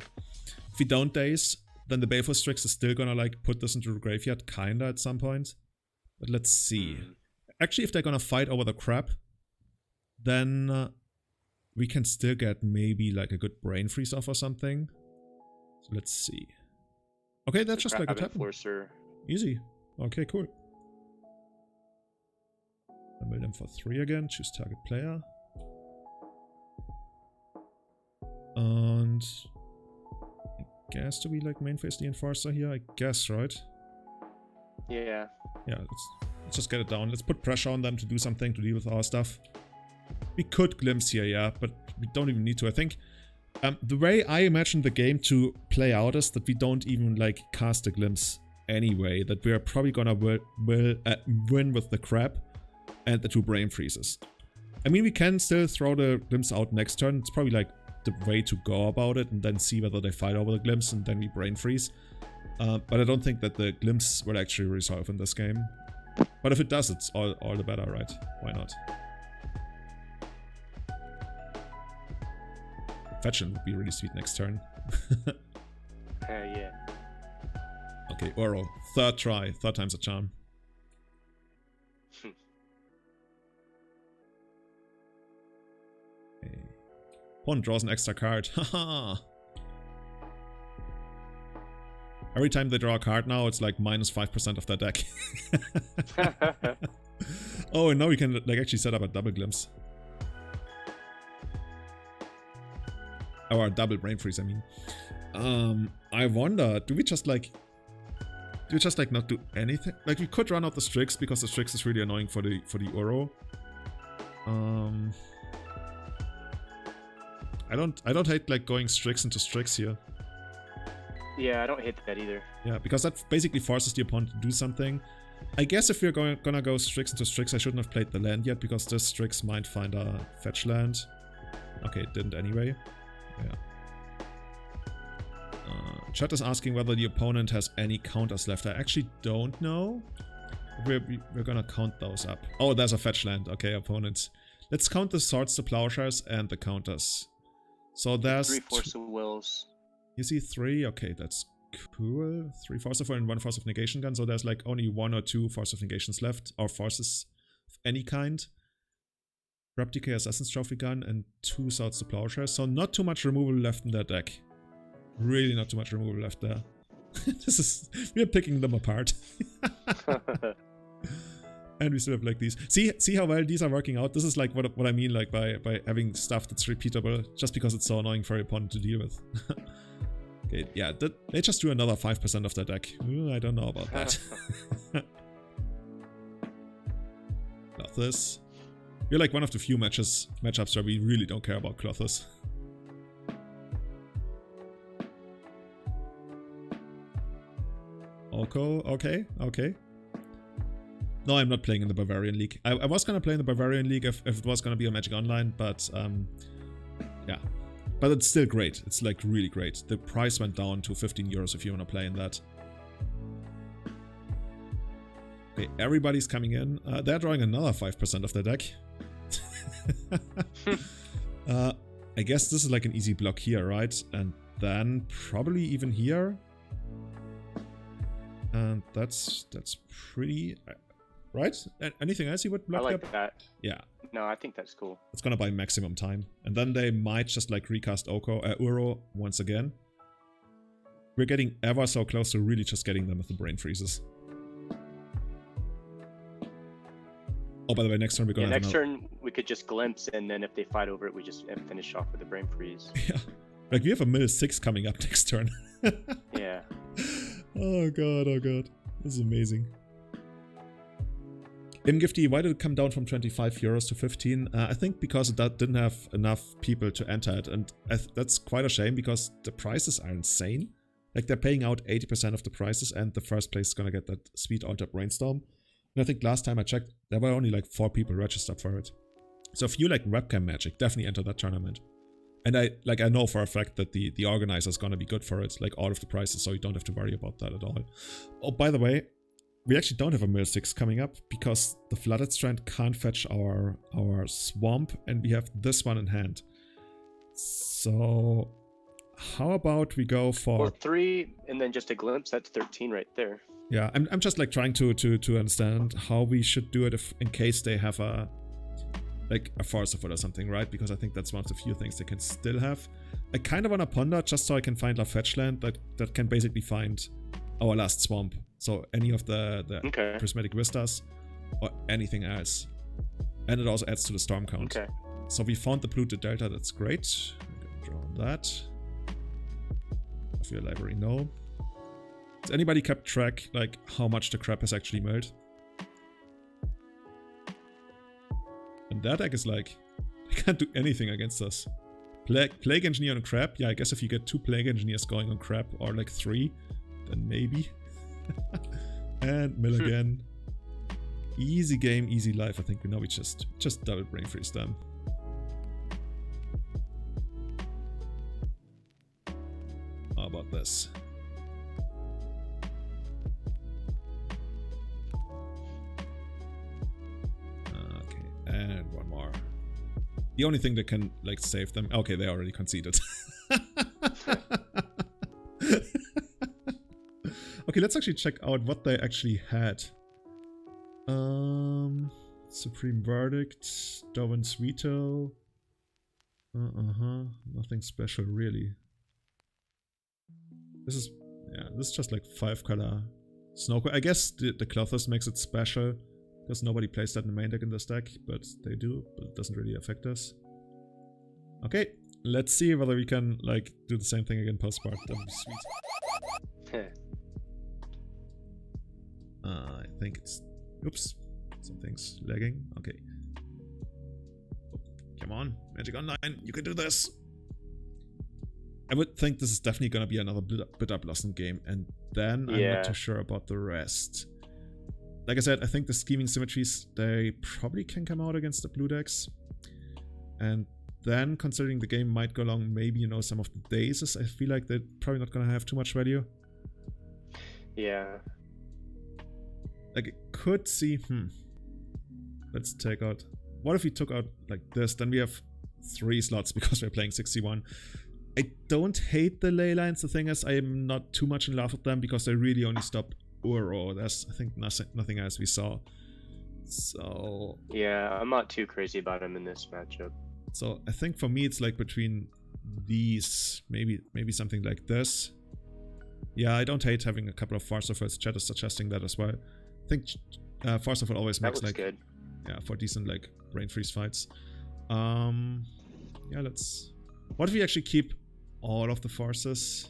don't daze, then the Baleful Strix is still gonna like put this into the graveyard, kinda at some point. But let's see. Actually, if they're gonna fight over the crab, then we can still get maybe like a good brain freeze off or something. So let's see. Okay, that's just like a tap. Easy. Okay, cool. I mill them for 3 again. Choose target player. And I guess do we like main phase the Enforcer here? I guess, right? Yeah. Yeah, let's just get it down. Let's put pressure on them to do something to deal with our stuff. We could Glimpse here, yeah, but we don't even need to. I think the way I imagine the game to play out is that we don't even like cast a Glimpse anyway. That we are probably gonna win with the crab and the 2 brain freezes. I mean, we can still throw the Glimpse out next turn. It's probably like the way to go about it, and then see whether they fight over the Glimpse and then we brain freeze. But I don't think that the Glimpse will actually resolve in this game. But if it does, it's all the better, right? Why not? Fetching would be really sweet next turn. Yeah. Okay, Uro. Third try. Third time's a charm. Okay. Opponent draws an extra card. Haha. Every time they draw a card now, it's like minus 5% of their deck. Oh, and now we can like actually set up a double glimpse. Or a double brain freeze, I mean. I wonder, do we just like not do anything? Like we could run out the Strix because the Strix is really annoying for the Uro. I don't hate like going Strix into Strix here. Yeah, I don't hate that either. Yeah, because that basically forces the opponent to do something. I guess if we're gonna go Strix into Strix, I shouldn't have played the land yet, because this Strix might find a fetch land. Okay, it didn't anyway. Yeah. Chat is asking whether the opponent has any counters left. I actually don't know. We're gonna count those up. Oh, there's a fetch land. Okay, opponent. Let's count the Swords to Plowshares and the counters. So there's 3 Force of Wills. You see 3? Okay, that's cool. 3 Force of Will and 1 Force of Negation gun. So there's like only 1 or 2 Force of Negations left, or forces of any kind. Replica Assassin's Trophy gun and 2 Swords to Plowshares. So not too much removal left in their deck. Really not too much removal left there. We're picking them apart. And we still have like these. See how well these are working out? This is like what I mean like by having stuff that's repeatable, just because it's so annoying for your opponent to deal with. Okay, yeah, they just do another 5% of their deck. Ooh, I don't know about that. Clothis. We're like one of the few matchups where we really don't care about Clothis. Okay. No, I'm not playing in the Bavarian League. I was gonna play in the Bavarian League if it was gonna be a Magic Online, but yeah. But it's still great. It's like really great. The price went down to 15 euros if you want to play in that. Okay, everybody's coming in. They're drawing another 5% of their deck. I guess this is like an easy block here, right? And then probably even here. And that's pretty... Right? Anything else you would block? I like that. Yeah. No, I think that's cool. It's gonna buy maximum time. And then they might just like recast Uro once again. We're getting ever so close to really just getting them with the brain freezes. Oh, by the way, next turn we're gonna have turn we could just glimpse, and then if they fight over it, we just finish off with the brain freeze. Yeah. Like we have a mill 6 coming up next turn. Yeah. Oh god. This is amazing. Gifty, why did it come down from 25 euros to 15? I think because it didn't have enough people to enter it, and that's quite a shame because the prices are insane. Like they're paying out 80% of the prices, and the first place is gonna get that sweet altar Brainstorm. And I think last time I checked, there were only like 4 people registered for it. So if you like webcam magic, definitely enter that tournament. And I know for a fact that the organizer is gonna be good for it, like all of the prices, so you don't have to worry about that at all. Oh, by the way, we actually don't have a mill 6 coming up because the Flooded Strand can't fetch our swamp, and we have this one in hand. So how about we go for... Or 3 and then just a glimpse, that's 13 right there. Yeah, I'm just like trying to understand how we should do it if in case they have a Force of Will or something, right? Because I think that's one of the few things they can still have. I kind of want to ponder just so I can find a fetch land that can basically find our last swamp. So any of the Prismatic Vistas or anything else. And it also adds to the storm count. Okay. So we found the Polluted Delta, that's great. I'm gonna draw on that. Of your library, no. Has anybody kept track like how much the crab has actually milled? And that deck is like, they can't do anything against us. Plague Engineer on crab? Yeah, I guess if you get 2 Plague Engineers going on crab, or like 3, then maybe. And mill again. Easy game, easy life. I think we know we just double brain freeze them. How about this? Okay, and one more. The only thing that can like save them. Okay, they already conceded. Okay, let's actually check out what they actually had. Supreme Verdict, Darwin's Veto. Nothing special really. This is just like 5-color Snow. I guess the Clothers makes it special because nobody plays that in the main deck in this deck, but they do, but it doesn't really affect us. Okay, let's see whether we can like do the same thing again postcard. That would be sweet. I think it's... Oops. Something's lagging. Okay. Come on. Magic Online. You can do this. I would think this is definitely going to be another Bitterblossom game. And then I'm not too sure about the rest. Like I said, I think the Scheming Symmetries, they probably can come out against the blue decks. And then, considering the game might go long, maybe, you know, some of the Dazes, I feel like they're probably not going to have too much value. Yeah. Like, I could see... Let's take out... What if we took out like this? Then we have 3 slots because we're playing 61. I don't hate the Leylines. The thing is, I am not too much in love with them because they really only stop Uro. There's, I think, nothing else we saw. So... Yeah, I'm not too crazy about him in this matchup. So I think for me it's like between these, maybe something like this. Yeah, I don't hate having a couple of Farcifel's. Chat is suggesting that as well. I think Farcifel always makes like... good. Yeah, for decent like brain freeze fights. Yeah, let's... What if we actually keep all of the forces?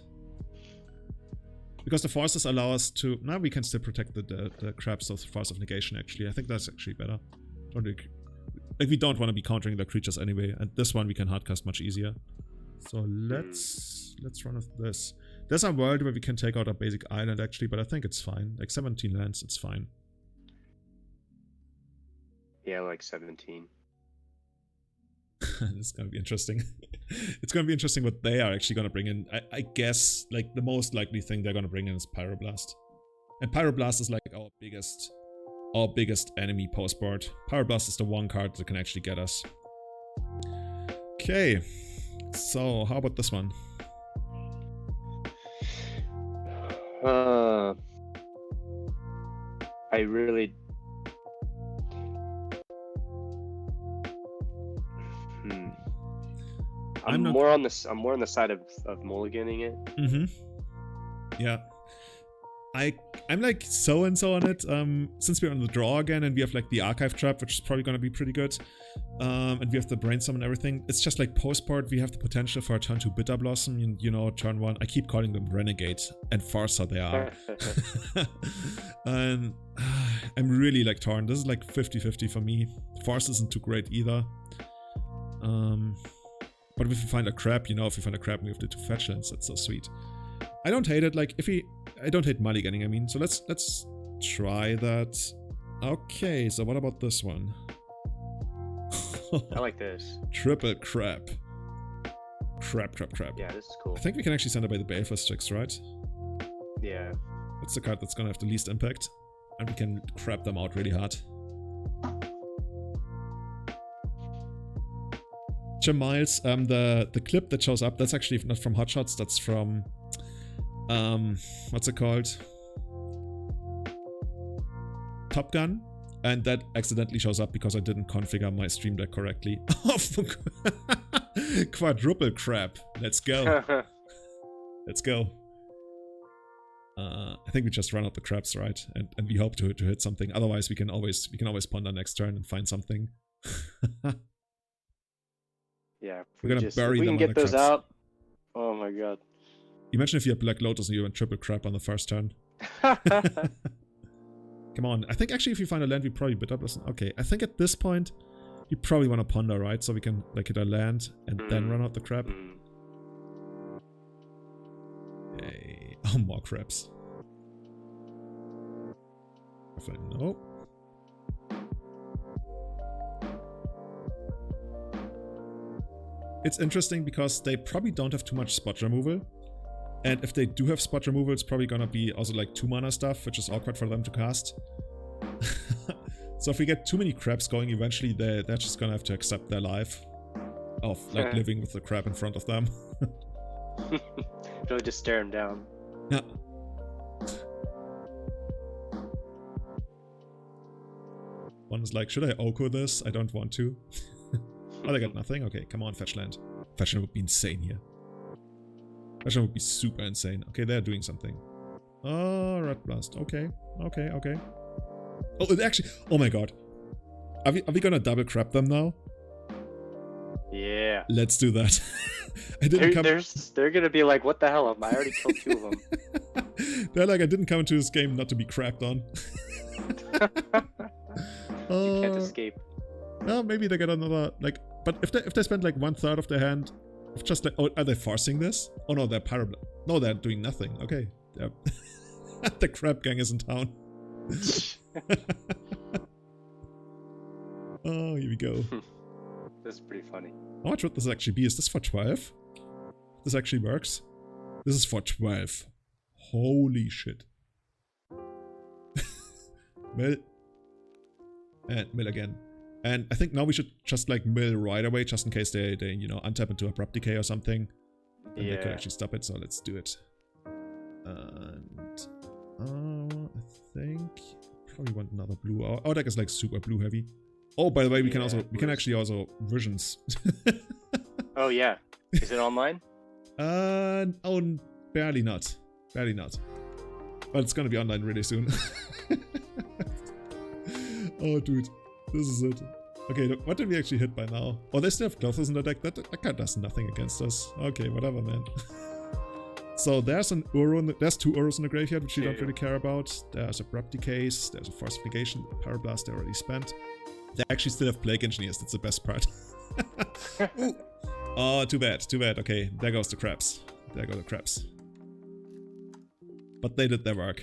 Because the forces allow us to... Now we can still protect the crabs of Force of Negation actually. I think that's actually better. Like we don't want to be countering the creatures anyway, and this one we can hardcast much easier. So let's run with this. There's a world where we can take out a basic island actually, but I think it's fine. Like 17 lands, it's fine. Yeah, like 17. It's gonna be interesting. It's gonna be interesting what they are actually gonna bring in. I guess like the most likely thing they're gonna bring in is Pyroblast. And Pyroblast is like our biggest enemy postboard. Pyroblast is the one card that can actually get us. Okay. So how about this one? I really... I'm more on the side of mulliganing it. Yeah. I'm like so and so on it. Since we're on the draw again and we have like the Archive Trap, which is probably gonna be pretty good. And we have the Brainstorm and everything. It's just like postboard, we have the potential for a turn 2 Bitterblossom, you know, turn 1. I keep calling them Renegade and Farsa they are. And I'm really like torn. This is like 50-50 for me. Farce isn't too great either. But if we find a crab, you know, if we find a crab and we have the 2 fetchlands, that's so sweet. I don't hate it, like, I don't hate mulliganing, I mean, so let's try that. Okay, so what about this one? I like this. Triple crab. Crab. Yeah, this is cool. I think we can actually send it by the Baleful Strix, right? Yeah. That's the card that's gonna have the least impact. And we can crab them out really hard. Jim Miles, the clip that shows up, that's actually not from Hotshots, that's from... what's it called? Top Gun, and that accidentally shows up because I didn't configure my stream deck correctly. Quadruple crab. Let's go. Let's go. I think we just run out the crabs, right? And we hope to hit something. Otherwise, we can always ponder next turn and find something. Yeah, we're gonna bury we them. Can get those crabs. out. Oh my god. Imagine if you had Black Lotus and you went triple crab on the first turn. Come on. I think actually if you find a land, we probably Bitterblossom. Okay, I think at this point, you probably want to ponder, right? So we can like hit a land and then run out the crab. Hey. Oh, more crabs. No. It's interesting because they probably don't have too much spot removal. And if they do have spot removal, it's probably gonna be also like 2 mana stuff, which is awkward for them to cast. So if we get too many crabs going, eventually they're just gonna have to accept their life of like living with the crab in front of them. Really just stare him down. Yeah. was like, should I Oko this? I don't want to. Oh, they got nothing? Okay, come on, fetch land. Fetch land would be insane here. Fetch land would be super insane. Okay, they're doing something. Oh, Red Blast. Okay, okay, okay. Oh, it actually... Oh my god. Are we gonna double crab them now? Yeah. Let's do that. I didn't come... They're gonna be like, what the hell? I already killed 2 of them. They're like, I didn't come into this game not to be crapped on. You can't escape. Well, maybe they get another, like... But if they spend like 1/3 of their hand... Of just like... Oh, are they forcing this? Oh no, they're Pyroblast. No, they're doing nothing. Okay. Yep. The crab gang is in town. Oh, here we go. This is pretty funny. How much would this actually be? Is this for 12? This actually works? This is for 12. Holy shit. Mill. And mill again. And I think now we should just like mill right away, just in case they you know, untap into Abrupt Decay or something. And they could actually stop it, so let's do it. And... I think... Probably want another blue. Our deck is like super blue heavy. Oh, by the way, we can actually also Visions. Oh yeah. Is it online? Oh, barely not. Barely not. But it's gonna be online really soon. Oh, dude. This is it. Okay, what did we actually hit by now? Oh, they still have Clothers in the deck. That card does nothing against us. Okay, whatever, man. So there's an Uro, there's 2 Uros in the graveyard, which we don't really care about. There's Abrupt Decays, there's a Force of Negation, Pyroblast they already spent. They actually still have Plague Engineers, that's the best part. Oh, too bad, too bad. Okay, there goes the crabs. There go the crabs. But they did their work.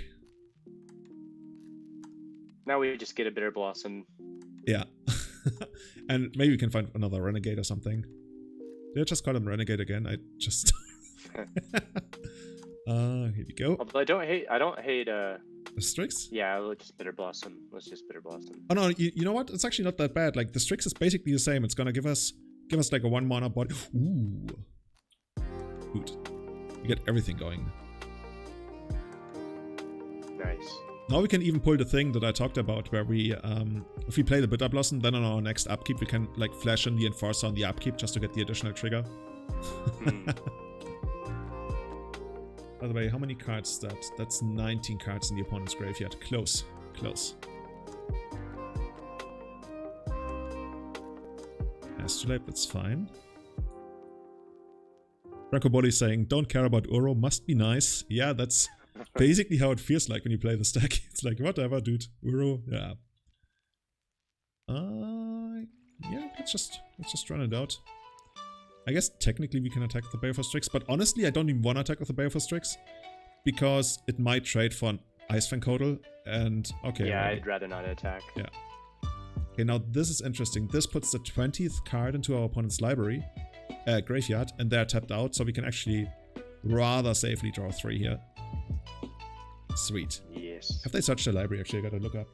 Now we just get a Bitterblossom. Yeah. And maybe we can find another Renegade or something. Did I just call him Renegade again? I just... Here we go. Although I don't hate the Strix? Yeah, let's just Bitterblossom. Let's just Bitterblossom. Oh no, you know what? It's actually not that bad. Like the Strix is basically the same. It's gonna give us like a 1 mana body. Ooh. Good. We get everything going. Nice. Now we can even pull the thing that I talked about, where we, if we play the Bitterblossom, then on our next upkeep we can like flash in the Enforcer on the upkeep just to get the additional trigger. By the way, how many cards is that? That's 19 cards in the opponent's graveyard. Close. Close. Astrolabe, that's fine. Rakoboli saying, don't care about Uro, must be nice. Yeah, that's basically how it feels like when you play this deck. It's like, whatever, dude. Uro, yeah. Yeah, let's just run it out. I guess technically we can attack the Baleful Strix, but honestly I don't even want to attack with the Baleful Strix because it might trade for an Icefang Codal and okay. Yeah, I'd rather not attack. Yeah. Okay, now this is interesting. This puts the 20th card into our opponent's library, graveyard, and they're tapped out, so we can actually rather safely draw 3 here. Sweet. Yes. Have they searched the library? Actually, I gotta look up.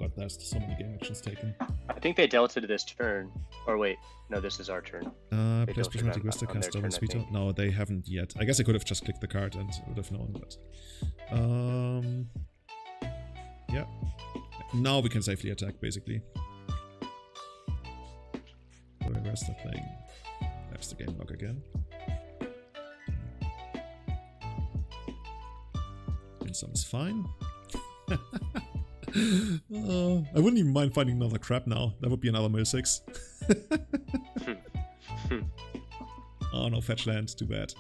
Oh god, there's so many game actions taken. I think they delted this turn. Or wait, no, this is our turn. Plays Prismatic Vista, cast Storm Sweeter. No, they haven't yet. I guess I could have just clicked the card and would have known, but... yeah. Now we can safely attack, basically. Where's the thing? There's the game log again. Brainstorm is fine. I wouldn't even mind finding another crab now. That would be another mill 6. Oh no, fetch land, too bad.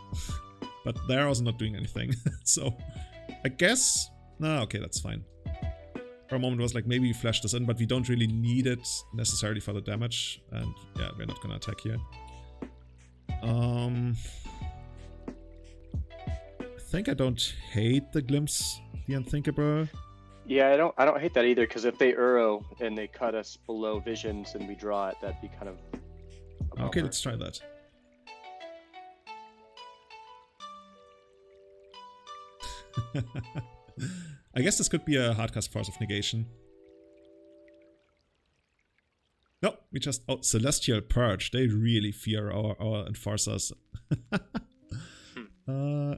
But they're also not doing anything. So, I guess... Nah, okay, that's fine. For a moment it was like, maybe we flash this in, but we don't really need it necessarily for the damage. And yeah, we're not gonna attack here. I think I don't hate the Glimpse the Unthinkable. Yeah, I don't hate that either, because if they Uro and they cut us below Visions and we draw it, that'd be kind of... Okay, let's try that. I guess this could be a hardcast Force of Negation. No, we just... Oh, Celestial Purge. They really fear our Enforcers.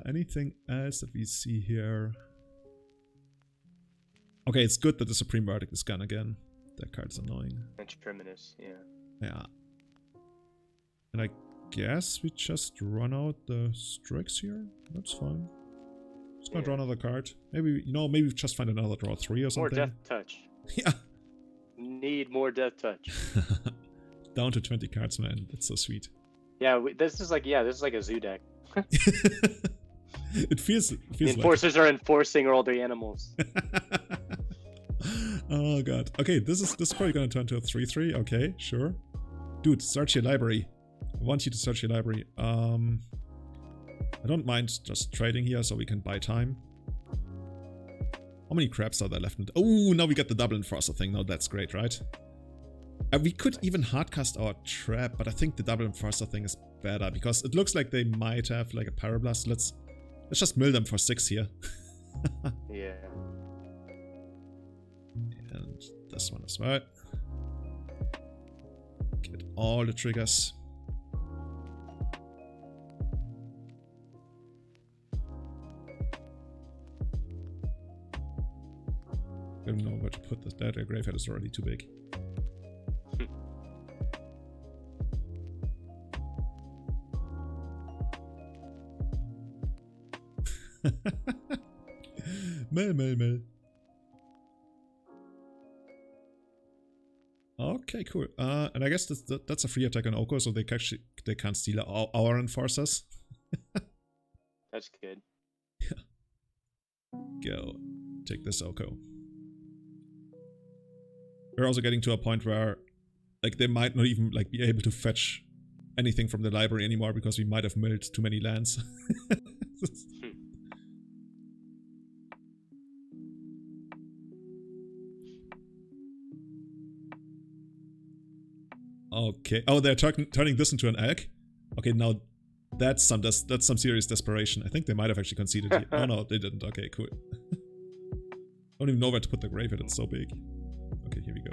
Anything else that we see here? Okay, it's good that the Supreme Verdict is gone again. That card's annoying. And Terminus, yeah. Yeah. And I guess we just run out the Strix here. That's fine. Just gonna draw another card. Maybe, you know, maybe we just find another draw 3 or something. More Death Touch. Yeah. Need more Death Touch. Down to 20 cards, man. That's so sweet. Yeah, this is like a zoo deck. It feels the enforcers are enforcing all the animals. Oh god. Okay, this is probably gonna turn to a 3/3. Okay, sure. Dude, search your library. I want you to search your library. I don't mind just trading here so we can buy time. How many crabs are there left? Oh, now we got the double enforcer thing. Now that's great, right? We could even hardcast our trap, but I think the double enforcer thing is better because it looks like they might have like a Pyroblast. Let's just mill them for 6 here. Yeah. And this one as well. Get all the triggers. I don't know where to put this. That graveyard is already too big. Mill. Okay, cool. And I guess that's a free attack on Oko, so they can't steal our enforcers. That's good. Yeah. Go. Take this Oko. We're also getting to a point where like they might not even like be able to fetch anything from the library anymore because we might have milled too many lands. Okay. Oh, they're turning this into an egg? Okay, now that's some serious desperation. I think they might have actually conceded here. Oh no, they didn't. Okay, cool. Don't even know where to put the graveyard, it's so big. Okay, here we go.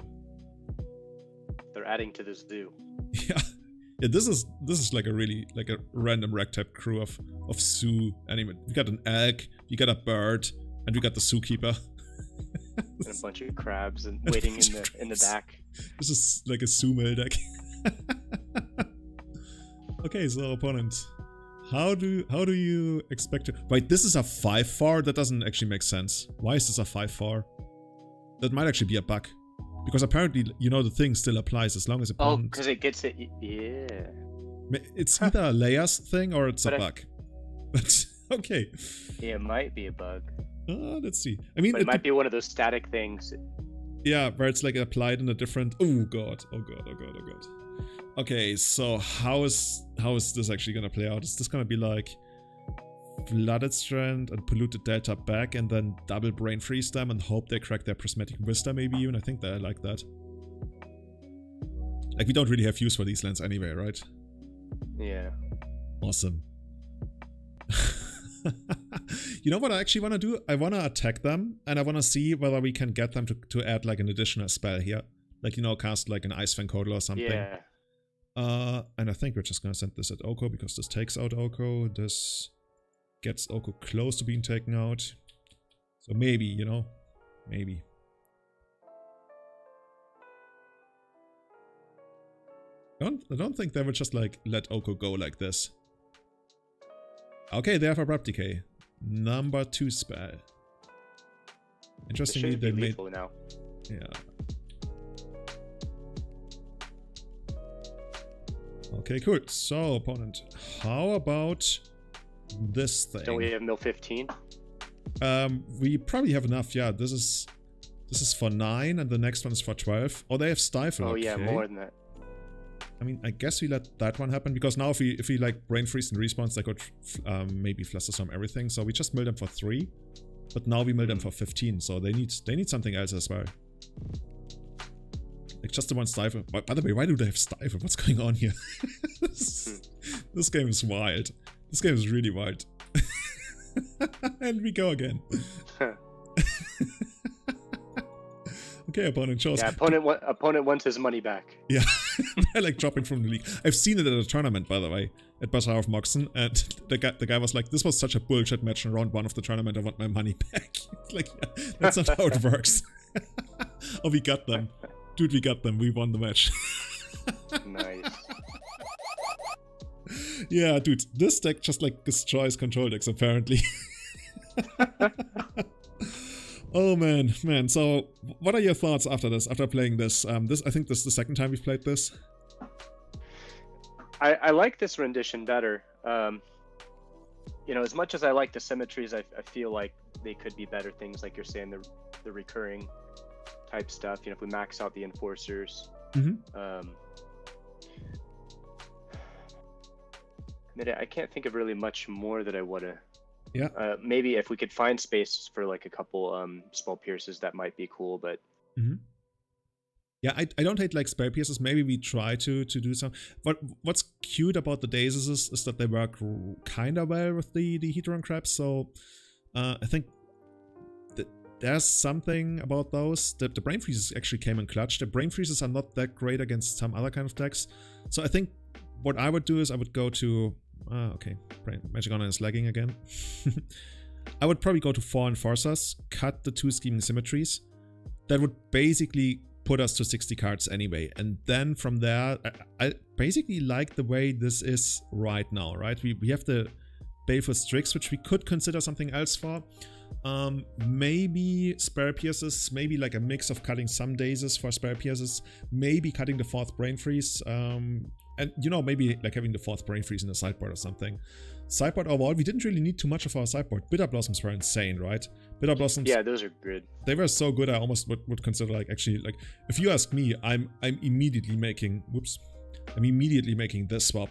They're adding to this zoo. Yeah. Yeah, this is like a really like a random ragtag crew of zoo anime. We got an egg, we got a bird, and we got the zookeeper. And a bunch of crabs and waiting in the back. This is like a zoo mill deck. Okay, so opponent. How do you expect to... Wait, this is a 5/4? That doesn't actually make sense. Why is this a 5/4? That might actually be a bug. Because apparently, you know, the thing still applies as long as opponent... Oh, because it gets it... Yeah. It's either a layers thing or it's a bug. But, okay. Yeah, it might be a bug. Let's see. I mean, but it might be one of those static things. Yeah, where it's like applied in a different... Oh god. Okay, so how is this actually gonna play out? Is this gonna be like Flooded Strand and Polluted Delta back and then double brain freeze them and hope they crack their Prismatic Vista maybe even? I think that I like that. Like, we don't really have use for these lands anyway, right? Yeah. Awesome. You know what I actually want to do? I want to attack them and I want to see whether we can get them to add like an additional spell here. Like, you know, cast like an Ice Fang Codal or something. Yeah. And I think we're just gonna send this at Oko because this takes out Oko. This gets Oko close to being taken out. So maybe, you know, maybe. I don't think they would just like let Oko go like this. Okay, they have Abrupt Decay. Number 2 spell. Interestingly, they made... now. Yeah. Okay, cool. So, opponent, how about this thing? Don't we have mill 15? We probably have enough. Yeah, this is for 9, and the next one is for 12. Oh, they have Stifle. Oh okay. yeah, more than that. I mean, I guess we let that one happen because now if we like brain freeze and respawns, they could maybe Flusterstorm everything. So we just mill them for 3, but now we mill them for 15. So they need something else as well. Like just the one Stifle. By the way, why do they have Stifle? What's going on here? This game is wild. This game is really wild. And we go again. Okay, opponent shows. Yeah, opponent wants his money back. Yeah, they're like dropping from the league. I've seen it at a tournament, by the way, at Bazaar of Moxon, and the guy was like, "This was such a bullshit match in round 1 of the tournament. I want my money back." Like, yeah, that's not how it works. Oh, we got them, dude. We got them. We won the match. Nice. Yeah, dude. This deck just like destroys control decks apparently. Oh man. So, what are your thoughts after this? After playing this, I think this is the second time we've played this. I like this rendition better. You know, as much as I like the symmetries, I feel like they could be better things, like you're saying, the recurring type stuff. You know, if we max out the enforcers. I can't think of really much more that I would have. Yeah. Maybe if we could find space for like a couple spell pierces, that might be cool. But yeah, I don't hate like spell pierces. Maybe we try to do some. But what's cute about the Dazes is that they work kind of well with the Hedron Crabs. So I think that there's something about those. The Brain Freezes actually came in clutch. The Brain Freezes are not that great against some other kind of decks. So I think what I would do is I would go to okay, Magic Honor is lagging again. I would probably go to 4 Enforcers, cut the 2 Scheming Symmetries. That would basically put us to 60 cards anyway. And then from there, I basically like the way this is right now, right? We have the Baleful Strix, which we could consider something else for. Maybe Spare Pierces, maybe like a mix of cutting some Dazes for Spare Pierces, maybe cutting the 4th Brain Freeze, and, you know, maybe like having the 4th Brain Freeze in the sideboard or something. Sideboard overall, we didn't really need too much of our sideboard. Bitterblossoms were insane, right? Bitterblossoms. Yeah, those are good. They were so good, I almost would consider like, actually, like, if you ask me, I'm immediately making, I'm immediately making this swap.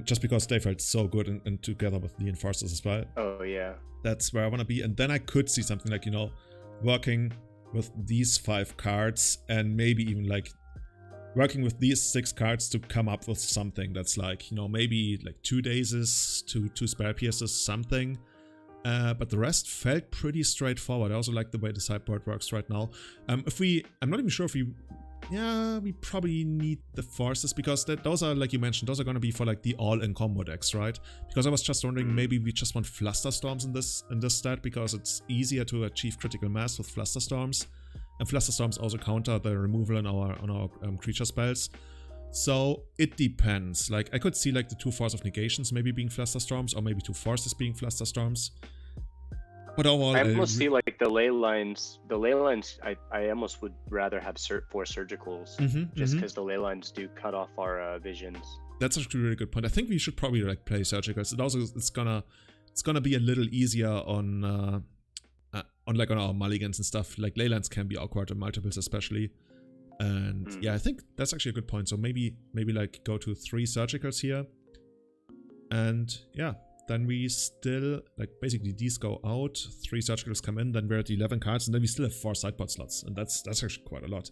Just because they felt so good and together with the Enforcers as well. Oh, yeah. That's where I want to be. And then I could see something like, you know, working with these 5 cards and maybe even like working with these 6 cards to come up with something that's like, you know, maybe like 2 Dazes, 2 Spare Pierces, something. But the rest felt pretty straightforward. I also like the way the sideboard works right now. I'm not even sure if we probably need the Forces, because those are, like you mentioned, those are going to be for like the all-in combo decks, right? Because I was just wondering, maybe we just want Flusterstorms in this stat, because it's easier to achieve critical mass with Flusterstorms. And Flusterstorms also counter the removal on our creature spells. So it depends. Like, I could see like the 2 Force of Negations maybe being Flusterstorms, or maybe 2 Forces being Flusterstorms. But overall, I almost see like the Leylines. The Leylines, I almost would rather have 4 Surgicals, just because the Leylines do cut off our visions. That's actually a really good point. I think we should probably like play Surgicals. It also it's gonna be a little easier on our mulligans and stuff. Like Leylines can be awkward on multiples especially. And yeah, I think that's actually a good point. So maybe like go to 3 Surgicals here. And yeah, then we still, like, basically these go out, 3 Surgicals come in, then we're at 11 cards, and then we still have 4 sideboard slots, and that's actually quite a lot.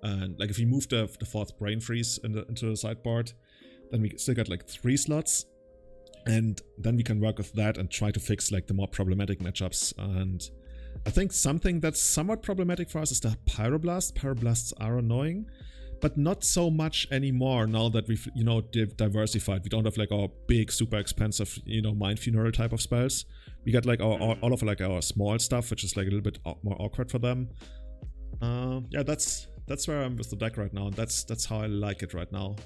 And like if we move the 4th Brain Freeze into the sideboard, then we still got like 3 slots, and then we can work with that and try to fix like the more problematic matchups. And I think something that's somewhat problematic for us is the Pyroblast. Pyroblasts are annoying, but not so much anymore now that we've, you know, diversified. We don't have like our big, super expensive, you know, Mind Funeral type of spells. We got like all of like our small stuff, which is like a little bit more awkward for them. Yeah, that's where I'm with the deck right now, and that's how I like it right now.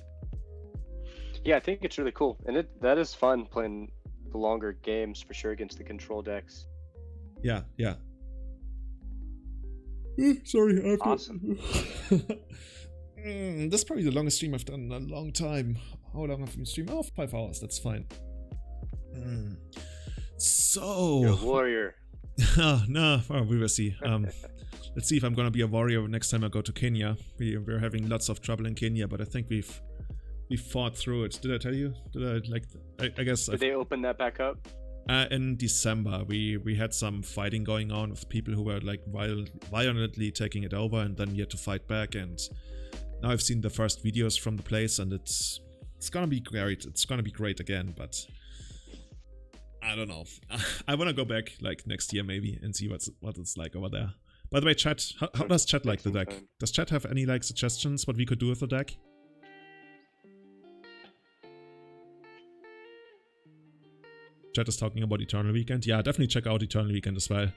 Yeah, I think it's really cool, and that is fun playing the longer games for sure against the control decks. Yeah. Sorry, I have awesome. This is probably the longest stream I've done in a long time. How long have we streamed? Oh, 5 hours. That's fine. So. You're a warrior. No, well, we will see. Let's see if I'm gonna be a warrior next time I go to Kenya. We're having lots of trouble in Kenya, but I think we've fought through it. Did I tell you? I guess. Did they open that back up? In December, we had some fighting going on with people who were like violently taking it over, and then we had to fight back. And now I've seen the first videos from the place, and it's gonna be great. It's gonna be great again, but I don't know. I wanna go back like next year maybe and see what it's like over there. By the way, chat, how does chat like the deck? Fun. Does chat have any like suggestions what we could do with the deck? Chat is talking about Eternal Weekend. Yeah, definitely check out Eternal Weekend as well.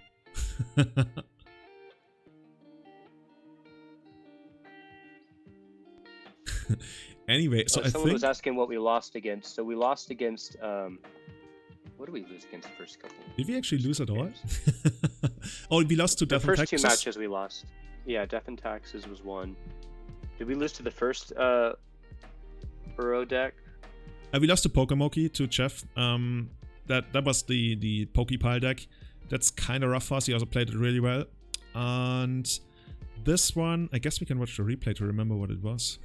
Anyway, so I someone think... was asking what we lost against. So we lost against what did we lose against the first couple? Did we actually lose at all? Oh, we lost to The Death and first Taxes? two matches we lost. Yeah, Death and Taxes was one. Did we lose to the first Burrow deck? We lost to Pokemoki, to Jeff. That was the Pokepile deck. That's kind of rough for us. He also played it really well. And this one, I guess we can watch the replay to remember what it was.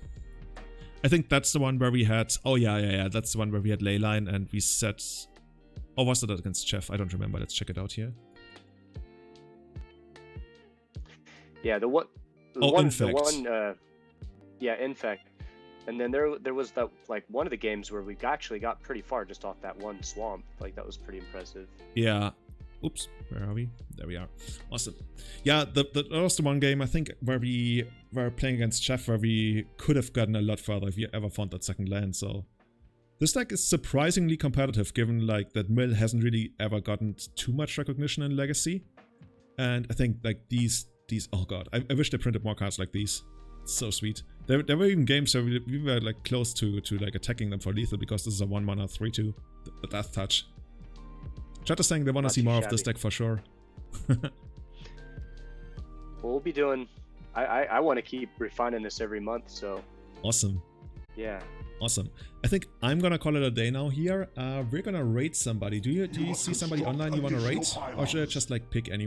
I think that's the one where we had... Oh, yeah. That's the one where we had Leyline and we set... Or was it against Jeff? I don't remember. Let's check it out here. Yeah, the one... yeah, Infect. And then there was that, like, one of the games where we actually got pretty far just off that one swamp. Like, that was pretty impressive. Yeah. Oops, where are we? There we are. Awesome. Yeah, that was the one game, I think, where we were playing against Jeff, where we could have gotten a lot further if we ever found that second land, so... This deck is surprisingly competitive, given, like, that Mill hasn't really ever gotten too much recognition in Legacy. And I think, like, these... Oh god, I wish they printed more cards like these. It's so sweet. There were even games where we were, like, close to like, attacking them for lethal, because this is a 1-mana 3-2. The Death Touch. Chat is saying they want to see more of this deck for sure. We'll be doing... I want to keep refining this every month, so... Awesome. Yeah. Awesome. I think I'm gonna call it a day now here. We're gonna raid somebody. Do you see somebody online you wanna raid? Or should I just like pick any